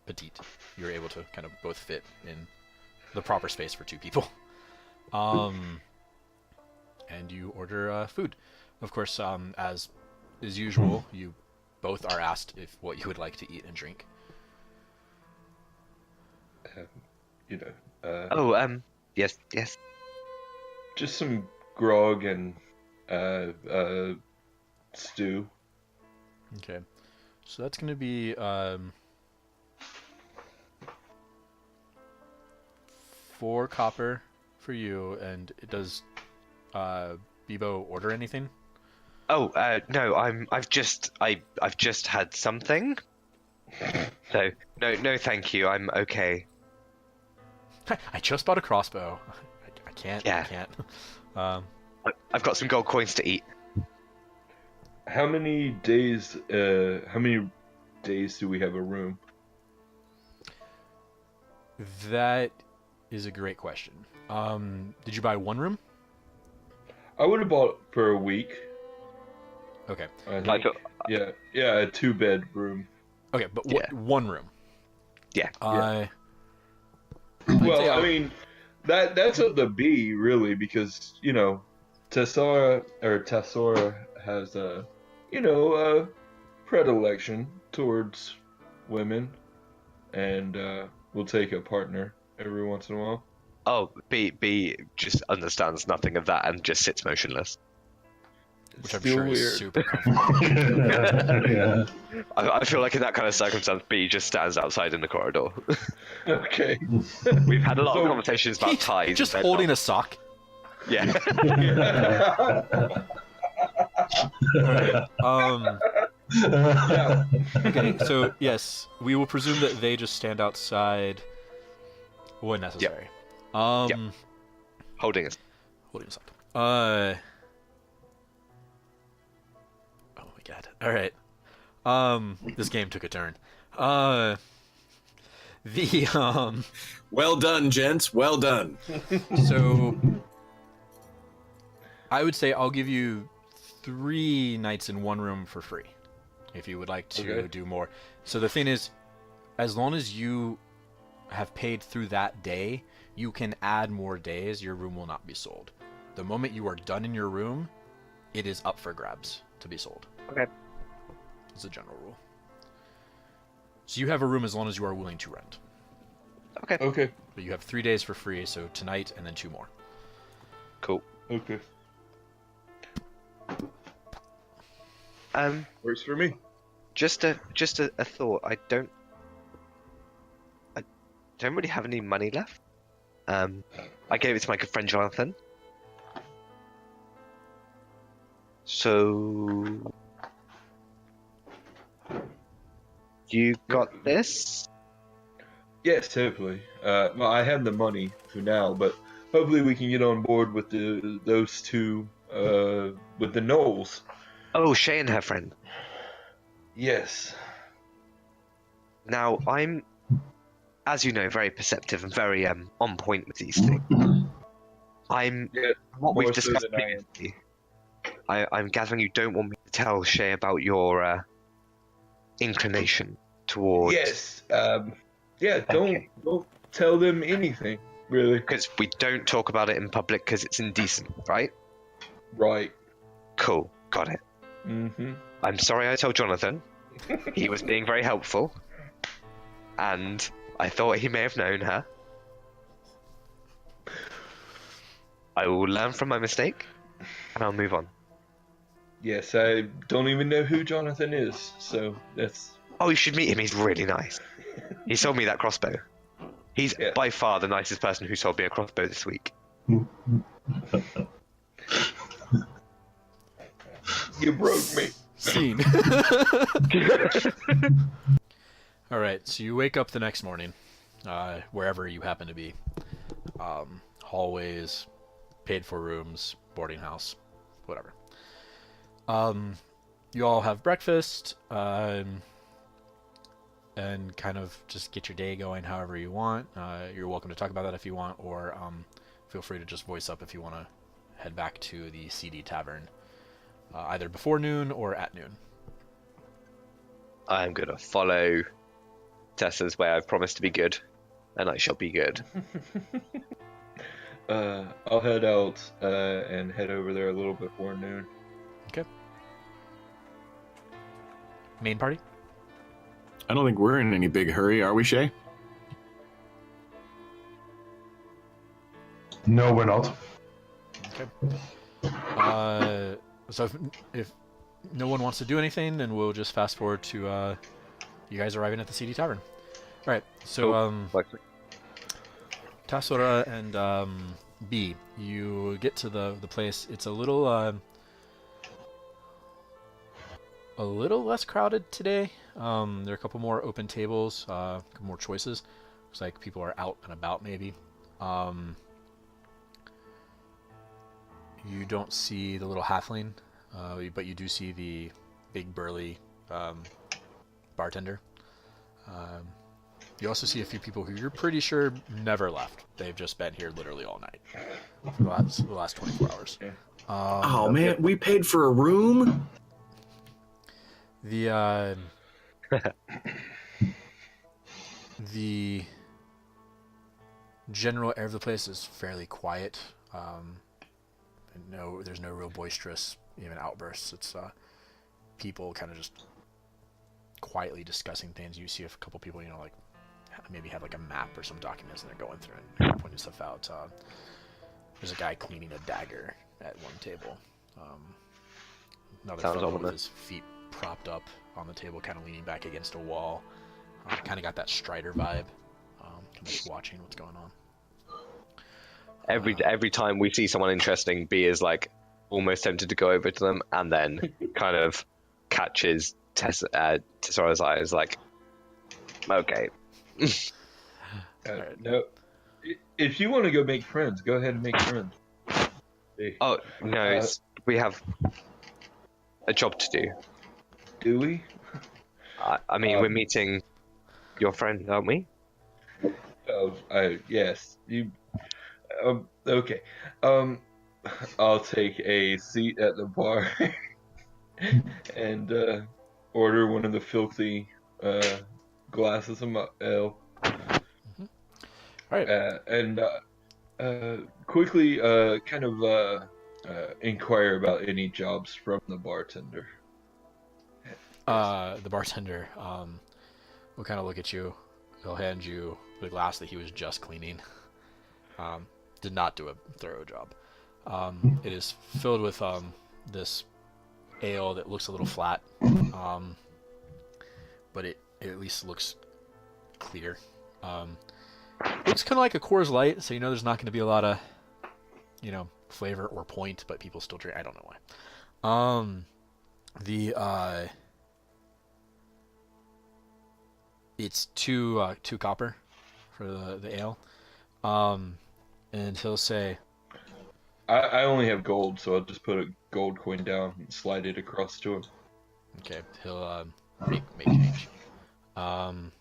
petite, you're able to kind of both fit in the proper space for 2 people. And you order food. Of course, as is usual, you both are asked if what you would like to eat and drink. Yes. Just some grog and stew. Okay, so that's going to be 4 copper for you. And does Bibo order anything? Oh, no. I've just had something. So no, thank you. I'm okay. I just bought a crossbow. I can't. Yeah. I can't. I've got some gold coins to eat. How many days do we have a room? That is a great question. Did you buy 1 room? I would have bought for a week. Okay. I think. Yeah, a 2-bed room. Okay, but Yeah. 1 room. Yeah. Well, I mean, that's up to B really, because Tassora has a predilection towards women, and will take a partner every once in a while. Oh, B just understands nothing of that and just sits motionless. Which I'm Still sure weird. is super comfortable. Yeah. I feel like in that kind of circumstance, B just stands outside in the corridor. Okay. We've had a lot of So- conversations about ties. Just and holding a sock. Yeah. Yeah. Okay, so yes, we will presume that they just stand outside when necessary. Yep. Holding us. Holding a sock. Oh my god. All right. This game took a turn. Well done, gents. Well done. So I would say I'll give you 3 nights in 1 room for free if you would like to do more. So the thing is, as long as you have paid through that day, you can add more days. Your room will not be sold. The moment you are done in your room, it is up for grabs to be sold. Okay. It's a general rule. So you have a room as long as you are willing to rent. Okay. Okay. But you have 3 days for free, so tonight and then 2 more. Cool. Okay. Works for me. Just a thought. I don't really have any money left. I gave it to my good friend Jonathan. So You got this? Yes, hopefully. Well, I have the money for now, but hopefully we can get on board with those two, with the Knolls. Oh, Shae and her friend. Yes. Now, I'm, as you know, very perceptive and very on point with these things. I'm Yeah, what we've more so discussed than I am. previously. I'm gathering you don't want me to tell Shae about your inclination towards. Yes. Yeah. Okay. Don't tell them anything, really. Because we don't talk about it in public because it's indecent, right? Right. Cool. Got it. Mm-hmm. I'm sorry I told Jonathan. He was being very helpful. And I thought he may have known her. I will learn from my mistake, and I'll move on. Yes, I don't even know who Jonathan is, so that's... Oh, you should meet him. He's really nice. He sold me that crossbow. He's Yeah. by far the nicest person who sold me a crossbow this week. You broke me. Scene. All right, so you wake up the next morning, wherever you happen to be. Hallways, paid for rooms, boarding house, whatever. You all have breakfast, and kind of just get your day going however you want. You're welcome to talk about that if you want, or feel free to just voice up if you want to head back to the CD Tavern, either before noon or at noon. I am going to follow Tessa's way. I've promised to be good, and I shall be good. I'll head out and head over there a little before noon. Okay. Main party? I don't think we're in any big hurry, are we, Shae? No, we're not. Okay. So if no one wants to do anything, then we'll just fast forward to you guys arriving at the CD Tavern. All right. So Tassora and B, you get to the place. It's a little less crowded today. There are a couple more open tables, a couple more choices. Looks like people are out and about, maybe. You don't see the little halfling, but you do see the big burly bartender. You also see a few people who you're pretty sure never left. They've just been here literally all night for the last 24 hours. Oh man, we paid for a room. The the general air of the place is fairly quiet. There's no real boisterous even outbursts. It's people kind of just quietly discussing things. You see a couple people, like maybe have like a map or some documents and they're going through and pointing stuff out. There's a guy cleaning a dagger at one table. Another fellow with his feet propped up on the table, kind of leaning back against a wall. Kind of got that Strider vibe. Just watching what's going on. Every time we see someone interesting, B is like almost tempted to go over to them, and then kind of catches Tessora's eyes, like, okay. Right. No, if you want to go make friends, go ahead and make friends. Hey. Oh no, we have a job to do. Do we? I mean, we're meeting your friend, aren't we? Yes. You. Okay. I'll take a seat at the bar and order one of the filthy glasses of ale. Mm-hmm. All right. And quickly kind of inquire about any jobs from the bartender. The bartender will kind of look at you. He'll hand you the glass that he was just cleaning. Did not do a thorough job. It is filled with this ale that looks a little flat, but it at least looks clear. Looks kind of like a Coors Light, so there's not going to be a lot of flavor or point, but people still drink. I don't know why. It's two copper for the ale. And he'll say, I only have gold, so I'll just put a gold coin down and slide it across to him. okay, he'll make change. I'm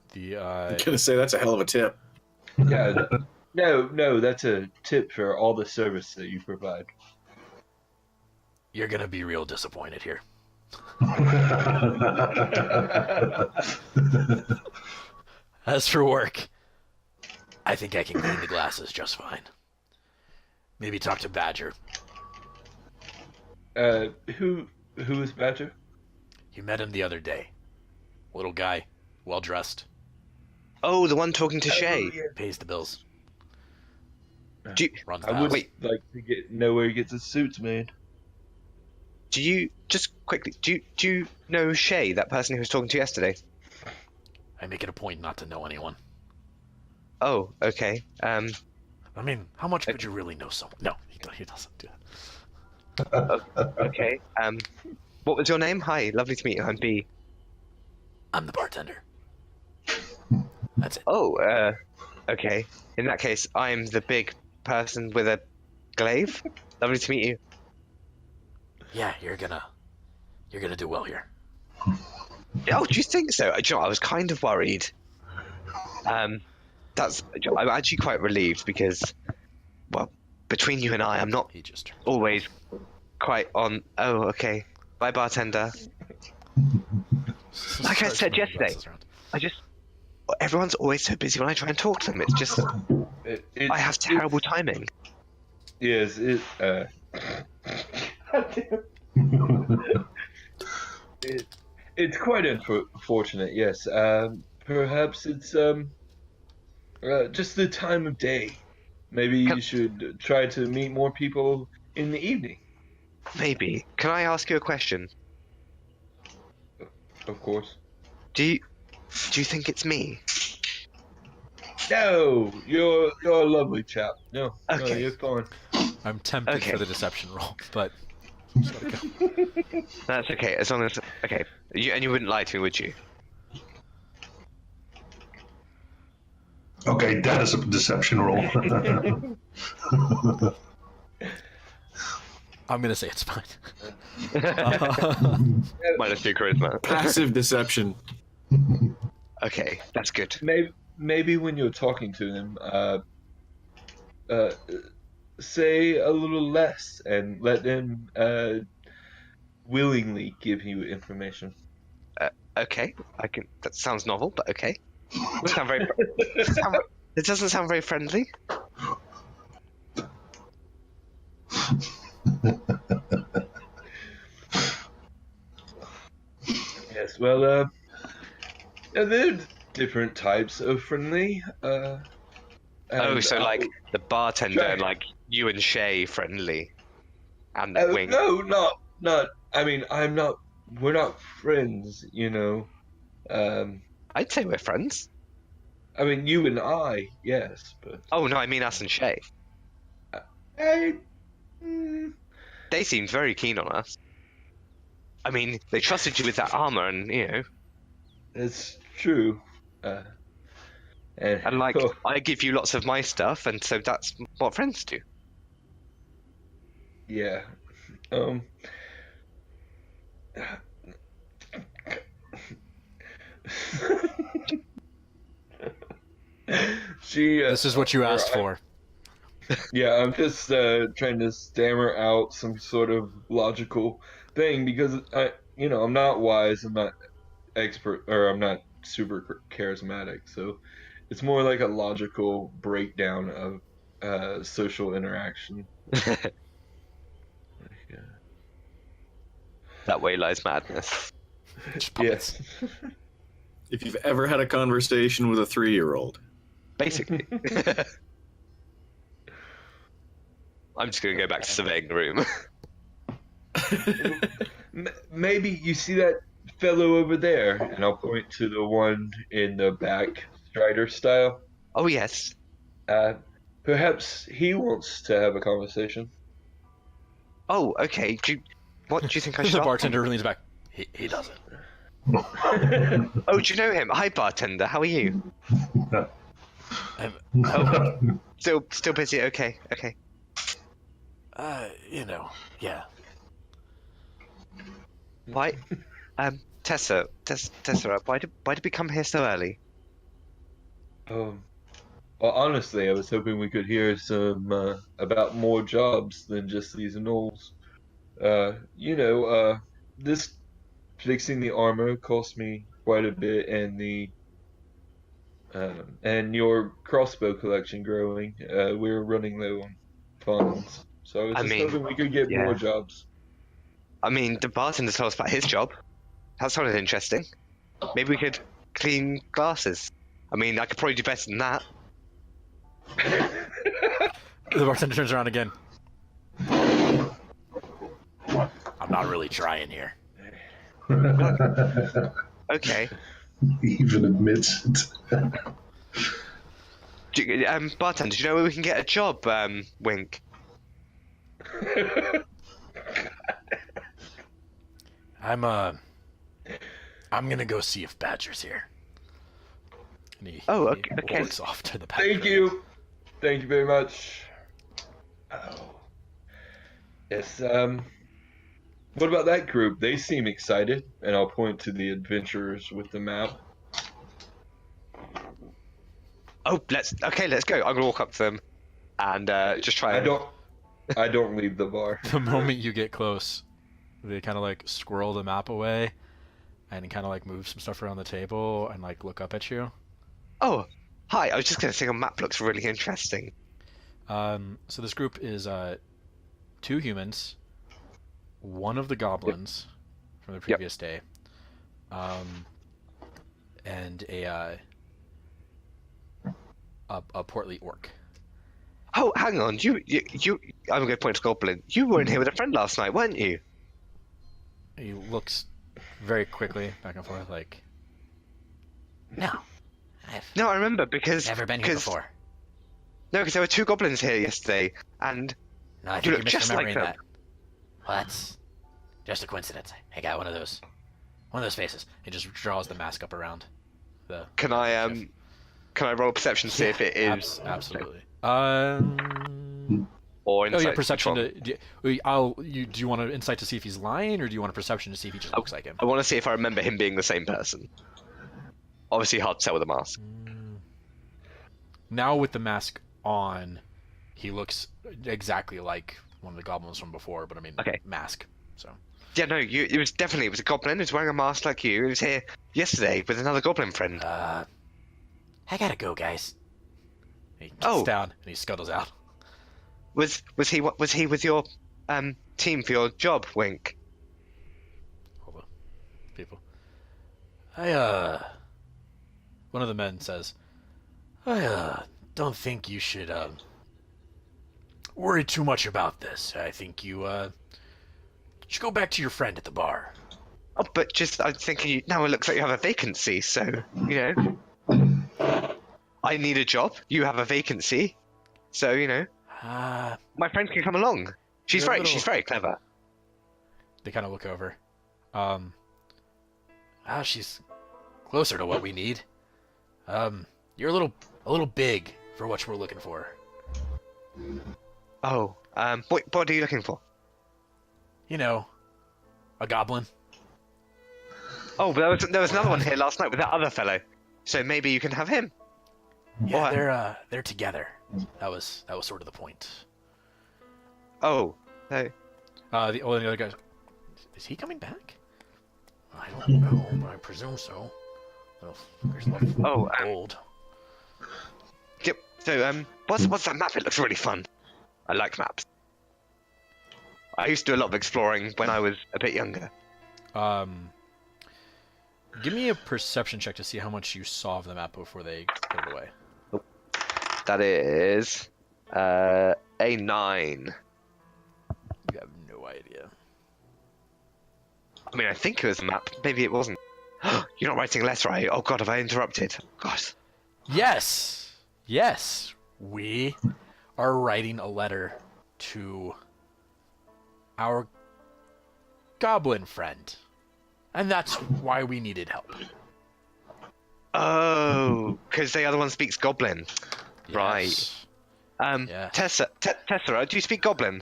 gonna say that's a hell of a tip. Yeah, no, that's a tip for all the service that you provide. You're gonna be real disappointed here. As for work, I think I can clean the glasses just fine. Maybe talk to Badger. Who is Badger? You met him the other day. Little guy, well dressed, Oh, the one talking to Shae. Yeah. pays the bills, Do you, runs the I house. would Wait. like to know where he gets his suits made. do you just quickly? Do you know Shae, that person who was talking to you yesterday? I make it a point not to know anyone. Oh, okay. I mean, how much could you really know someone? No, he doesn't do that. Okay. What was your name? Hi, lovely to meet you. I'm B. I'm the bartender. That's it. Oh, okay. In that case, I'm the big person with a glaive. Lovely to meet you. Yeah, you're gonna do well here. Oh, do you think so? Do you know, I was kind of worried. I'm actually quite relieved because, well, between you and I, I'm not He just turned. always quite on. Oh, okay. Bye, bartender. Like I Starts said moving yesterday. glasses around. Everyone's always so busy when I try and talk to them. It's just, I have terrible timing. Yes, it's quite unfortunate. Yes, perhaps it's just the time of day. Maybe you should try to meet more people in the evening. Maybe. Can I ask you a question? Of course. Do you think it's me? No, you're a lovely chap. No, Okay. you're fine. I'm tempted Okay. for the deception roll, but That's okay, as long as okay. You wouldn't lie to me, would you? Okay, that is a deception roll. I'm gonna say it's fine. Minus 2 charisma. Passive deception. Okay, that's good. Maybe when you're talking to them, say a little less and let them willingly give you information. Okay, I can. That sounds novel, but okay. Doesn't sound very. It doesn't sound very friendly. Yes, well, there are different types of friendly. Oh, And so like the bartender Try- and like you and Shae friendly, and the wing. no, not. I mean, we're not friends, you know. I'd say we're friends. I mean, you and I, yes, but Oh no, I mean us and Shae. They seemed very keen on us. I mean, they trusted you with that armor, and you know, it's true. and like oh, I give you lots of my stuff, and so that's what friends do. yeah. This is what you asked for. Yeah, I'm just trying to stammer out some sort of logical thing because I'm not wise, I'm not expert, or I'm not super charismatic, so it's more like a logical breakdown of social interaction. Yeah. That way lies madness. Just puppets. Yes. If you've ever had a conversation with a 3-year-old. Basically. I'm just gonna go back to surveying the room. Maybe you see that fellow over there, and I'll point to the one in the back, Strider style. Oh yes. Perhaps he wants to have a conversation. Oh, okay. What do you think I should The ask? bartender leans back. He doesn't. Oh, do you know him? Hi, bartender. How are you? I'm, Oh, still busy. Okay. yeah. Why? Tassora, why did we come here so early? Well, honestly, I was hoping we could hear some about more jobs than just these gnolls. This fixing the armor cost me quite a bit, and the and your crossbow collection growing. We're running low on funds, so I was I just mean, hoping we could get more yeah. jobs. I mean, the bartender told us about his job. That sounded interesting. Maybe we could clean glasses. I mean, I could probably do better than that. The bartender turns around again. I'm not really trying here. Okay. Even admits it. Bartender, do you know where we can get a job? Wink. I'm gonna go see if Badger's here. And he okay. walks off to the back. Thank you very much. Oh. Yes. What about that group? They seem excited, and I'll point to the adventurers with the map. Oh, let's go. I'm gonna walk up to them and just try. I don't leave the bar. The moment you get close, they kind of like squirrel the map away, and kind of like move some stuff around the table and like look up at you. Oh, hi. I was just gonna say your map looks really interesting. So this group is 2 humans, 1 of the goblins from the previous day, and a portly orc. Oh, hang on. You. I'm going to point to Goblin. You were in here with a friend last night, weren't you? He looks very quickly back and forth, like, no, No, I remember because never been here before. No, because there were 2 goblins here yesterday, and No, I think you you're look just like misremembering them. that. Well, that's just a coincidence. I got one of those faces. He just draws the mask up around the. Can I roll perception to see if it is absolutely. or insight? Oh yeah, perception. control? Do you want an insight to see if he's lying, or do you want a perception to see if he just looks like him? I want to see if I remember him being the same person. Obviously, hard to tell with a mask. Now with the mask on, he looks exactly like one of the goblins from before, but I mean, Okay. mask. So. Yeah, no, it was a goblin. He was wearing a mask like you. He was here yesterday with another goblin friend. I gotta go, guys. He gets down and he scuttles out. Was he with your team for your job, Wink? Hold on, people. One of the men says, I don't think you should worry too much about this. I think you should go back to your friend at the bar. Oh, but just I'm thinking now it looks like you have a vacancy, so you know. I need a job. You have a vacancy, so you know. My friend can come along. She's very clever. They kind of look over. She's closer to what we need. You're a little big for what we're looking for. Oh, what are you looking for? You know, a goblin. Oh, but there was another one here last night with that other fellow. So maybe you can have him. Yeah, they're together. That was sort of the point. Oh, no. The other guy. Is he coming back? I don't know, but I presume so. There's gold. Yep. So what's that map? It looks really fun. I like maps. I used to do a lot of exploring when I was a bit younger. Give me a perception check to see how much you saw of the map before they put it away. That is a 9. You have no idea. I mean, I think it was a map. Maybe it wasn't. You're not writing a letter, are you? Oh God, have I interrupted? God. Yes. We are writing a letter to our goblin friend. And that's why we needed help. Oh, because the other one speaks Goblin. Right. Yes. Yeah. Tassora, do you speak Goblin?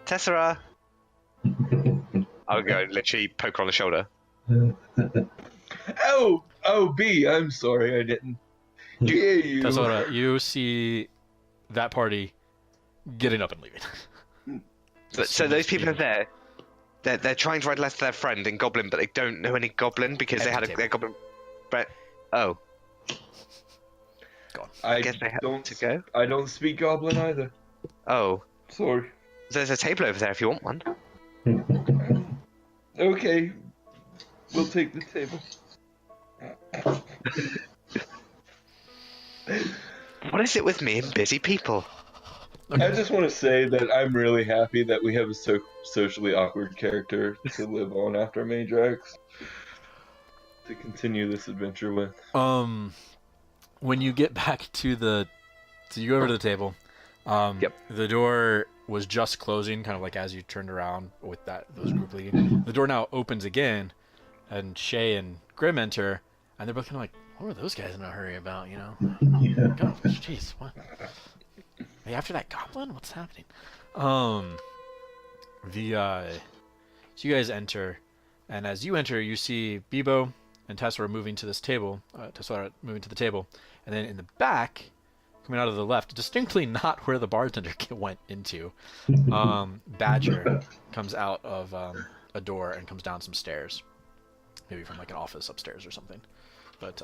Tassora. I'll go literally poke her on the shoulder. Oh, B, I'm sorry, I didn't hear you. Tassora, you see that party getting up and leaving. So those people are there. They're trying to ride left to their friend in Goblin, but they don't know any Goblin because they had their Goblin. But oh, God. I guess they have to go. I don't speak Goblin either. Oh, Sorry. there's a table over there if you want one. Okay, we'll take the table. What is it with me and busy people? I just want to say that I'm really happy that we have a socially awkward character to live on after Madrax to continue this adventure with. When you get back to so you go over to the table. Yep. The door was just closing, kind of like as you turned around with those group leading. The door now opens again, and Shae and Grim enter, and they're both kind of like, "What were those guys in a hurry about?" You know? God, jeez, what? Hey, after that goblin, what's happening? So you guys enter, and as you enter, you see Bebo and Tassora moving to this table. Tassora moving to the table, and then in the back, coming out of the left, distinctly not where the bartender went into. Badger comes out of a door and comes down some stairs, maybe from like an office upstairs or something. But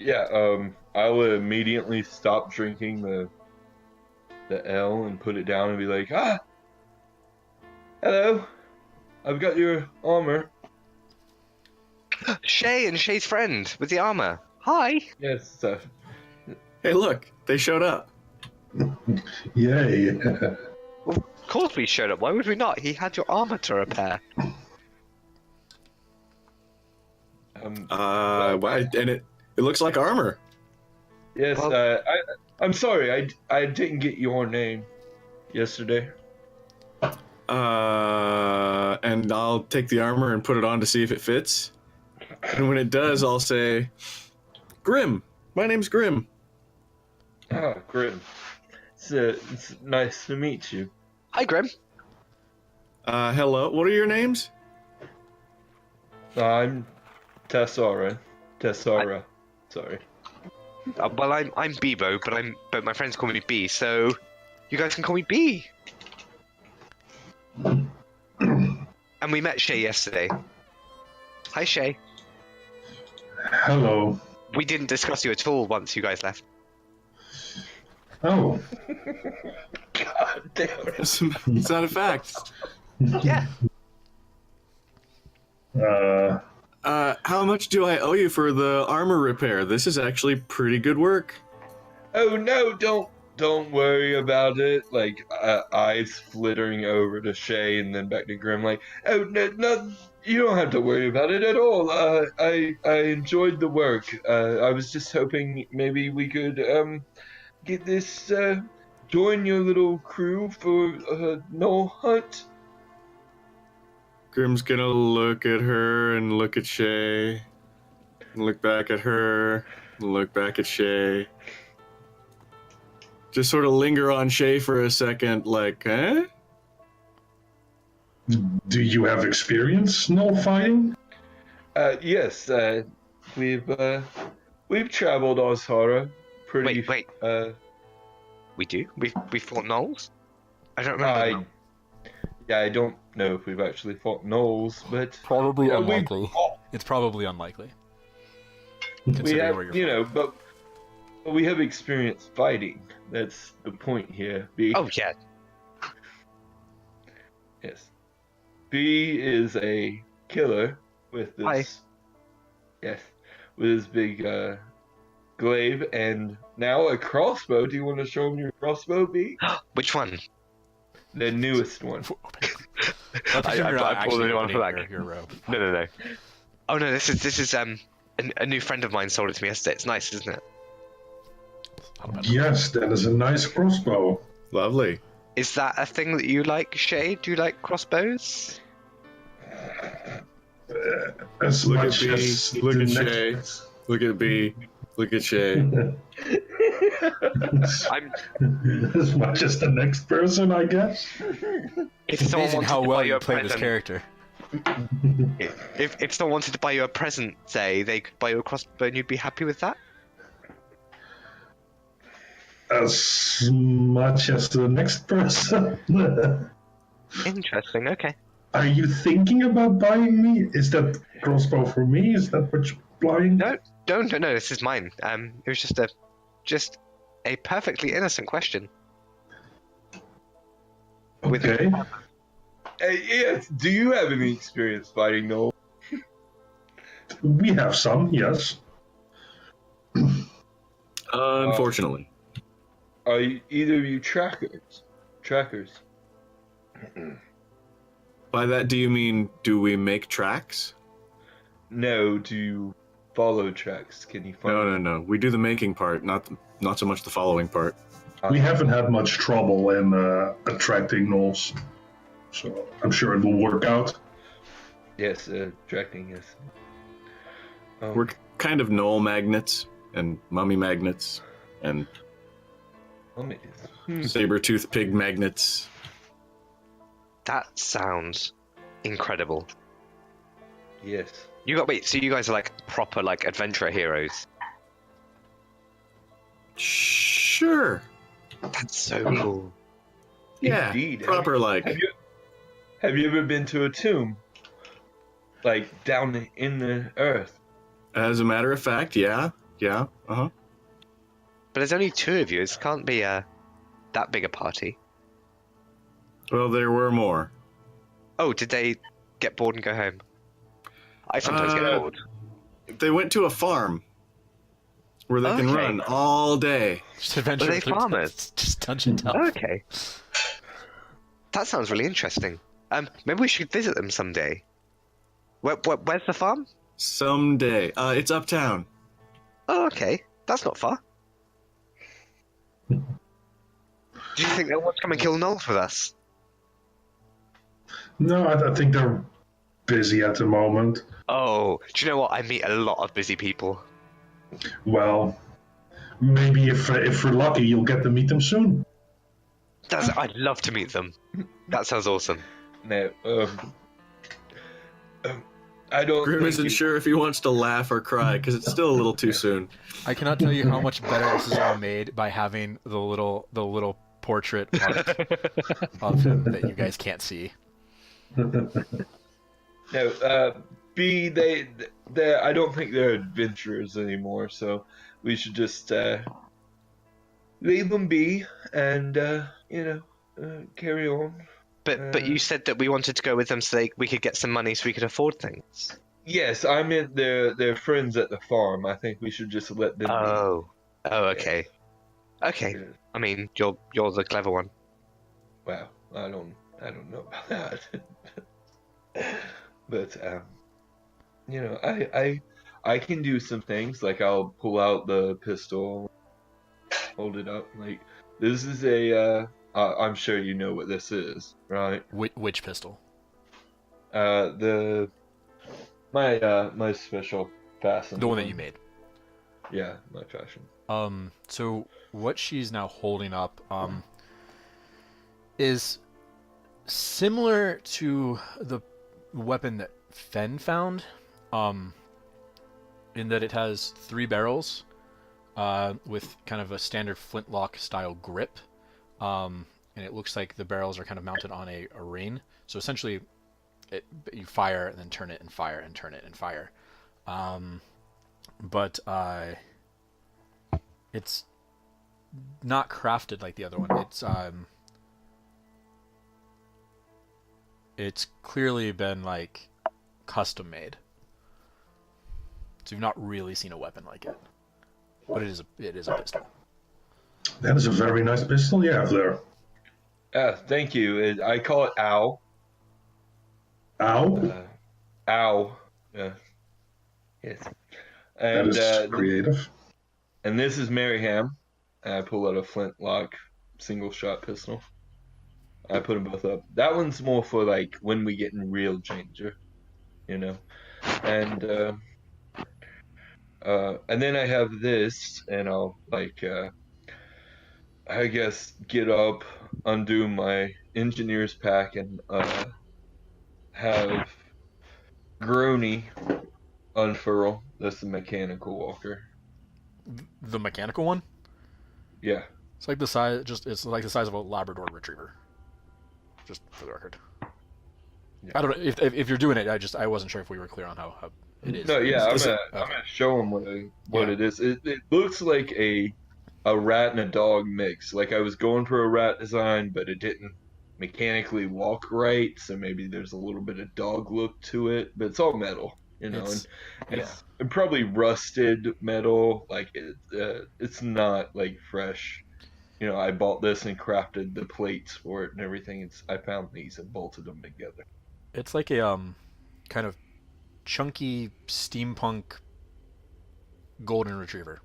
Yeah, I'll immediately stop drinking the ale and put it down and be like, hello, I've got your armor. Shae and Shae's friend with the armor. Hi. Yes, Hey, look, they showed up. Yay. Well, of course we showed up. Why would we not? He had your armor to repair. Why? And it looks like armor. yes, Well- I'm sorry, I didn't get your name yesterday. And I'll take the armor and put it on to see if it fits. And when it does, I'll say, Grim. My name's Grim. Ah, Grim. It's nice to meet you. Hi, Grim. Hello. What are your names? I'm Tassora. Sorry. Well, I'm Bebo, but my friends call me B, so you guys can call me B. And we met Shae yesterday. Hi, Shae. Hello. We didn't discuss you at all once you guys left. Oh. God damn it. It's not a fact. Yeah. How much do I owe you for the armor repair? This is actually pretty good work. Oh no, don't worry about it. Like eyes flittering over to Shae and then back to Grim. Like, oh no, you don't have to worry about it at all. I enjoyed the work. I was just hoping maybe we could get this join your little crew for no hunt. Grim's gonna look at her and look at Shae. And look back at her. And look back at Shae. Just sort of linger on Shae for a second, like, eh? Do you have experience no fighting? Yes, we've traveled Aasimar pretty. Wait. We do? We fought gnolls? I don't remember. I don't know if we've actually fought gnolls, but probably yeah, unlikely. It's probably unlikely. We Considering have, where you're you from. know, but we have experience fighting. That's the point here. B. Oh, yeah. Yes. B is a killer with this. Hi. Yes, with his big glaive and now a crossbow. Do you want to show him your crossbow, B? Which one? The newest one. I pulled it on for that. Your robe. No. Oh no, this is a new friend of mine sold it to me yesterday. It's nice, isn't it? Yes, that is a nice crossbow. Lovely. Is that a thing that you like, Shae? Do you like crossbows? As Look much at B. as Look the at next- Shae. Look at B. Look at Shae. I'm. As much as the next person, I guess. If It's someone amazing wanted how to well buy you you a play this present, character. if someone wanted to buy you a present, say they could buy you a crossbow, and you'd be happy with that. As much as the next person. Interesting. Okay. Are you thinking about buying me? Is that crossbow for me? Is that what you're buying? No, don't. No, this is mine. It was just a perfectly innocent question. With Okay. Yes. Do you have any experience fighting Noel? We have some, yes. Unfortunately. Are either of you trackers? By that, do you mean, do we make tracks? No. Do you follow tracks? Can you find? No. We do the making part, not so much the following part. We haven't had much trouble in attracting gnolls. So I'm sure it will work out. Yes, tracking. Yes. We're kind of knoll magnets and mummy magnets and saber-tooth pig magnets. That sounds incredible. Yes. So you guys are like proper like adventurer heroes. Sure. That's so cool. Yeah. Indeed. Proper like. Have you ever been to a tomb? Like down in the earth? As a matter of fact, yeah. But there's only two of you. It can't be that big a party. Well, there were more. Oh, did they get bored and go home? I sometimes get bored. They went to a farm where they can Okay. run all day. Just adventure. Were they farmers? Just dungeon delve. Okay. That sounds really interesting. Maybe we should visit them someday. Where's the farm? Someday. It's uptown. Oh, okay. That's not far. Do you think they'll want to come and kill Knowles with us? No, I think they're busy at the moment. Oh, do you know what? I meet a lot of busy people. Well, maybe if we're lucky, you'll get to meet them soon. I'd love to meet them. That sounds awesome. No. I don't. Grim think isn't you- sure if he wants to laugh or cry because it's still a little too soon. I cannot tell you how much better this is all made by having the little portrait art of him that you guys can't see. No. B. They. I don't think they're adventurers anymore. So we should just leave them be and carry on. But you said that we wanted to go with them so we could get some money so we could afford things. Yes, I meant they're friends at the farm. I think we should just let them. Oh, okay. Okay. Be. I mean, you're the clever one. Wow, I don't know about that. But I can do some things. Like I'll pull out the pistol, hold it up. Like this is a. I'm sure you know what this is, right? Which pistol? My special fasten. The one that you made. Yeah, my fashion. So what she's now holding up, is similar to the weapon that Fen found, in that it has 3 barrels, with kind of a standard flintlock style grip, and it looks like the barrels are kind of mounted on a ring. So essentially, you fire and then turn it and fire and turn it and fire. But it's not crafted like the other one. It's clearly been like custom made. So you've not really seen a weapon like it. But it is a pistol. That is a very nice pistol you have there. Thank you. I call it Ow. Ow? Ow. Yeah. Yes. That And is creative. and this is Maryham. and I pull out a flintlock single shot pistol. I put them both up. That one's more for like when we get in real danger, you know. And then I have this, and I'll like I guess get up, undo my engineer's pack, and have Grony unfurl. That's the mechanical walker. The mechanical one? Yeah. It's like the size. It's like the size of a Labrador Retriever. Just for the record. Yeah. I don't know if you're doing it. I wasn't sure if we were clear on how it is. No, yeah, I'm Okay. gonna show him what Yeah. it is. It looks like a rat and a dog mix. Like I was going for a rat design, but it didn't mechanically walk right. So maybe there's a little bit of dog look to it, but it's all metal, you know, and probably rusted metal. Like it's not like fresh. You know, I bought this and crafted the plates for it and everything. I found these and bolted them together. It's like a kind of chunky steampunk golden retriever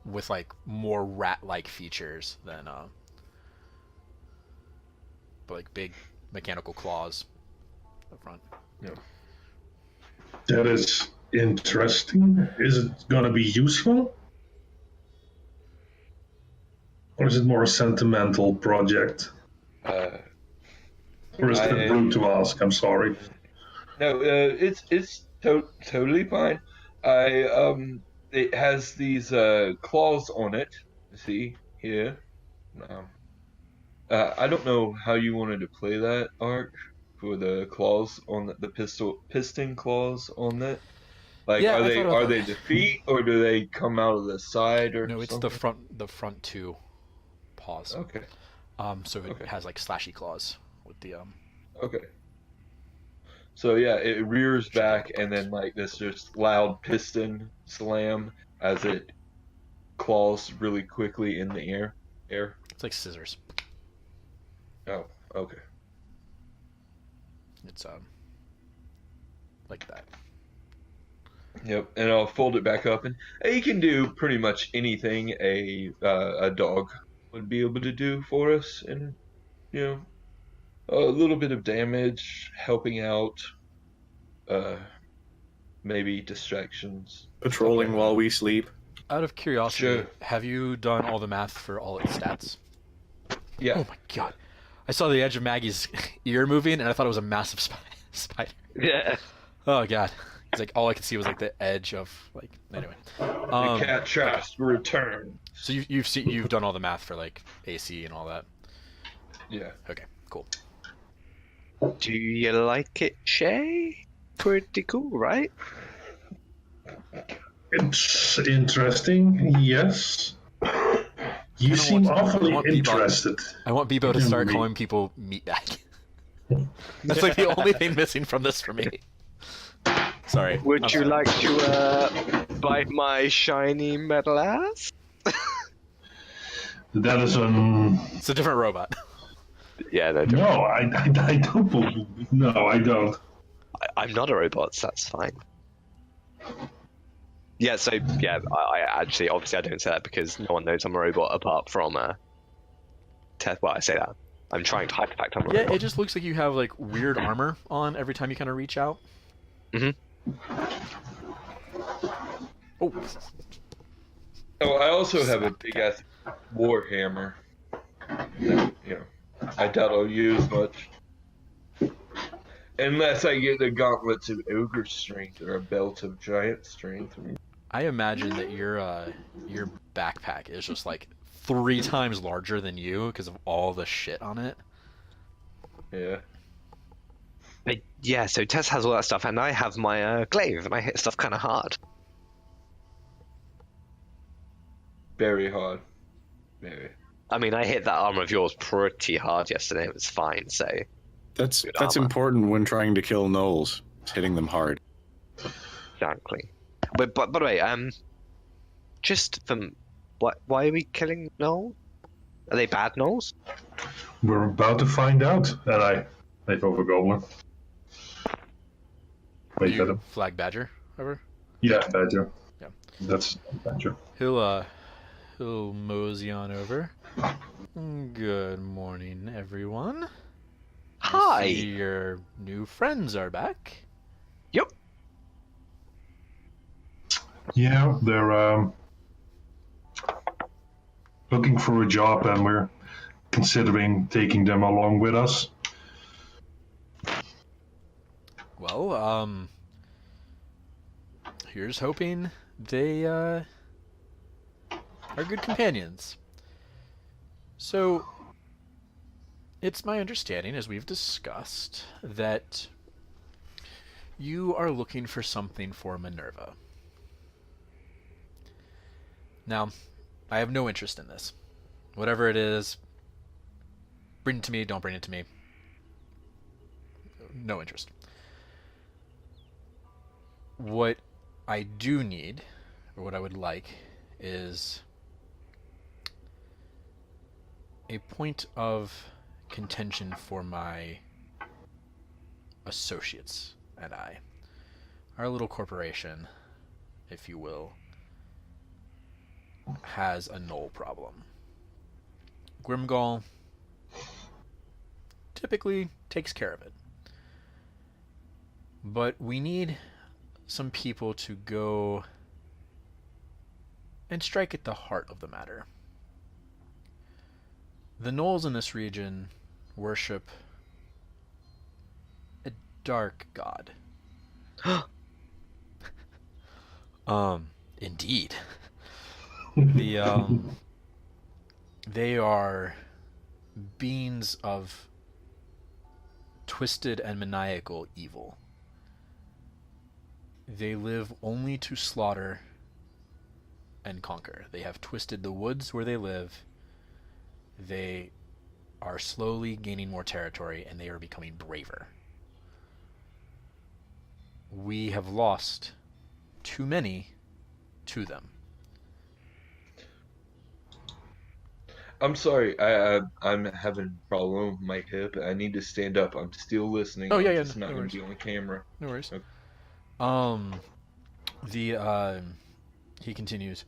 with like more rat-like features than but like big mechanical claws up front. Yeah. That is interesting. Is it going to be useful? Or is it more a sentimental project? Or is that rude to ask? I'm sorry. No, it's totally fine. It has these claws on it. See here. I don't know how you wanted to play that, Ark, for the claws on the piston claws on it. Like, Yeah, are they the feet, or do they come out of the side, or No, it's something? the front two paws. Okay. So it has like slashy claws with the Okay. So yeah, it rears back, and then like this just loud piston slam as it claws really quickly in the air. It's like scissors. Oh, okay. It's like that. Yep, and I'll fold it back up, and you can do pretty much anything a dog would be able to do for us, and you know, a little bit of damage, helping out, maybe distractions. Patrolling while we sleep. Out of curiosity, Sure. have you done all the math for all its stats? Yeah. Oh my god. I saw the edge of Maggie's ear moving, and I thought it was a massive spider. Yeah. Oh god. It's like all I could see was like the edge of like. Anyway. The cat tries to return. So you've done all the math for like AC and all that. Yeah. Okay. Cool. Do you like it, Shae? Pretty cool, right? It's interesting, yes. You seem awfully interested. I want Bebo to start calling people meatbag. That's like the only thing missing from this for me. Sorry. Would you like to bite my shiny metal ass? That is It's a different robot. Yeah, no, no, I don't believe. No, I don't. I'm not a robot, so that's fine. Yeah, so, yeah, I actually, obviously I don't say that because no one knows I'm a robot apart from, well, I say that. I'm trying to hide the fact I'm a Yeah, robot. it just looks like you have like weird armor on every time you kind of reach out. Mm-hmm. Oh. Oh, I also have a big ass warhammer. That, you know, I doubt I'll use much. Unless I get the gauntlets of ogre strength or a belt of giant strength. I imagine that your backpack is just like 3 times larger than you because of all the shit on it. Yeah. But yeah, so Tess has all that stuff, and I have my glaive, and I hit stuff kind of hard. Very hard. Very. I mean, I hit that armor of yours pretty hard yesterday. It was fine, so That's Good that's armor. important when trying to kill gnolls. It's hitting them hard. exactly. But by the way, just from why are we killing gnolls? Are they bad gnolls? We're about to find out. And I leave over Goblin. Wait You at him. flag Badger ever? Yeah, Badger. Yeah. That's Badger. He'll He'll mosey on over. Good morning, everyone. I see Hi. your new friends are back. Yep. Yeah, they're looking for a job, and we're considering taking them along with us. Well, here's hoping they are good companions. So, it's my understanding, as we've discussed, that you are looking for something for Minerva. Now, I have no interest in this. Whatever it is, bring it to me, don't bring it to me. No interest. What I do need, or what I would like, is a point of contention for my associates and I. Our little corporation, if you will, has a null problem. Grimgall typically takes care of it. But we need some people to go and strike at the heart of the matter. The gnolls in this region worship a dark god. Indeed. They are beings of twisted and maniacal evil. They live only to slaughter and conquer. They have twisted the woods where they live. They are slowly gaining more territory, and they are becoming braver. We have lost too many to them. I'm sorry, I'm having a problem with my hip. I need to stand up. I'm still listening. Oh, yeah, I'm yeah, just no not going worries. to be on camera. No worries. Okay. He continues.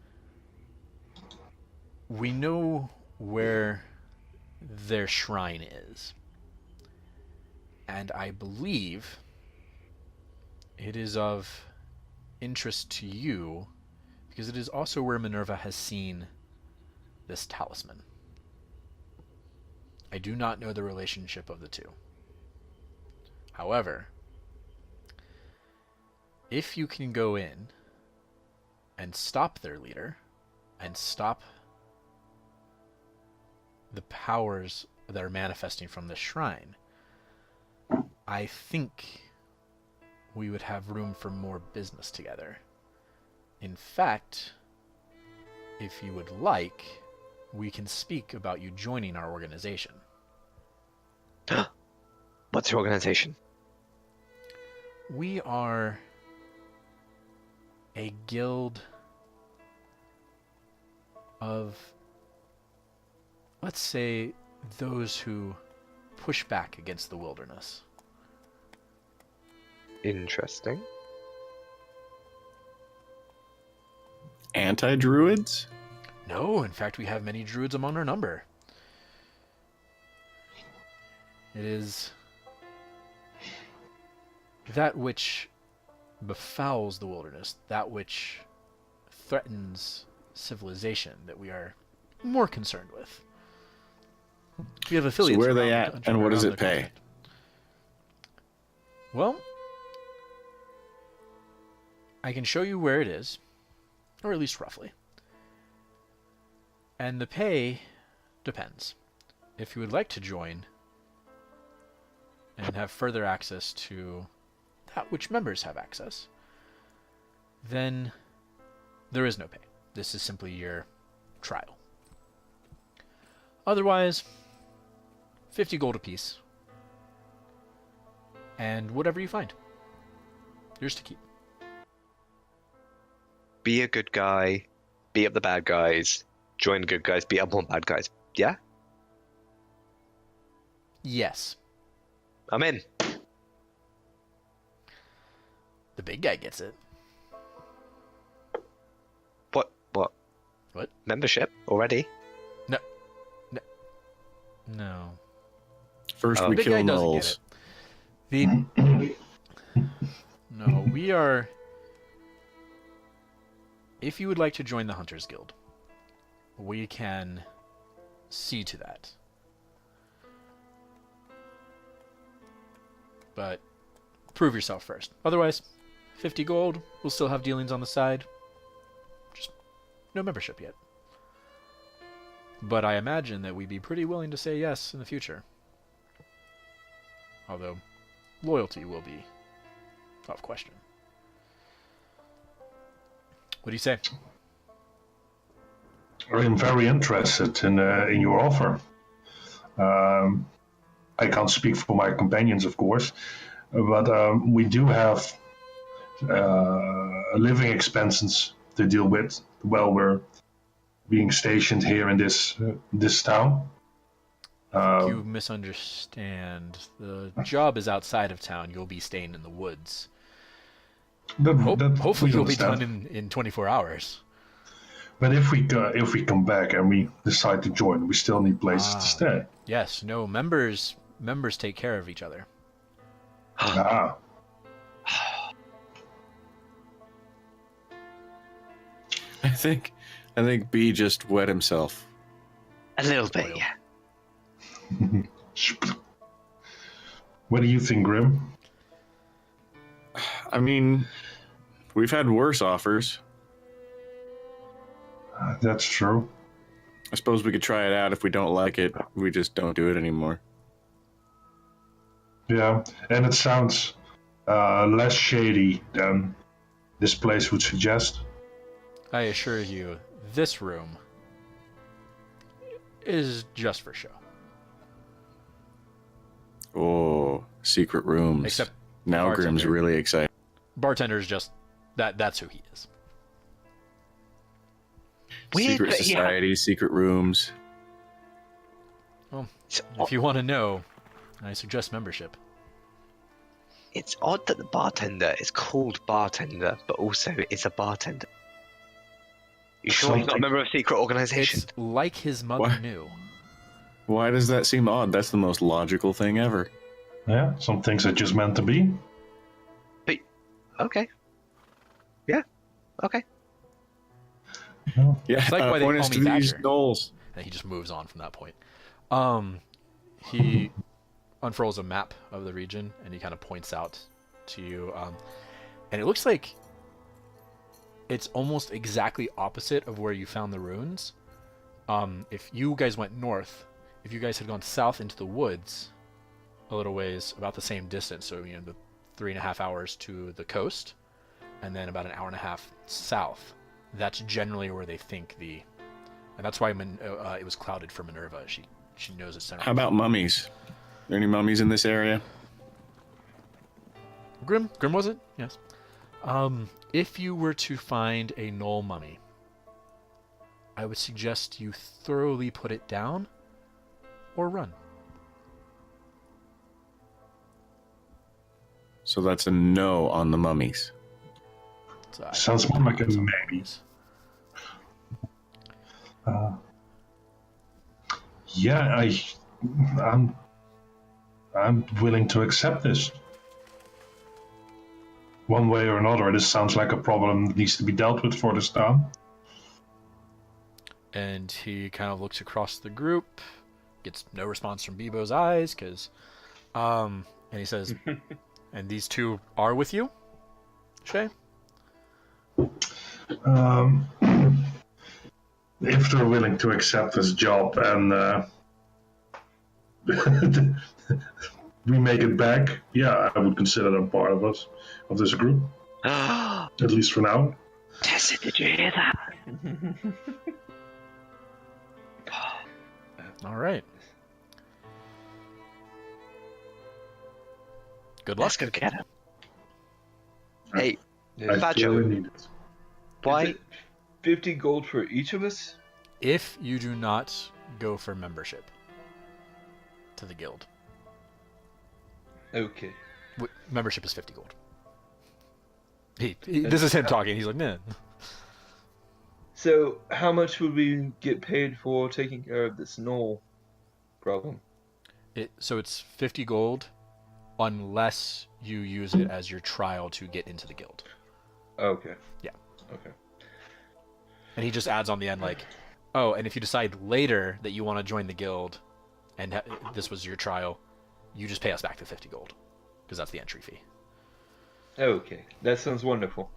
We know where their shrine is, and I believe it is of interest to you because it is also where Minerva has seen this talisman. I do not know the relationship of the two. However, if you can go in and stop their leader and stop the powers that are manifesting from this shrine, I think we would have room for more business together. In fact, if you would like, we can speak about you joining our organization. What's your organization? We are a guild of, let's say, those who push back against the wilderness. Interesting. Anti-druids? No, in fact, we have many druids among our number. It is that which befouls the wilderness, that which threatens civilization, that we are more concerned with. We have affiliates. So where are they around the at, country, and what does around it the pay? continent. Well, I can show you where it is, or at least roughly. And the pay depends. If you would like to join and have further access to that which members have access, then there is no pay. This is simply your trial. Otherwise, 50 gold apiece. And whatever you find. Yours to keep. Be a good guy, beat up the bad guys, join the good guys, beat up more bad guys. Yeah? Yes. I'm in. The big guy gets it. What? What? Membership already? No. First, Oh. we Big kill guy doesn't get gnolls. it. The no, we are. If you would like to join the Hunters Guild, we can see to that. But prove yourself first. Otherwise, 50 gold. We'll still have dealings on the side. Just no membership yet. But I imagine that we'd be pretty willing to say yes in the future. Although, loyalty will be off question. What do you say? I'm very interested in your offer. I can't speak for my companions, of course, but we do have living expenses to deal with while we're being stationed here in this town. You misunderstand. The job is outside of town. You'll be staying in the woods. Hopefully we you'll be understand. done in 24 hours. But if we come back and we decide to join, we still need places to stay. Yes, no, members take care of each other. Ah. I think B just wet himself. A little bit, Oil. yeah. What do you think, Grim? I mean, we've had worse offers. That's true. I suppose we could try it out. If we don't like it, we just don't do it anymore. Yeah, and it sounds less shady than this place would suggest. I assure you, this room is just for show. Oh, secret rooms. Except now bartender. Grim's really excited. Bartender's just that's who he is. Weird, Secret but yeah. societies, secret rooms. Well, It's, if you want to know, I suggest membership. it's odd that the bartender is called bartender, but also is a bartender. You sure he's not a member of a secret organization? It's like his mother What? knew. Why does that seem odd? That's the most logical thing ever. Yeah, some things are just meant to be. Okay. Yeah. Okay. Yeah. Yeah, It's like why they point call us me to these Thatcher. gnolls. And he just moves on from that point. He unfurls a map of the region and he kind of points out to you. And it looks like it's almost exactly opposite of where you found the runes. If you guys went north, if you guys had gone south into the woods, a little ways, about the same distance, so the 3.5 hours to the coast, and then about an hour and a half south. That's generally where they think and that's why it was clouded for Minerva. She knows it's center. How about mummies? Are there any mummies in this area? Grim was it? Yes. If you were to find a gnoll mummy, I would suggest you thoroughly put it down or run. So that's a no on the mummies. So I Sounds don't more like a know. maybe. Yeah, I'm willing to accept this. One way or another, this sounds like a problem that needs to be dealt with for this town. And he kind of looks across the group, gets no response from Bebo's eyes, and he says, "And these two are with you, Shae?" If they're willing to accept this job and we make it back, yeah, I would consider them part of this group, at least for now. Tessa, did you hear that? All right. Good luck. Let's go get him. Hey, I Badger, really need it. why? Is it 50 gold for each of us? If you do not go for membership to the guild, Okay. membership is 50 gold. This is him talking. He's like, "Man, So, how much would we get paid for taking care of this null problem? So it's 50 gold unless you use it as your trial to get into the guild. Okay. Yeah. Okay. And he just adds on the end like, oh, and if you decide later that you want to join the guild and this was your trial, you just pay us back the 50 gold because that's the entry fee. Okay. That sounds wonderful.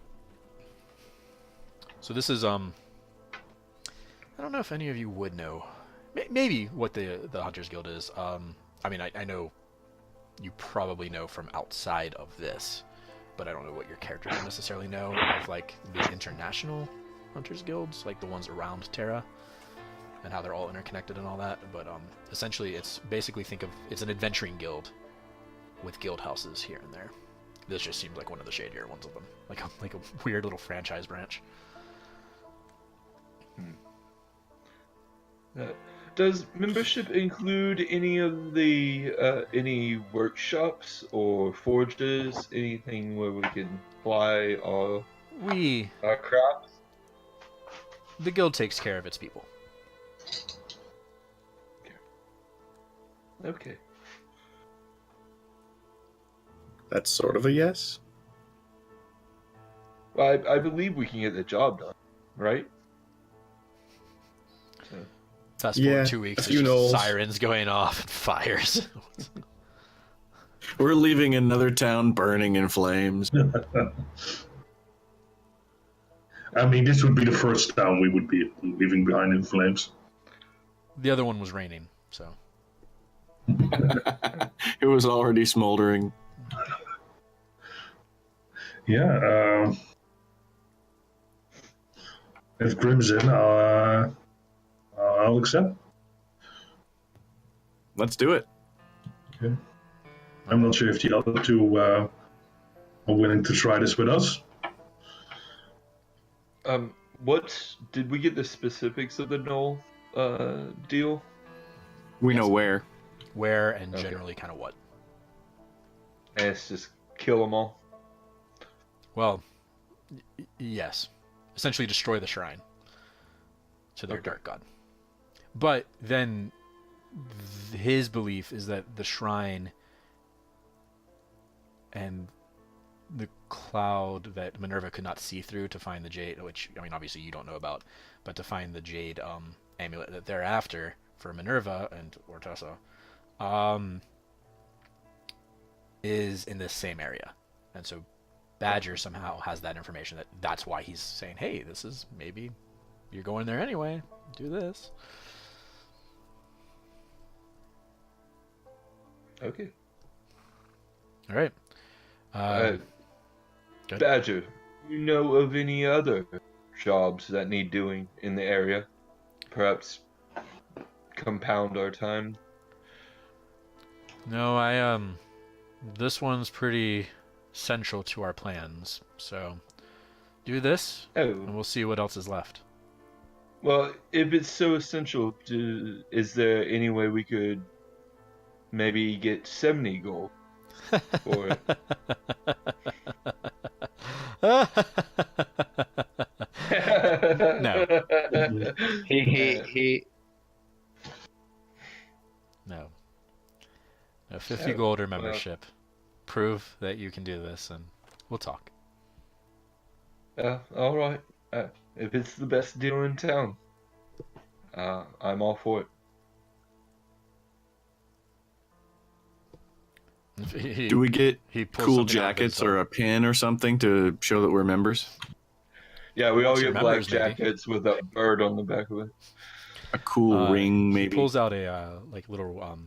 So this is I don't know if any of you would know maybe what the Hunters Guild is. I mean, I know you probably know from outside of this, but I don't know what your characters necessarily know of like the international Hunters Guilds, like the ones around Terra, and how they're all interconnected and all that. But essentially, it's basically it's an adventuring guild with guild houses here and there. This just seems like one of the shadier ones of them, like a weird little franchise branch. Does membership include any of the any workshops or forges, anything where we can fly our crafts? The guild takes care of its people. Okay. That's sort of a yes. Well, I believe we can get the job done, right? So. Fast forward 2 weeks, it's just sirens going off and fires. We're leaving another town burning in flames. I mean, this would be the first town we would be leaving behind in flames. The other one was raining, so. It was already smoldering. Yeah. If Grim's in, I'll accept. Let's do it. Okay. I'm not sure if the other two are willing to try this with us. What did we get the specifics of the null deal? We know where. Where and generally kind of what. And it's just kill them all. Well, yes. Essentially destroy the shrine to their dark god. But then his belief is that the shrine and the cloud that Minerva could not see through to find the jade, which, I mean, obviously you don't know about, but to find the jade amulet that they're after for Minerva and or Tessa, is in this same area. And so Badger somehow has that information that's why he's saying, hey, this is maybe you're going there anyway. Do this. Okay. All right. Badger, you know of any other jobs that need doing in the area? Perhaps compound our time? No, this one's pretty central to our plans, so do this, and we'll see what else is left. Well, if it's so essential, is there any way we could maybe get 70 gold for it? No. No. No, 50 gold or membership. Prove that you can do this, and we'll talk. All right. If it's the best deal in town, I'm all for it. Do we get cool jackets or a pin or something to show that we're members? Yeah, we all get black members, jackets with a bird on the back of it. A cool ring, maybe. He pulls out a like little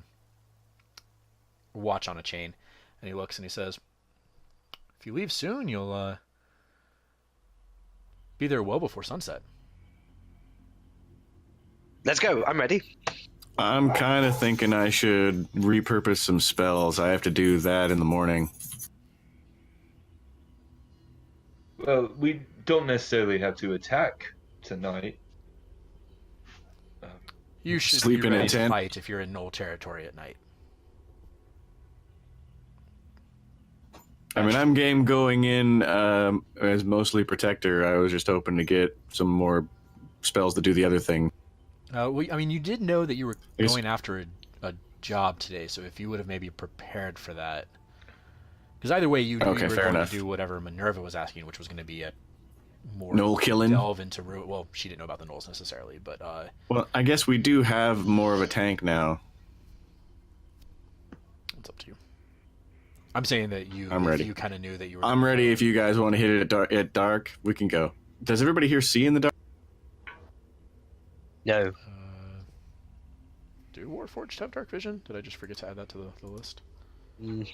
watch on a chain, and he looks and he says, "If you leave soon, you'll be there well before sunset." Let's go. I'm ready. I'm kind of thinking I should repurpose some spells. I have to do that in the morning. Well, we don't necessarily have to attack tonight. You should Sleep be in a ready to tent. fight if you're in Null territory at night. I mean, I'm game going in as mostly protector. I was just hoping to get some more spells to do the other thing. Well, I mean, you did know that you were Yes. going after a job today, so if you would have maybe prepared for that. Because either way, you Okay, were fair going enough. to do whatever Minerva was asking, which was going to be a more Knoll killing? delve into well, she didn't know about the Knolls necessarily, but Well, I guess we do have more of a tank now. it's up to you. I'm saying that I'm ready. you kind of knew that you were. I'm ready if you guys want to hit it at dark. We can go. Does everybody here see in the dark? No. Do Warforged have dark vision? Did I just forget to add that to the list? Mm.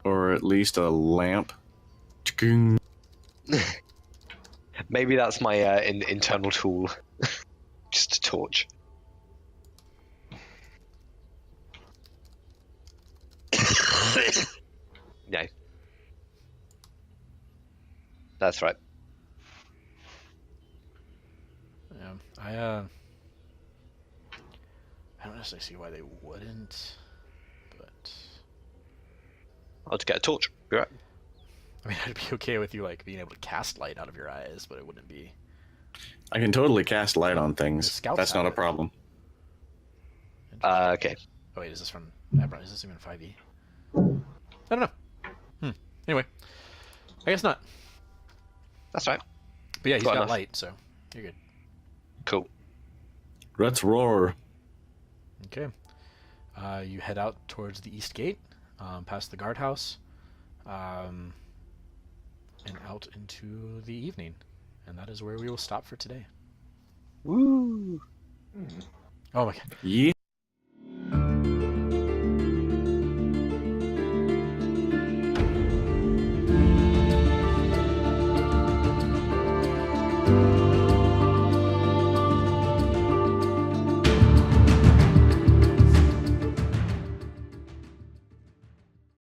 Or at least a lamp? Ching. Maybe that's my internal tool. Just a torch. No. That's right. Yeah, I don't necessarily see why they wouldn't, but I'll just get a torch. Be right. I mean, I'd be okay with you like being able to cast light out of your eyes, but it wouldn't be. I can totally cast light on The things. scouts That's not have a it. problem. Okay. Oh wait, is this from Ebron? Is this even 5e? I don't know. Anyway, I guess not. That's right. But yeah, he's Got got enough. light, so you're good. Cool. Let's roar. Okay. You head out towards the east gate, past the guardhouse, and out into the evening. And that is where we will stop for today. Woo! Oh my god. Yeah.